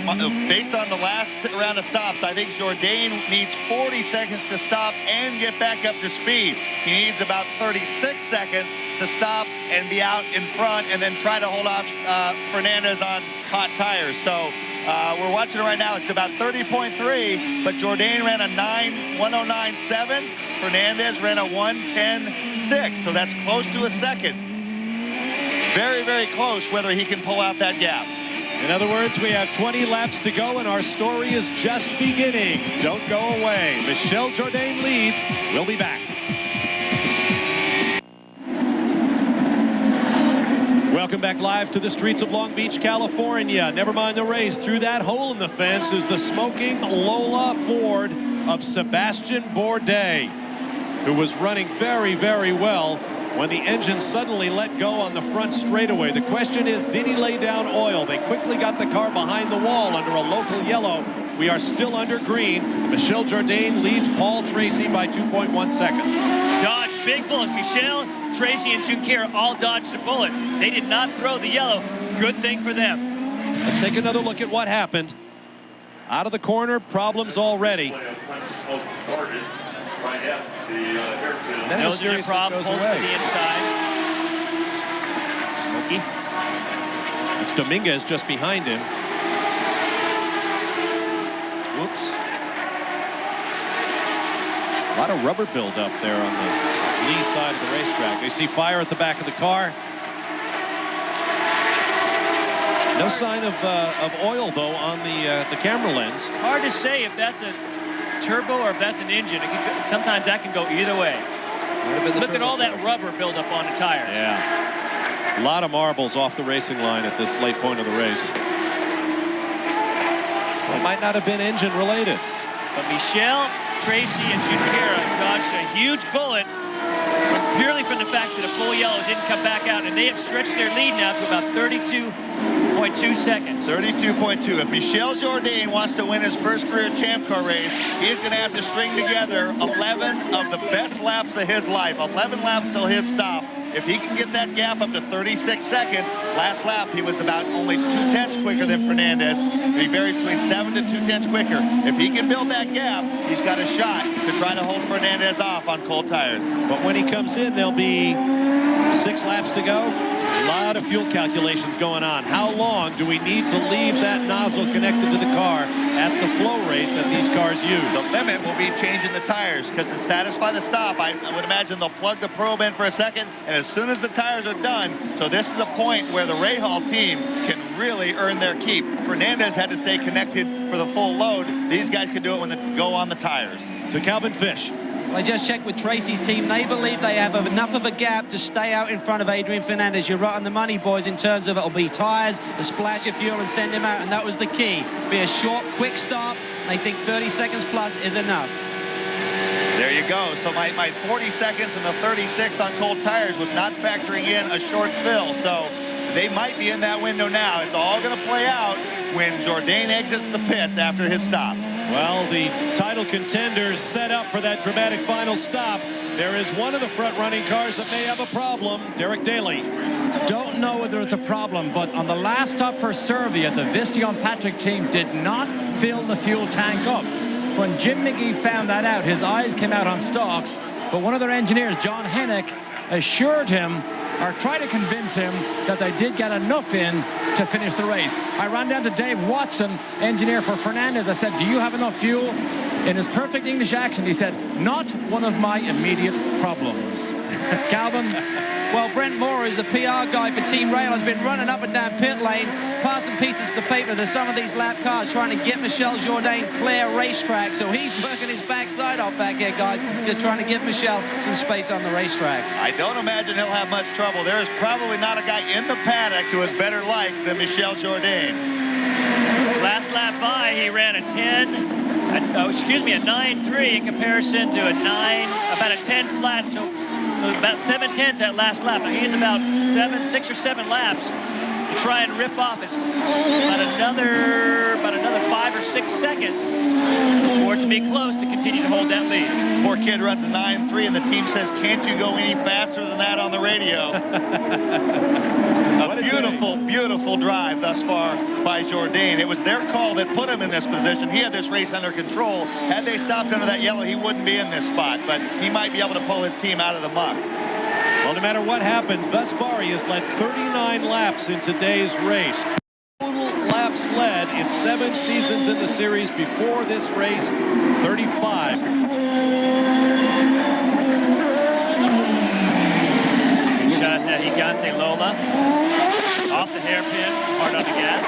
[SPEAKER 4] based on the last round of stops, I think Jourdain needs 40 seconds to stop and get back up to speed. He needs about 36 seconds to stop and be out in front, and then try to hold off Fernandez on hot tires. So we're watching it right now. It's about 30.3, but Jourdain ran a 109.7. Fernandez ran a 110.6, so that's close to a second. Very, very close whether he can pull out that gap.
[SPEAKER 3] In other words, we have 20 laps to go, and our story is just beginning. Don't go away. Michel Jourdain leads. We'll be back. Welcome back live to the streets of Long Beach, California. Never mind the race. Through that hole in the fence is the smoking Lola Ford of Sebastian Bourdais, who was running very, very well when the engine suddenly let go on the front straightaway. The question is, did he lay down oil? They quickly got the car behind the wall under a local yellow. We are still under green. Michel Jourdain leads Paul Tracy by 2.1 seconds.
[SPEAKER 11] Dodge big bullets. Michel, Tracy, and Junqueira all dodged a bullet. They did not throw the yellow. Good thing for them.
[SPEAKER 3] Let's take another look at what happened. Out of the corner, problems already. Then
[SPEAKER 11] Nose in a problem, pulls to the inside. Smokey.
[SPEAKER 3] It's Dominguez just behind him. Whoops. A lot of rubber buildup there on the lee side of the racetrack. You see fire at the back of the car. No sign of oil, though, on the camera lens.
[SPEAKER 11] Hard to say if that's a turbo or if that's an engine. It can, sometimes that can go either way. Look at all that rubber buildup on the tires.
[SPEAKER 3] Yeah. A lot of marbles off the racing line at this late point of the race. It might not have been engine related.
[SPEAKER 11] But Michel, Tracy, and Junqueira dodged a huge bullet purely from the fact that a full yellow didn't come back out, and they have stretched their lead now to about 32.2 seconds.
[SPEAKER 4] 32.2. If Michel Jourdain wants to win his first career Champ Car race, he's going to have to string together 11 of the best laps of his life, 11 laps till his stop. If he can get that gap up to 36 seconds, last lap he was about only 2/10 quicker than Fernandez. He varies between 7 to 2/10 quicker. If he can build that gap, he's got a shot to try to hold Fernandez off on cold tires.
[SPEAKER 3] But when he comes in, there'll be 6 laps to go. A lot of fuel calculations going on. How long do we need to leave that nozzle connected to the car at the flow rate that these cars use?
[SPEAKER 4] The limit will be changing the tires, because to satisfy the stop, I would imagine they'll plug the probe in for a second, and as soon as the tires are done, so this is a point where the Rahal team can really earn their keep. Fernandez had to stay connected for the full load. These guys can do it when they go on the tires.
[SPEAKER 3] To Calvin Fish.
[SPEAKER 7] I just checked with Tracy's team. They believe they have enough of a gap to stay out in front of Adrian Fernandez. You're right on the money, boys, in terms of it'll be tires, a splash of fuel, and send him out, and that was the key. Be a short, quick stop. They think 30 seconds plus is enough.
[SPEAKER 4] There you go. So my 40 seconds and the 36 on cold tires was not factoring in a short fill. So they might be in that window now. It's all going to play out when Jourdain exits the pits after his stop.
[SPEAKER 3] Well, the title contenders set up for that dramatic final stop. There is one of the front-running cars that may have a problem, Derek Daly.
[SPEAKER 20] Don't know whether it's a problem, but on the last stop for Serbia, the Visteon Patrick team did not fill the fuel tank up. When Jim McGee found that out, his eyes came out on stalks, but one of their engineers, John Hennick, assured him or tried to convince him that they did get enough in to finish the race. I ran down to Dave Watson, engineer for Fernandez. I said, do you have enough fuel? In his perfect English accent, he said, not one of my immediate problems. Calvin?
[SPEAKER 7] Well, Brent Moore, who's the PR guy for Team Rahal, has been running up and down pit lane, passing pieces to paper to some of these lap cars, trying to get Michel Jourdain clear racetrack. So he's working his backside off back here, guys, just trying to give Michel some space on the racetrack.
[SPEAKER 4] I don't imagine he'll have much trouble. There is probably not a guy in the paddock who is better liked than Michel Jourdain.
[SPEAKER 11] Last lap by, he ran a 9.3 in comparison to about a 10 flat. So about 7/10 that last lap. Now he's about 6 or 7 laps to try and rip off. It's about another 5 or 6 seconds for it to be close to continue to hold that lead.
[SPEAKER 4] Poor kid runs a 9.3 and the team says, can't you go any faster than that on the radio? A beautiful, beautiful drive thus far by Jourdain. It was their call that put him in this position. He had this race under control. Had they stopped under that yellow, he wouldn't be in this spot, but he might be able to pull his team out of the muck.
[SPEAKER 3] Well, no matter what happens, thus far he has led 39 laps in today's race. Total laps led in 7 seasons in the series before this race, 35.
[SPEAKER 11] Shot at that Gigante Lola. Off the hairpin, hard on the gas.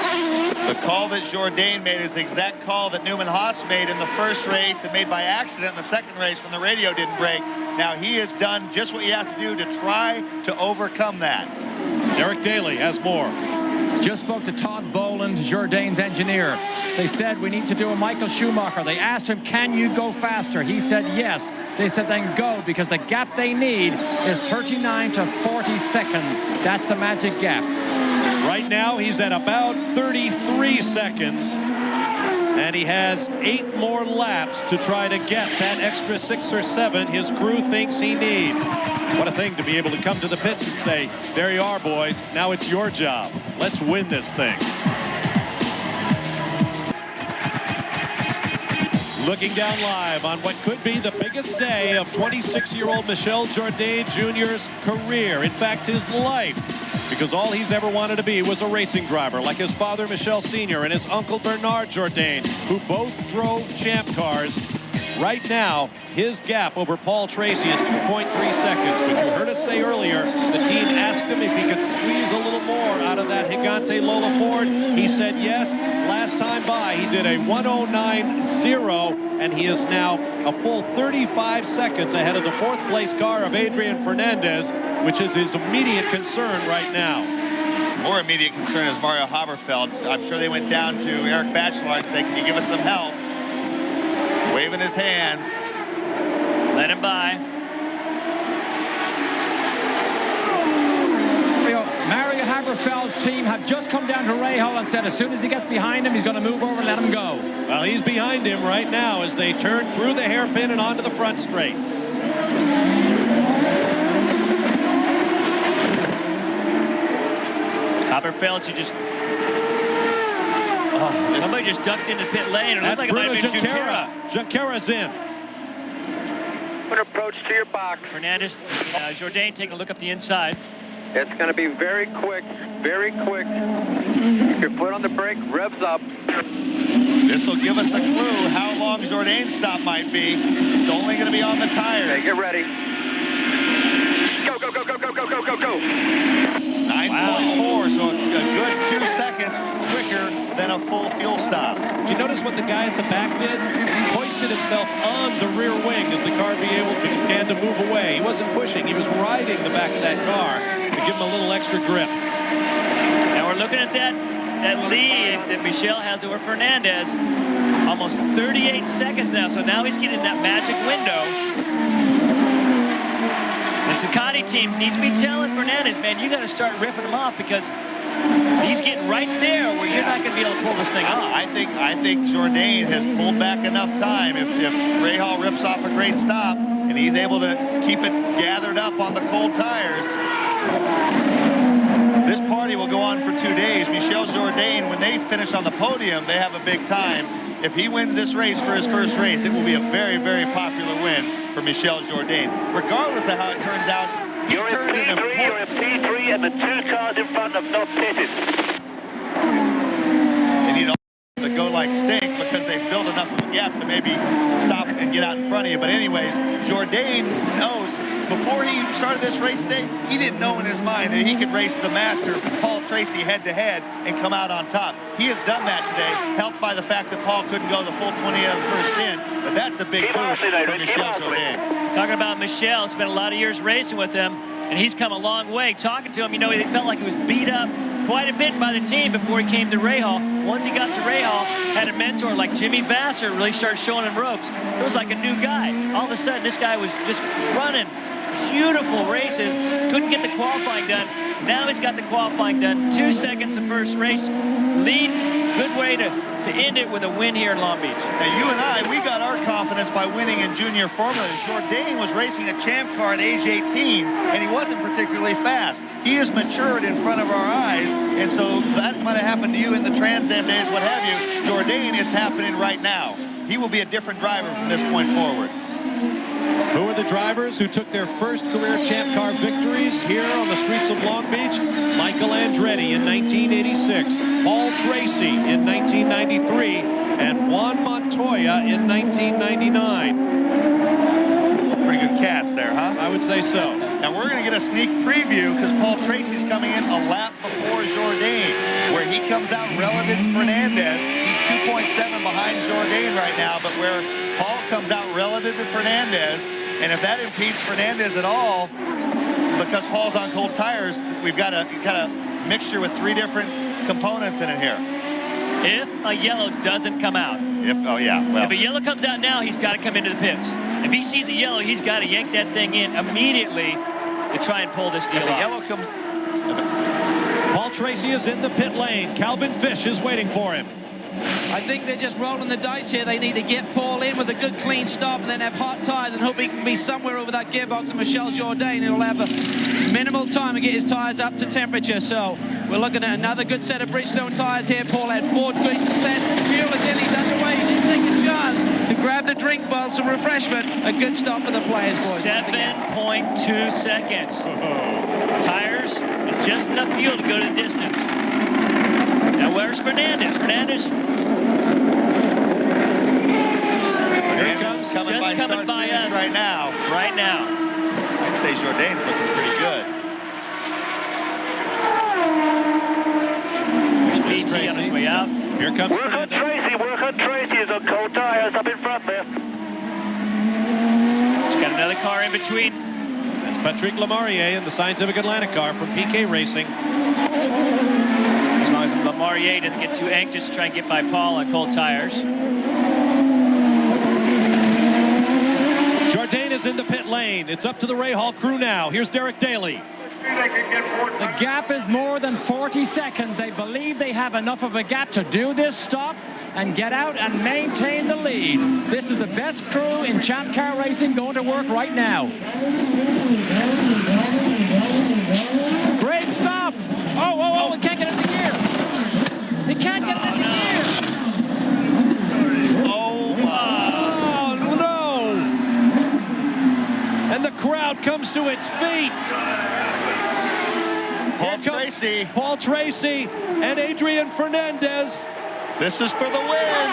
[SPEAKER 4] The call that Jourdain made is the exact call that Newman Haas made in the first race and made by accident in the second race when the radio didn't break. Now he has done just what you have to do to try to overcome that.
[SPEAKER 3] Derek Daly has more.
[SPEAKER 20] Just spoke to Todd Boland, Jourdain's engineer. They said, we need to do a Michael Schumacher. They asked him, can you go faster? He said, yes. They said, then go, because the gap they need is 39 to 40 seconds. That's the magic gap.
[SPEAKER 3] Right now, he's at about 33 seconds, and he has 8 more laps to try to get that extra 6 or 7 his crew thinks he needs. What a thing to be able to come to the pits and say, there you are, boys. Now it's your job. Let's win this thing. Looking down live on what could be the biggest day of 26-year-old Michel Jourdain Jr.'s career. In fact, his life. Because all he's ever wanted to be was a racing driver, like his father, Michel Sr., and his uncle, Bernard Jourdain, who both drove champ cars. Right now, his gap over Paul Tracy is 2.3 seconds. But you heard us say earlier, the team asked him if he could squeeze a little more out of that Gigante Lola Ford. He said yes. Last time by, he did a 109.0, and he is now a full 35 seconds ahead of the 4th place car of Adrian Fernandez, which is his immediate concern right now.
[SPEAKER 4] More immediate concern is Mario Haberfeld. I'm sure they went down to Eric Bachelard and said, can you give us some help? Waving his hands.
[SPEAKER 11] Let him by.
[SPEAKER 20] Mario Haberfeld's team have just come down to Rahal and said as soon as he gets behind him, he's going to move over and let him go.
[SPEAKER 3] Well, he's behind him right now as they turn through the hairpin and onto the front straight.
[SPEAKER 11] Haberfeld should just... somebody just ducked into pit lane. It
[SPEAKER 3] That's
[SPEAKER 11] looked like
[SPEAKER 3] Bruno
[SPEAKER 11] it might have been
[SPEAKER 3] Junqueira. Junqueira's in.
[SPEAKER 19] Put approach to your box.
[SPEAKER 11] Fernandez, Jourdain taking a look up the inside.
[SPEAKER 12] It's going to be very quick, very quick. Your foot on the brake, revs up.
[SPEAKER 4] This will give us a clue how long Jourdain's stop might be. It's only going to be on the tires.
[SPEAKER 12] Okay, get ready. Go, go, go, go, go, go, go, go, go.
[SPEAKER 4] 9.4, so a good 2 seconds quicker than a full fuel stop.
[SPEAKER 3] Did you notice what the guy at the back did? He hoisted himself on the rear wing as the car began to move away. He wasn't pushing, he was riding the back of that car to give him a little extra grip.
[SPEAKER 11] Now we're looking at that lead that Michel has over Fernandez. Almost 38 seconds now, so now he's getting that magic window. The Ducati team needs to be telling Fernandez, man, you got to start ripping him off because he's getting right there where you're not going to be able to pull this thing off.
[SPEAKER 4] I think Jourdain has pulled back enough time. If Rahal rips off a great stop and he's able to keep it gathered up on the cold tires, this party will go on for 2 days. Michel Jourdain, when they finish on the podium, they have a big time. If he wins this race for his first race, it will be a very, very popular win for Michel Jourdain. Regardless of how it turns out, he's turned an important...
[SPEAKER 19] You're in P3 and the 2 cars in front have not pitted.
[SPEAKER 4] They need all to go like stink because they've built enough of a gap to maybe stop and get out in front of you. But anyways, Jourdain knows before he started this race today, he didn't know in his mind that he could race the master, Paul Tracy, head-to-head and come out on top. He has done that today, helped by the fact that Paul couldn't go the full 28 on the first stint, but that's a big boost for Michel Jourdain.
[SPEAKER 11] Talking about Michel, spent a lot of years racing with him, and he's come a long way. Talking to him, you know, he felt like he was beat up quite a bit by the team before he came to Rahal. Once he got to Rahal, had a mentor like Jimmy Vassar really started showing him ropes. It was like a new guy. All of a sudden, this guy was just running beautiful races, couldn't get the qualifying done. Now he's got the qualifying done. 2 seconds the first race. Lead, good way to end it with a win here in Long Beach.
[SPEAKER 4] And you and I, we got our confidence by winning in junior formula. Jourdain was racing a champ car at age 18, and he wasn't particularly fast. He has matured in front of our eyes, and so that might have happened to you in the Trans Am days, what have you. Jourdain, it's happening right now. He will be a different driver from this point forward.
[SPEAKER 3] Who are the drivers who took their first career Champ Car victories here on the streets of Long Beach? Michael Andretti in 1986, Paul Tracy in 1993, and Juan Montoya in 1999.
[SPEAKER 4] Pretty good cast there, huh?
[SPEAKER 3] I would say so.
[SPEAKER 4] Now we're going to get a sneak preview because Paul Tracy's coming in a lap before Jourdain, where he comes out relative to Fernandez. He's 2.7 behind Jourdain right now, but where Paul comes out relative to Fernandez, and if that impedes Fernandez at all, because Paul's on cold tires, we've got a kind of mixture with 3 different components in it here.
[SPEAKER 11] If a yellow doesn't come out.
[SPEAKER 4] If a
[SPEAKER 11] yellow comes out now, he's got to come into the pits. If he sees a yellow, he's got to yank that thing in immediately to try and pull this deal off.
[SPEAKER 4] Yellow comes...
[SPEAKER 3] Paul Tracy is in the pit lane. Calvin Fish is waiting for him.
[SPEAKER 7] I think they're just rolling the dice here. They need to get Paul in with a good clean stop and then have hot tires and hope he can be somewhere over that gearbox of Michel Jourdain. He'll have a minimal time to get his tires up to temperature. So we're looking at another good set of Bridgestone tires here. Paul had 4 great sets. Fuel is in. He's underway. He didn't take a chance to grab the drink bowl, some refreshment. A good stop for the players, boys.
[SPEAKER 11] 7.2 seconds. Tires and just enough fuel to go to the distance. Now where's Fernandez? Fernandez
[SPEAKER 4] coming by us right now.
[SPEAKER 11] Right now.
[SPEAKER 4] I'd say Jourdain's looking pretty good.
[SPEAKER 11] There's PT on his way out.
[SPEAKER 3] Here comes
[SPEAKER 19] Fernandez. Work on Tracy is on cold tires up in front there.
[SPEAKER 11] He's got another car in between.
[SPEAKER 3] That's Patrick Lemarié in the Scientific Atlantic car from PK Racing.
[SPEAKER 11] As long as Lemarié doesn't get too anxious to try and get by Paul on cold tires.
[SPEAKER 3] Jourdain is in the pit lane. It's up to the Rahal crew now. Here's Derek Daly.
[SPEAKER 20] The gap is more than 40 seconds. They believe they have enough of a gap to do this stop and get out and maintain the lead. This is the best crew in Champ Car racing going to work right now. Great stop. Oh, he can't get into gear. He can't get into gear.
[SPEAKER 3] And the crowd comes to its feet.
[SPEAKER 4] Tracy.
[SPEAKER 3] Paul Tracy and Adrian Fernandez.
[SPEAKER 4] This is for the win.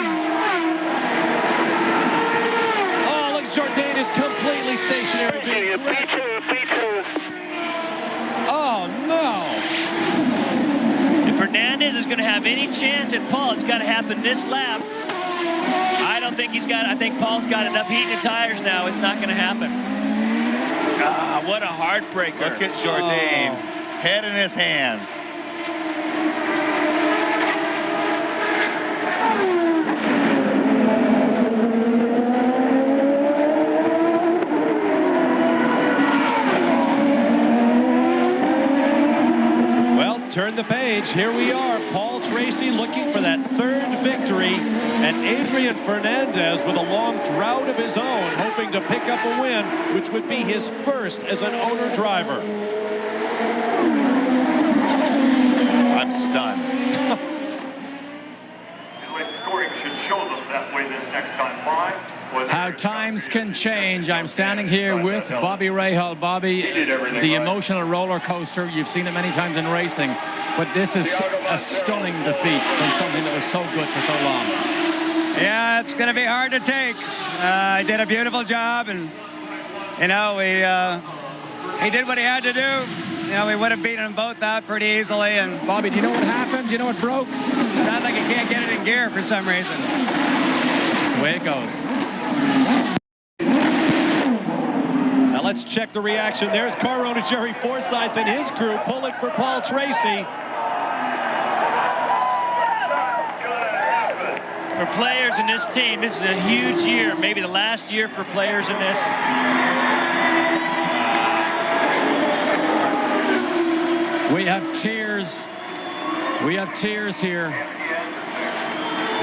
[SPEAKER 3] Oh, look, Jourdain is completely stationary. Oh, no.
[SPEAKER 11] If Fernandez is going to have any chance at Paul, it's got to happen this lap. I don't think he's got, I think Paul's got enough heat in the tires now. It's not going to happen. Ah, what a heartbreaker.
[SPEAKER 4] Look at Jourdain. Head in his hands.
[SPEAKER 3] Well, turn the page. Here we are. Paul Tracy looking for that third victory, and Adrian Fernandez with a long drought of his own, hoping to pick up a win, which would be his first as an owner driver.
[SPEAKER 4] I'm stunned.
[SPEAKER 19] Scoring should show them that way this next time.
[SPEAKER 20] How times can change. I'm standing here with Bobby Rahal. Bobby, the emotional roller coaster, you've seen it many times in racing, but this is a stunning defeat from something that was so good for so long.
[SPEAKER 8] Yeah, it's going to be hard to take. He did a beautiful job, and, you know, he did what he had to do. You know, we would have beaten them both out pretty easily. And
[SPEAKER 20] Bobby, do you know what happened? Do you know what broke?
[SPEAKER 8] Sounds like he can't get it in gear for some reason.
[SPEAKER 20] That's the way it goes.
[SPEAKER 3] Now let's check the reaction. There's car owner Jerry Forsyth and his crew pulling for Paul Tracy.
[SPEAKER 11] For players in this team, this is a huge year, maybe the last year for players in this.
[SPEAKER 20] We have tears. We have tears here.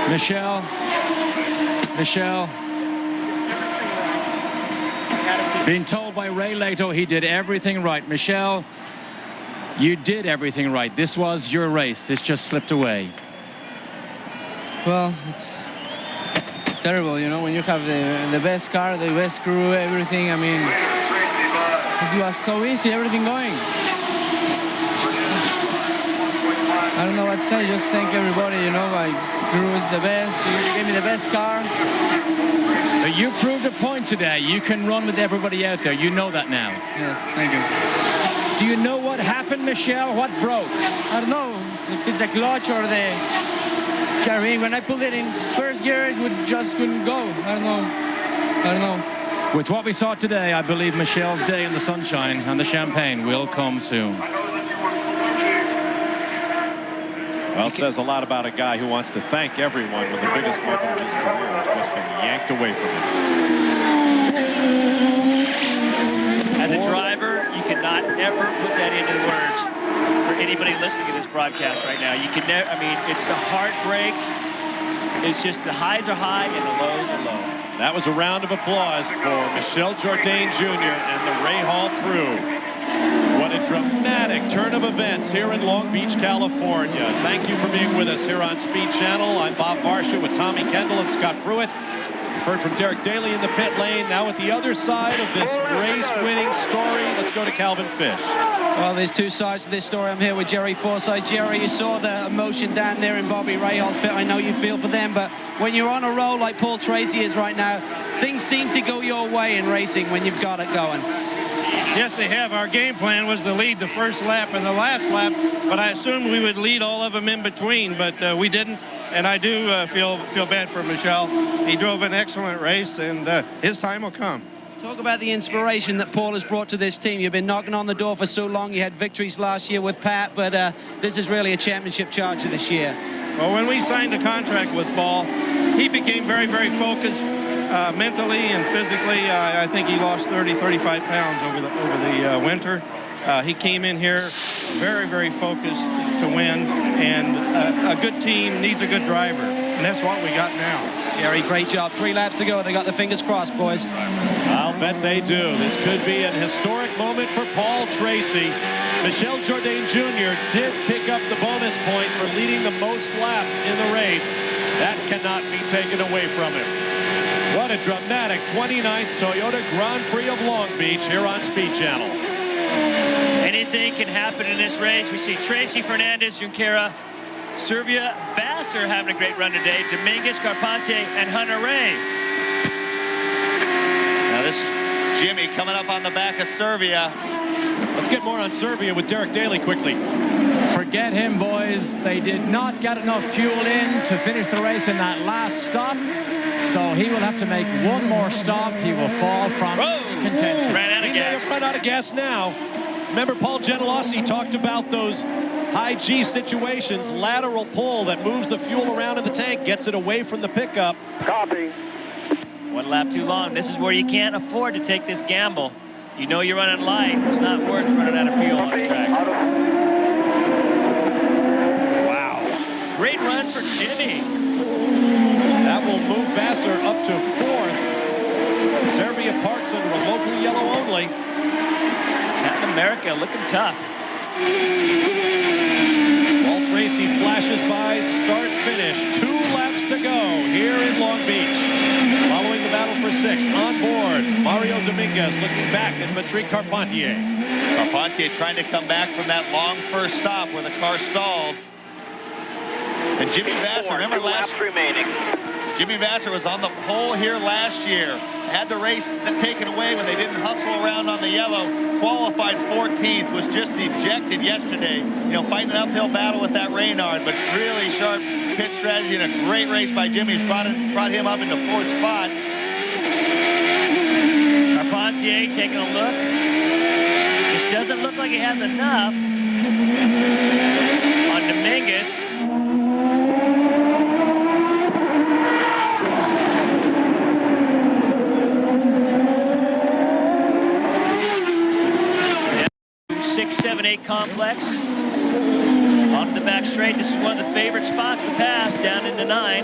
[SPEAKER 20] Michelle. Being told by Ray Lato he did everything right. Michelle, you did everything right. This was your race. This just slipped away.
[SPEAKER 16] Well, it's terrible, you know, when you have the best car, the best crew, everything. I mean, it was so easy, everything going. I don't know what to say. Just thank everybody, you know, my crew is the best. You gave me the best car.
[SPEAKER 20] But you proved a point today. You can run with everybody out there. You know that now.
[SPEAKER 16] Yes, thank you.
[SPEAKER 20] Do you know what happened, Michelle? What broke?
[SPEAKER 16] I don't know if it's the clutch or the carrying. When I pulled it in first gear, it just couldn't go. I don't know.
[SPEAKER 20] With what we saw today, I believe Michelle's day in the sunshine and the champagne will come soon.
[SPEAKER 3] Well, it says a lot about a guy who wants to thank everyone when the biggest moment of his career has just been yanked away from him.
[SPEAKER 11] As a driver, you cannot ever put that into words for anybody listening to this broadcast right now. You can never, I mean, it's the heartbreak. It's just the highs are high and the lows are low.
[SPEAKER 3] That was a round of applause for Michel Jourdain Jr. and the Rahal crew. What a dramatic turn of events here in Long Beach, California. Thank you for being with us here on Speed Channel. I'm Bob Varsha with Tommy Kendall and Scott Pruitt. We've heard from Derek Daly in the pit lane. Now at the other side of this race-winning story, let's go to Calvin Fish.
[SPEAKER 7] Well, there's two sides to this story. I'm here with Jerry Forsyth. Jerry, you saw the emotion down there in Bobby Rahal's pit. I know you feel for them, but when you're on a roll like Paul Tracy is right now, things seem to go your way in racing when you've got it going.
[SPEAKER 13] Yes, they have. Our game plan was to lead the first lap and the last lap, but I assumed we would lead all of them in between, but we didn't. And I do feel bad for Michel. He drove an excellent race, and his time will come.
[SPEAKER 7] Talk about the inspiration that Paul has brought to this team. You've been knocking on the door for so long. You had victories last year with Pat, but this is really a championship charger this year.
[SPEAKER 13] Well, when we signed a contract with Paul, he became very, very focused mentally and physically. I think he lost 30, 35 pounds over the winter. He came in here very, very focused to win, and a good team needs a good driver, and that's what we got now.
[SPEAKER 7] Jerry, great job. 3 laps to go. They got their fingers crossed, boys.
[SPEAKER 3] I'll bet they do. This could be an historic moment for Paul Tracy. Michel Jourdain Jr. did pick up the bonus point for leading the most laps in the race. That cannot be taken away from him. What a dramatic 29th Toyota Grand Prix of Long Beach here on Speed Channel.
[SPEAKER 11] And Anything can happen in this race. We see Tracy, Fernandez, Junqueira, Serbia, Vassar having a great run today. Dominguez, Carpentier, and Hunter Ray.
[SPEAKER 4] Now this is Jimmy coming up on the back of Serbia.
[SPEAKER 3] Let's get more on Serbia with Derek Daly quickly.
[SPEAKER 20] Forget him, boys. They did not get enough fuel in to finish the race in that last stop. So he will have to make one more stop. He will fall from contention.
[SPEAKER 11] Ran out of
[SPEAKER 3] He may have run out of gas now. Remember, Paul Gentilossi talked about those high G situations, lateral pull that moves the fuel around in the tank, gets it away from the pickup.
[SPEAKER 12] Copy.
[SPEAKER 11] One lap too long. This is where you can't afford to take this gamble. You know you're running light. It's not worth running out of fuel on the track.
[SPEAKER 3] Wow.
[SPEAKER 11] Great run for Jimmy.
[SPEAKER 3] That will move Vassar up to 4th. Serbia parks under a local yellow only.
[SPEAKER 11] Captain America looking tough.
[SPEAKER 3] Paul Tracy flashes by, start, finish. 2 laps to go here in Long Beach. Following the battle for 6th, on board, Mario Dominguez looking back at Patrick Carpentier.
[SPEAKER 4] Carpentier trying to come back from that long first stop where the car stalled. And Jimmy Vassar, remember Jimmy Vassar was on the pole here last year. Had the race taken away when they didn't hustle around on the yellow. Qualified 14th, was just dejected yesterday. You know, fighting an uphill battle with that Reynard, but really sharp pit strategy and a great race by Jimmy. He's brought him up into 4th spot.
[SPEAKER 11] Carpentier taking a look. This doesn't look like he has enough on Dominguez. Six, 7, 8 complex. Onto the back straight. This is one of the favorite spots to pass down into 9.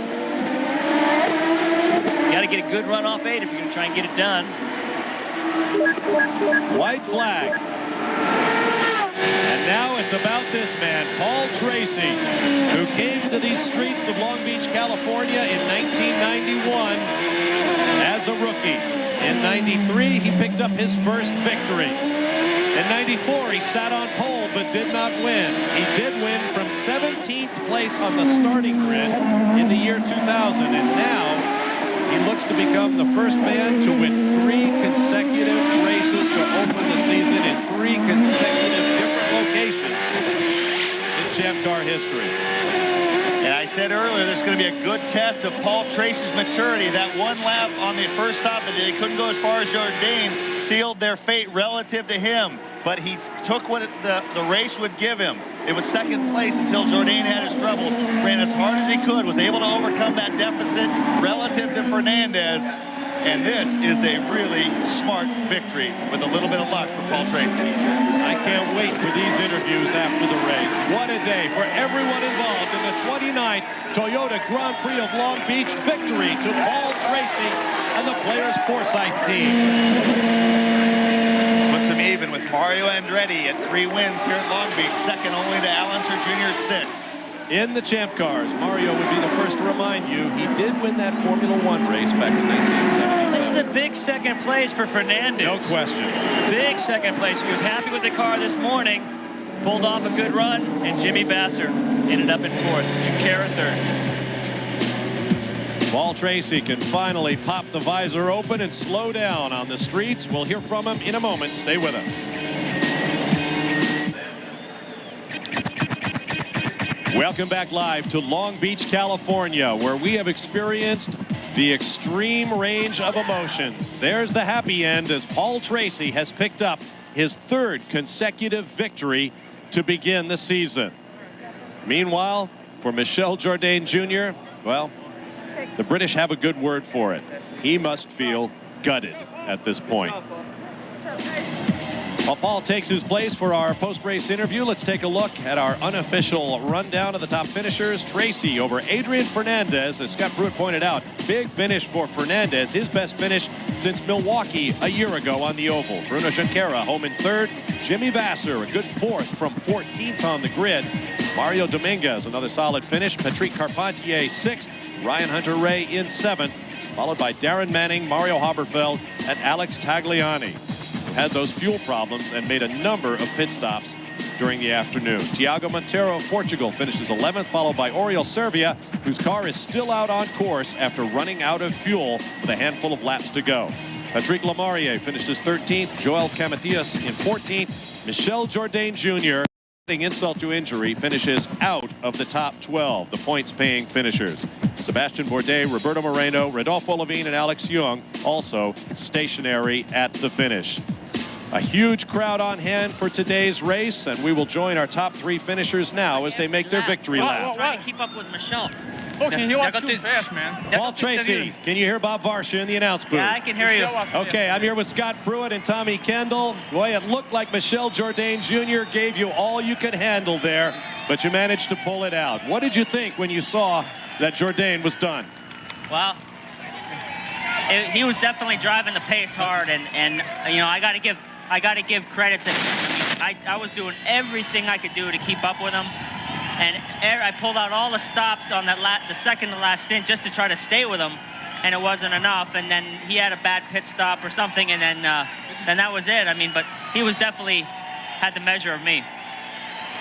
[SPEAKER 11] Got to get a good run off 8 if you're going to try and get it done.
[SPEAKER 3] White flag. And now it's about this man, Paul Tracy, who came to these streets of Long Beach, California in 1991 as a rookie. In 93, he picked up his first victory. In 94, he sat on pole but did not win. He did win from 17th place on the starting grid in the year 2000, and now he looks to become the first man to win 3 consecutive races to open the season in 3 consecutive different locations in Champ Car history.
[SPEAKER 4] And I said earlier, this is going to be a good test of Paul Tracy's maturity. That one lap on the first stop that they couldn't go as far as Jourdain sealed their fate relative to him. But he took what the race would give him. It was 2nd place until Jourdain had his troubles. Ran as hard as he could, was able to overcome that deficit relative to Fernandez. And this is a really smart victory with a little bit of luck for Paul Tracy.
[SPEAKER 3] I can't wait for these interviews after the race. What a day for everyone involved in the 29th Toyota Grand Prix of Long Beach. Victory to Paul Tracy and the Players Forsyth team.
[SPEAKER 4] Puts him even with Mario Andretti at 3 wins here at Long Beach, second only to Allenser Jr. 6.
[SPEAKER 3] In the Champ Cars, Mario would be the first to remind you he did win that Formula One race back in 1970.
[SPEAKER 11] This is a big second place for Fernandez.
[SPEAKER 3] No question.
[SPEAKER 11] Big second place. He was happy with the car this morning, pulled off a good run, and Jimmy Vassar ended up in 4th. Junqueira 3rd.
[SPEAKER 3] Paul Tracy can finally pop the visor open and slow down on the streets. We'll hear from him in a moment. Stay with us. Welcome back live to Long Beach, California, where we have experienced the extreme range of emotions. There's the happy end as Paul Tracy has picked up his 3rd consecutive victory to begin the season. Meanwhile, for Michel Jourdain Jr., well, the British have a good word for it. He must feel gutted at this point. While Paul takes his place for our post-race interview, let's take a look at our unofficial rundown of the top finishers. Tracy over Adrian Fernandez, as Scott Pruitt pointed out. Big finish for Fernandez, his best finish since Milwaukee a year ago on the oval. Bruno Junqueira home in 3rd. Jimmy Vassar, a good 4th from 14th on the grid. Mario Dominguez, another solid finish. Patrick Carpentier, 6th. Ryan Hunter-Ray in 7th, followed by Darren Manning, Mario Haberfeld, and Alex Tagliani. had those fuel problems and made a number of pit stops during the afternoon. Tiago Monteiro of Portugal finishes 11th, followed by Oriol Servia, whose car is still out on course after running out of fuel with a handful of laps to go. Patrick Lemarié finishes 13th, Joel Camatias in 14th, Michel Jourdain Jr., insult to injury, finishes out of the top 12, the points-paying finishers. Sebastian Bourdais, Roberto Moreno, Rodolfo Levine, and Alex Young also stationary at the finish. A huge crowd on hand for today's race, and we will join our top 3 finishers now as they make their victory lap.
[SPEAKER 14] Trying to keep up with Michelle.
[SPEAKER 21] Okay, he walks too fast, man.
[SPEAKER 3] Paul Tracy, can you hear Bob Varsha in the announce booth?
[SPEAKER 14] Yeah, I can hear you.
[SPEAKER 3] Okay, I'm here with Scott Pruitt and Tommy Kendall. Boy, it looked like Michel Jourdain Jr. gave you all you could handle there, but you managed to pull it out. What did you think when you saw that Jourdain was done?
[SPEAKER 14] Well, he was definitely driving the pace hard, and you know, I got to give credit to him. I was doing everything I could do to keep up with him. And I pulled out all the stops on the second to last stint just to try to stay with him, and it wasn't enough. And then he had a bad pit stop or something, and then that was it. I mean, but he was definitely had the measure of me.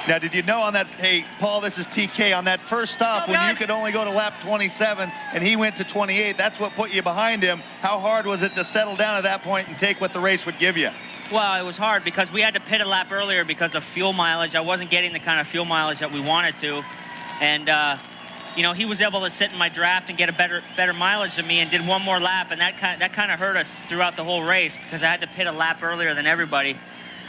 [SPEAKER 4] Now, did you know on that, hey, Paul, this is TK, on that first stop when you could only go to lap 27 and he went to 28, that's what put you behind him. How hard was it to settle down at that point and take what the race would give you?
[SPEAKER 14] Well, it was hard because we had to pit a lap earlier because of fuel mileage. I wasn't getting the kind of fuel mileage that we wanted to. And, you know, he was able to sit in my draft and get a better mileage than me and did one more lap. And that kind of hurt us throughout the whole race because I had to pit a lap earlier than everybody.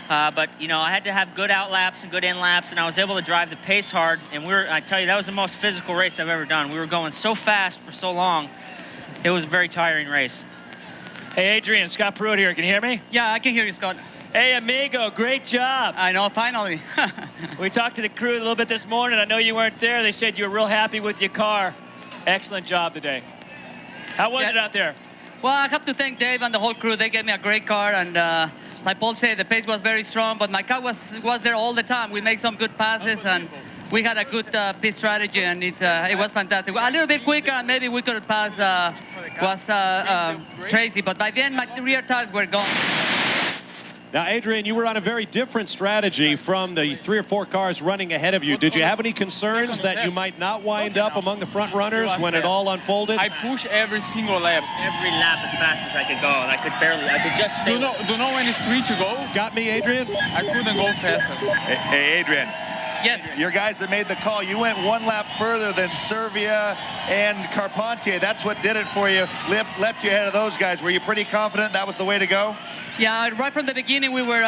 [SPEAKER 14] But, you know, I had to have good out laps and good in laps, and I was able to drive the pace hard. And I tell you, that was the most physical race I've ever done. We were going so fast for so long. It was a very tiring race.
[SPEAKER 11] Hey, Adrian, Scott Pruitt here. Can you hear me?
[SPEAKER 16] Yeah, I can hear you, Scott.
[SPEAKER 11] Hey, amigo, great job.
[SPEAKER 16] I know, finally.
[SPEAKER 11] We talked to the crew a little bit this morning. I know you weren't there. They said you were real happy with your car. Excellent job today. How was it out there?
[SPEAKER 16] Well, I have to thank Dave and the whole crew. They gave me a great car, and like Paul said, the pace was very strong, but my car was there all the time. We made some good passes, and we had a good pit strategy, and it was fantastic. A little bit quicker, and maybe we could have passed Tracy, but by then my rear tires were gone.
[SPEAKER 3] Now, Adrian, you were on a very different strategy from the 3 or 4 cars running ahead of you. Did you have any concerns that you might not wind up among the front runners when it all unfolded?
[SPEAKER 15] I pushed every single lap.
[SPEAKER 14] Every lap as fast as I could go, and I could just stay.
[SPEAKER 15] Do you know when it's 3 to go?
[SPEAKER 3] Got me, Adrian?
[SPEAKER 15] I couldn't go faster.
[SPEAKER 4] Hey, Adrian.
[SPEAKER 16] Yes.
[SPEAKER 4] Your guys that made the call, you went 1 lap further than Servia and Carpentier. That's what did it for you, left you ahead of those guys. Were you pretty confident that was the way to go?
[SPEAKER 16] Yeah, right from the beginning we were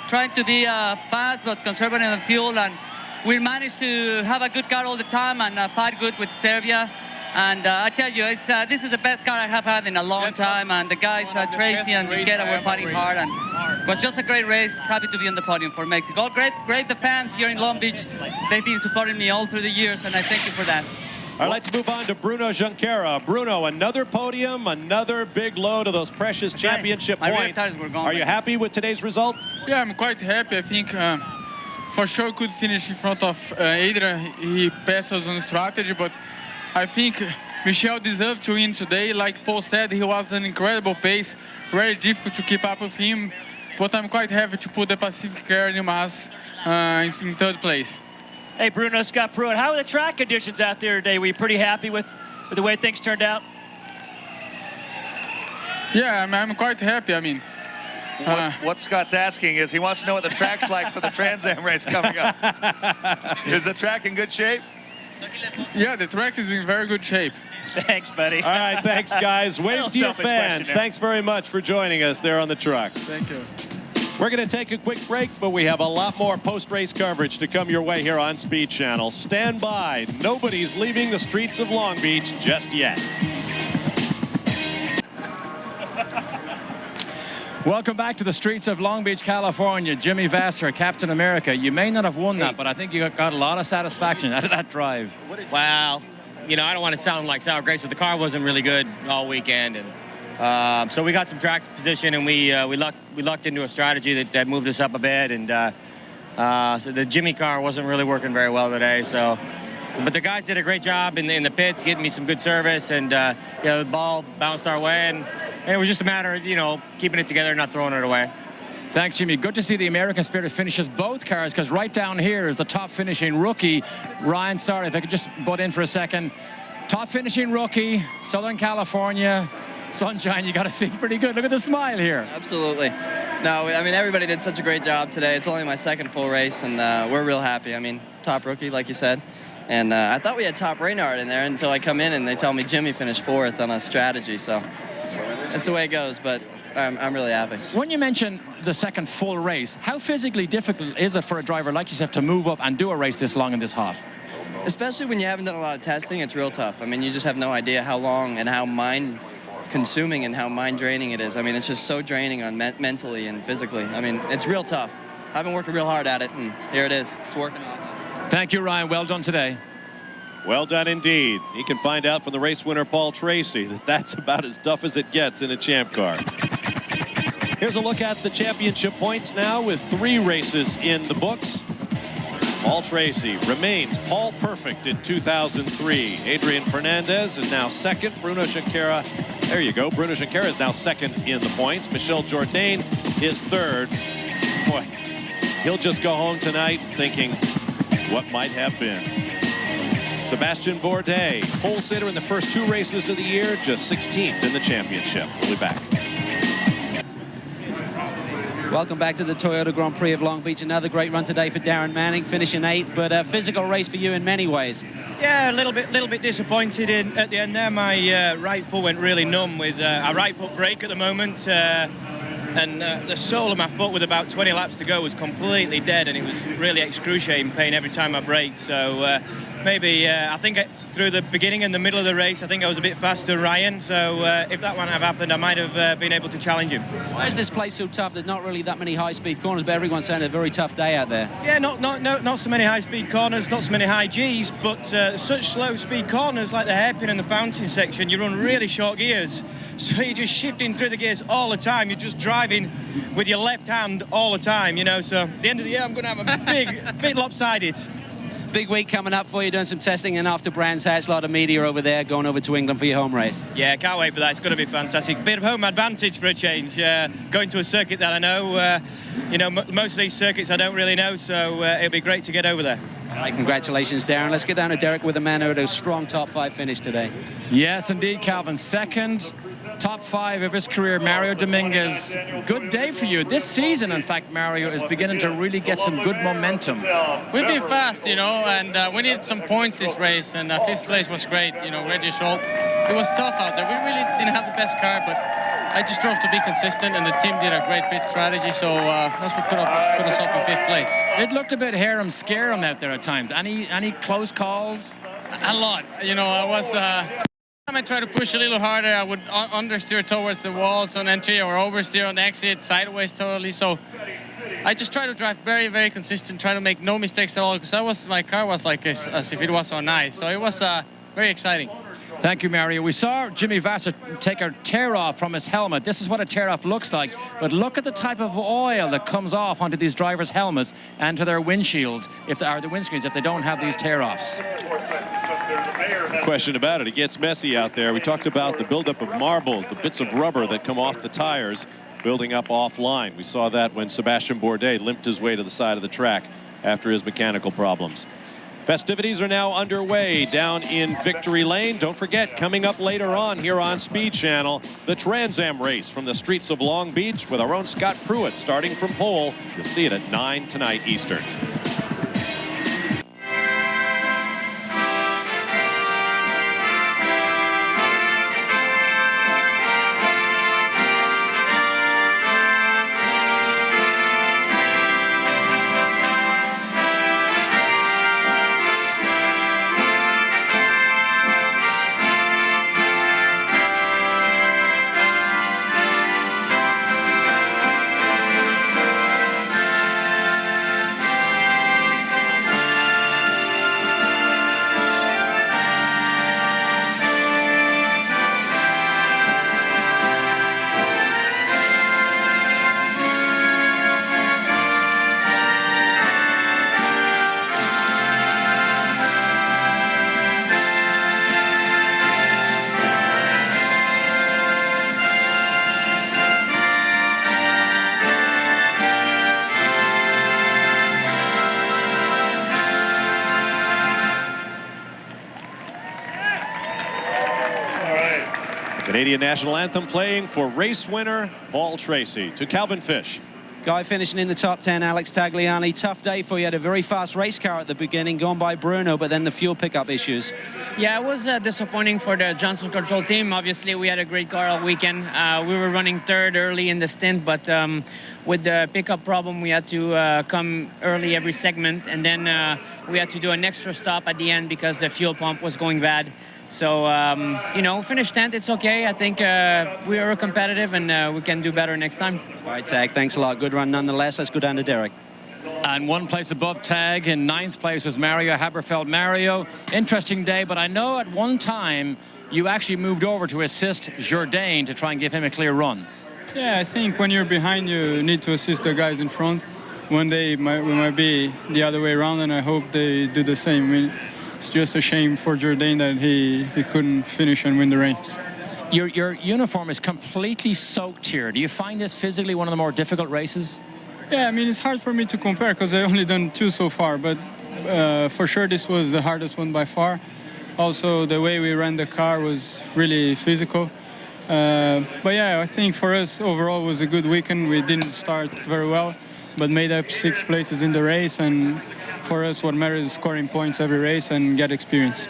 [SPEAKER 16] trying to be fast but conservative in fuel, and we managed to have a good car all the time and fight good with Servia. And I tell you, this is the best car I have had in a long time, and the guys, Tracy and Guetta, were fighting hard, and it was just a great race. Happy to be on the podium for Mexico. Great the fans here in Long Beach. They've been supporting me all through the years, and I thank you for that.
[SPEAKER 3] All right, let's move on to Bruno Junqueira. Bruno, another podium, another big load of those precious championship points. Are you happy with today's result?
[SPEAKER 15] Yeah, I'm quite happy. I think for sure could finish in front of Adrian. He passed us on strategy, but I think Michel deserved to win today. Like Paul said, he was an incredible pace, very difficult to keep up with him. But I'm quite happy to put the Pacific Air Mass in 3rd place.
[SPEAKER 11] Hey, Bruno, Scott Pruitt, how are the track conditions out there today? Were you pretty happy with the way things turned out?
[SPEAKER 15] Yeah, I'm quite happy. I mean,
[SPEAKER 4] what Scott's asking is he wants to know what the track's like for the Trans Am race coming up. Is the track in good shape?
[SPEAKER 15] Yeah, the track is in very good shape.
[SPEAKER 11] Thanks, buddy.
[SPEAKER 3] All right, thanks, guys. Wave to your fans. Thanks very much for joining us there on the truck.
[SPEAKER 15] Thank you.
[SPEAKER 3] We're going to take a quick break, but we have a lot more post-race coverage to come your way here on Speed Channel. Stand by. Nobody's leaving the streets of Long Beach just yet.
[SPEAKER 20] Welcome back to the streets of Long Beach, California. Jimmy Vasser, Captain America. You may not have won that, but I think you got a lot of satisfaction out of that drive.
[SPEAKER 18] Well, you know, I don't want to sound like sour grapes, but the car wasn't really good all weekend, and so we got some track position, and we lucked into a strategy that moved us up a bit, and so the Jimmy car wasn't really working very well today. So, but the guys did a great job in the pits, getting me some good service, and you know, the ball bounced our way, and it was just a matter of, you know, keeping it together and not throwing it away.
[SPEAKER 20] Thanks, Jimmy. Good to see the American Spirit finishes both cars, because right down here is the top finishing rookie. Ryan, sorry, if I could just butt in for a second. Top finishing rookie, Southern California, sunshine, you got to feel pretty good. Look at the smile here.
[SPEAKER 1] Absolutely. No, I mean, everybody did such a great job today. It's only my second full race, and we're real happy. I mean, top rookie, like you said. And I thought we had top Reynard in there until I come in and they tell me Jimmy finished 4th on a strategy. So that's the way it goes, but I'm really happy.
[SPEAKER 20] When you mention the second full race, how physically difficult is it for a driver like yourself to move up and do a race this long and this hot?
[SPEAKER 1] Especially when you haven't done a lot of testing, it's real tough. I mean, you just have no idea how long and how mind-consuming and how mind-draining it is. I mean, it's just so draining on mentally and physically. I mean, it's real tough. I've been working real hard at it, and here it is. It's working out.
[SPEAKER 20] Thank you, Ryan. Well done today.
[SPEAKER 3] Well done indeed. He can find out from the race winner, Paul Tracy, that that's about as tough as it gets in a champ car. Here's a look at the championship points now with 3 races in the books. Paul Tracy remains Paul Perfect in 2003. Adrian Fernandez is now 2nd. Bruno Junqueira, there you go. Bruno Junqueira is now 2nd in the points. Michel Jourdain is 3rd. Boy, he'll just go home tonight thinking what might have been. Sebastian Bourdais, pole sitter in the first 2 races of the year, just 16th in the championship. We'll be back.
[SPEAKER 7] Welcome back to the Toyota Grand Prix of Long Beach. Another great run today for Darren Manning, finishing 8th, but a physical race for you in many ways.
[SPEAKER 2] Yeah, a little bit disappointed at the end there. My right foot went really numb with a right foot brake at the moment. And the sole of my foot with about 20 laps to go was completely dead, and it was really excruciating pain every time I braked. So maybe I think through the beginning and the middle of the race, I think I was a bit faster than Ryan. So if that one had happened, I might have been able to challenge him.
[SPEAKER 7] Why is this place so tough? There's not really that many high-speed corners, but everyone's saying a very tough day out there.
[SPEAKER 2] Yeah, not so many high-speed corners, not so many high Gs, but such slow-speed corners like the hairpin and the fountain section, you run really short gears. So you're just shifting through the gears all the time. You're just driving with your left hand all the time, you know. So at the end of the year, I'm going to have a big lopsided.
[SPEAKER 7] Big week coming up for you, doing some testing, and after Brands Hatch, a lot of media over there, going over to England for your home race.
[SPEAKER 2] Yeah, can't wait for that. It's going to be fantastic. Bit of home advantage for a change. Going to a circuit that I know. You know, most of these circuits I don't really know, so it'll be great to get over there.
[SPEAKER 7] All right, congratulations, Darren. Let's get down to Derek with a man who had a strong top 5 finish today.
[SPEAKER 20] Yes, indeed, Calvin. 2nd. Top 5 of his career, Mario Dominguez. Good day for you. This season, in fact, Mario is beginning to really get some good momentum.
[SPEAKER 17] We've been fast, you know, and we needed some points this race, and 5th place was great, you know, Reggie Schultz. It was tough out there. We really didn't have the best car, but I just drove to be consistent, and the team did a great pit strategy, so that's what put us up in 5th place.
[SPEAKER 20] It looked a bit harem-scarum out there at times. Any close calls?
[SPEAKER 17] A lot. You know, I was... I try to push a little harder, I would understeer towards the walls on entry or oversteer on exit, sideways totally. So I just try to drive very, very consistent, try to make no mistakes at all, because my car was like as if it was on ice. So it was very exciting.
[SPEAKER 20] Thank you, Mario. We saw Jimmy Vasser take a tear-off from his helmet. This is what a tear-off looks like. But look at the type of oil that comes off onto these drivers' helmets and to their windshields, or the windscreens, if they don't have these tear-offs.
[SPEAKER 3] Question about it. It gets messy out there. We talked about the buildup of marbles, the bits of rubber that come off the tires, building up offline. We saw that when Sebastian Bourdais limped his way to the side of the track after his mechanical problems. Festivities are now underway down in Victory Lane. Don't forget, coming up later on here on Speed Channel, the Trans Am race from the streets of Long Beach with our own Scott Pruitt starting from pole. You'll see it at 9 tonight Eastern. Canadian national anthem playing for race winner Paul Tracy. To Calvin Fish.
[SPEAKER 7] Guy finishing in the top 10, Alex Tagliani. Tough day for you. Had a very fast race car at the beginning, gone by Bruno, but then the fuel pickup issues.
[SPEAKER 5] Yeah, it was disappointing for the Johnson Control team. Obviously, we had a great car all weekend. We were running third early in the stint, but with the pickup problem, we had to come early every segment, and then we had to do an extra stop at the end because the fuel pump was going bad. So, you know, finished 10th, it's okay. I think we are competitive and we can do better next time.
[SPEAKER 7] All right, Tag, thanks a lot. Good run nonetheless. Let's go down to Derek.
[SPEAKER 6] And one place above Tag in 9th place was Mario Haberfeld. Mario, interesting day, but I know at one time you actually moved over to assist Jourdain to try and give him a clear run.
[SPEAKER 15] Yeah, I think when you're behind, you need to assist the guys in front. One day we might be the other way around, and I hope they do the same. I mean, it's just a shame for Jourdain that he couldn't finish and win the race.
[SPEAKER 6] Your uniform is completely soaked here. Do you find this physically one of the more difficult races?
[SPEAKER 15] Yeah, I mean, it's hard for me to compare because I've only done 2 so far, but for sure this was the hardest one by far. Also, the way we ran the car was really physical. But yeah, I think for us overall it was a good weekend. We didn't start very well, but made up 6 places in the race, and for us what matters is scoring points every race and get experience.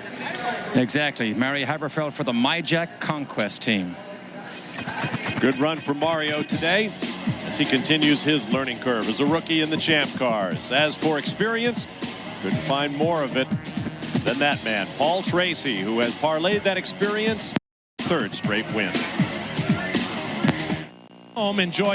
[SPEAKER 6] Exactly. Mario Haberfeld for the MyJack Conquest team.
[SPEAKER 3] Good run for Mario today as he continues his learning curve as a rookie in the Champ Cars. As for experience, couldn't find more of it than that man, Paul Tracy, who has parlayed that experience 3rd straight win. Enjoy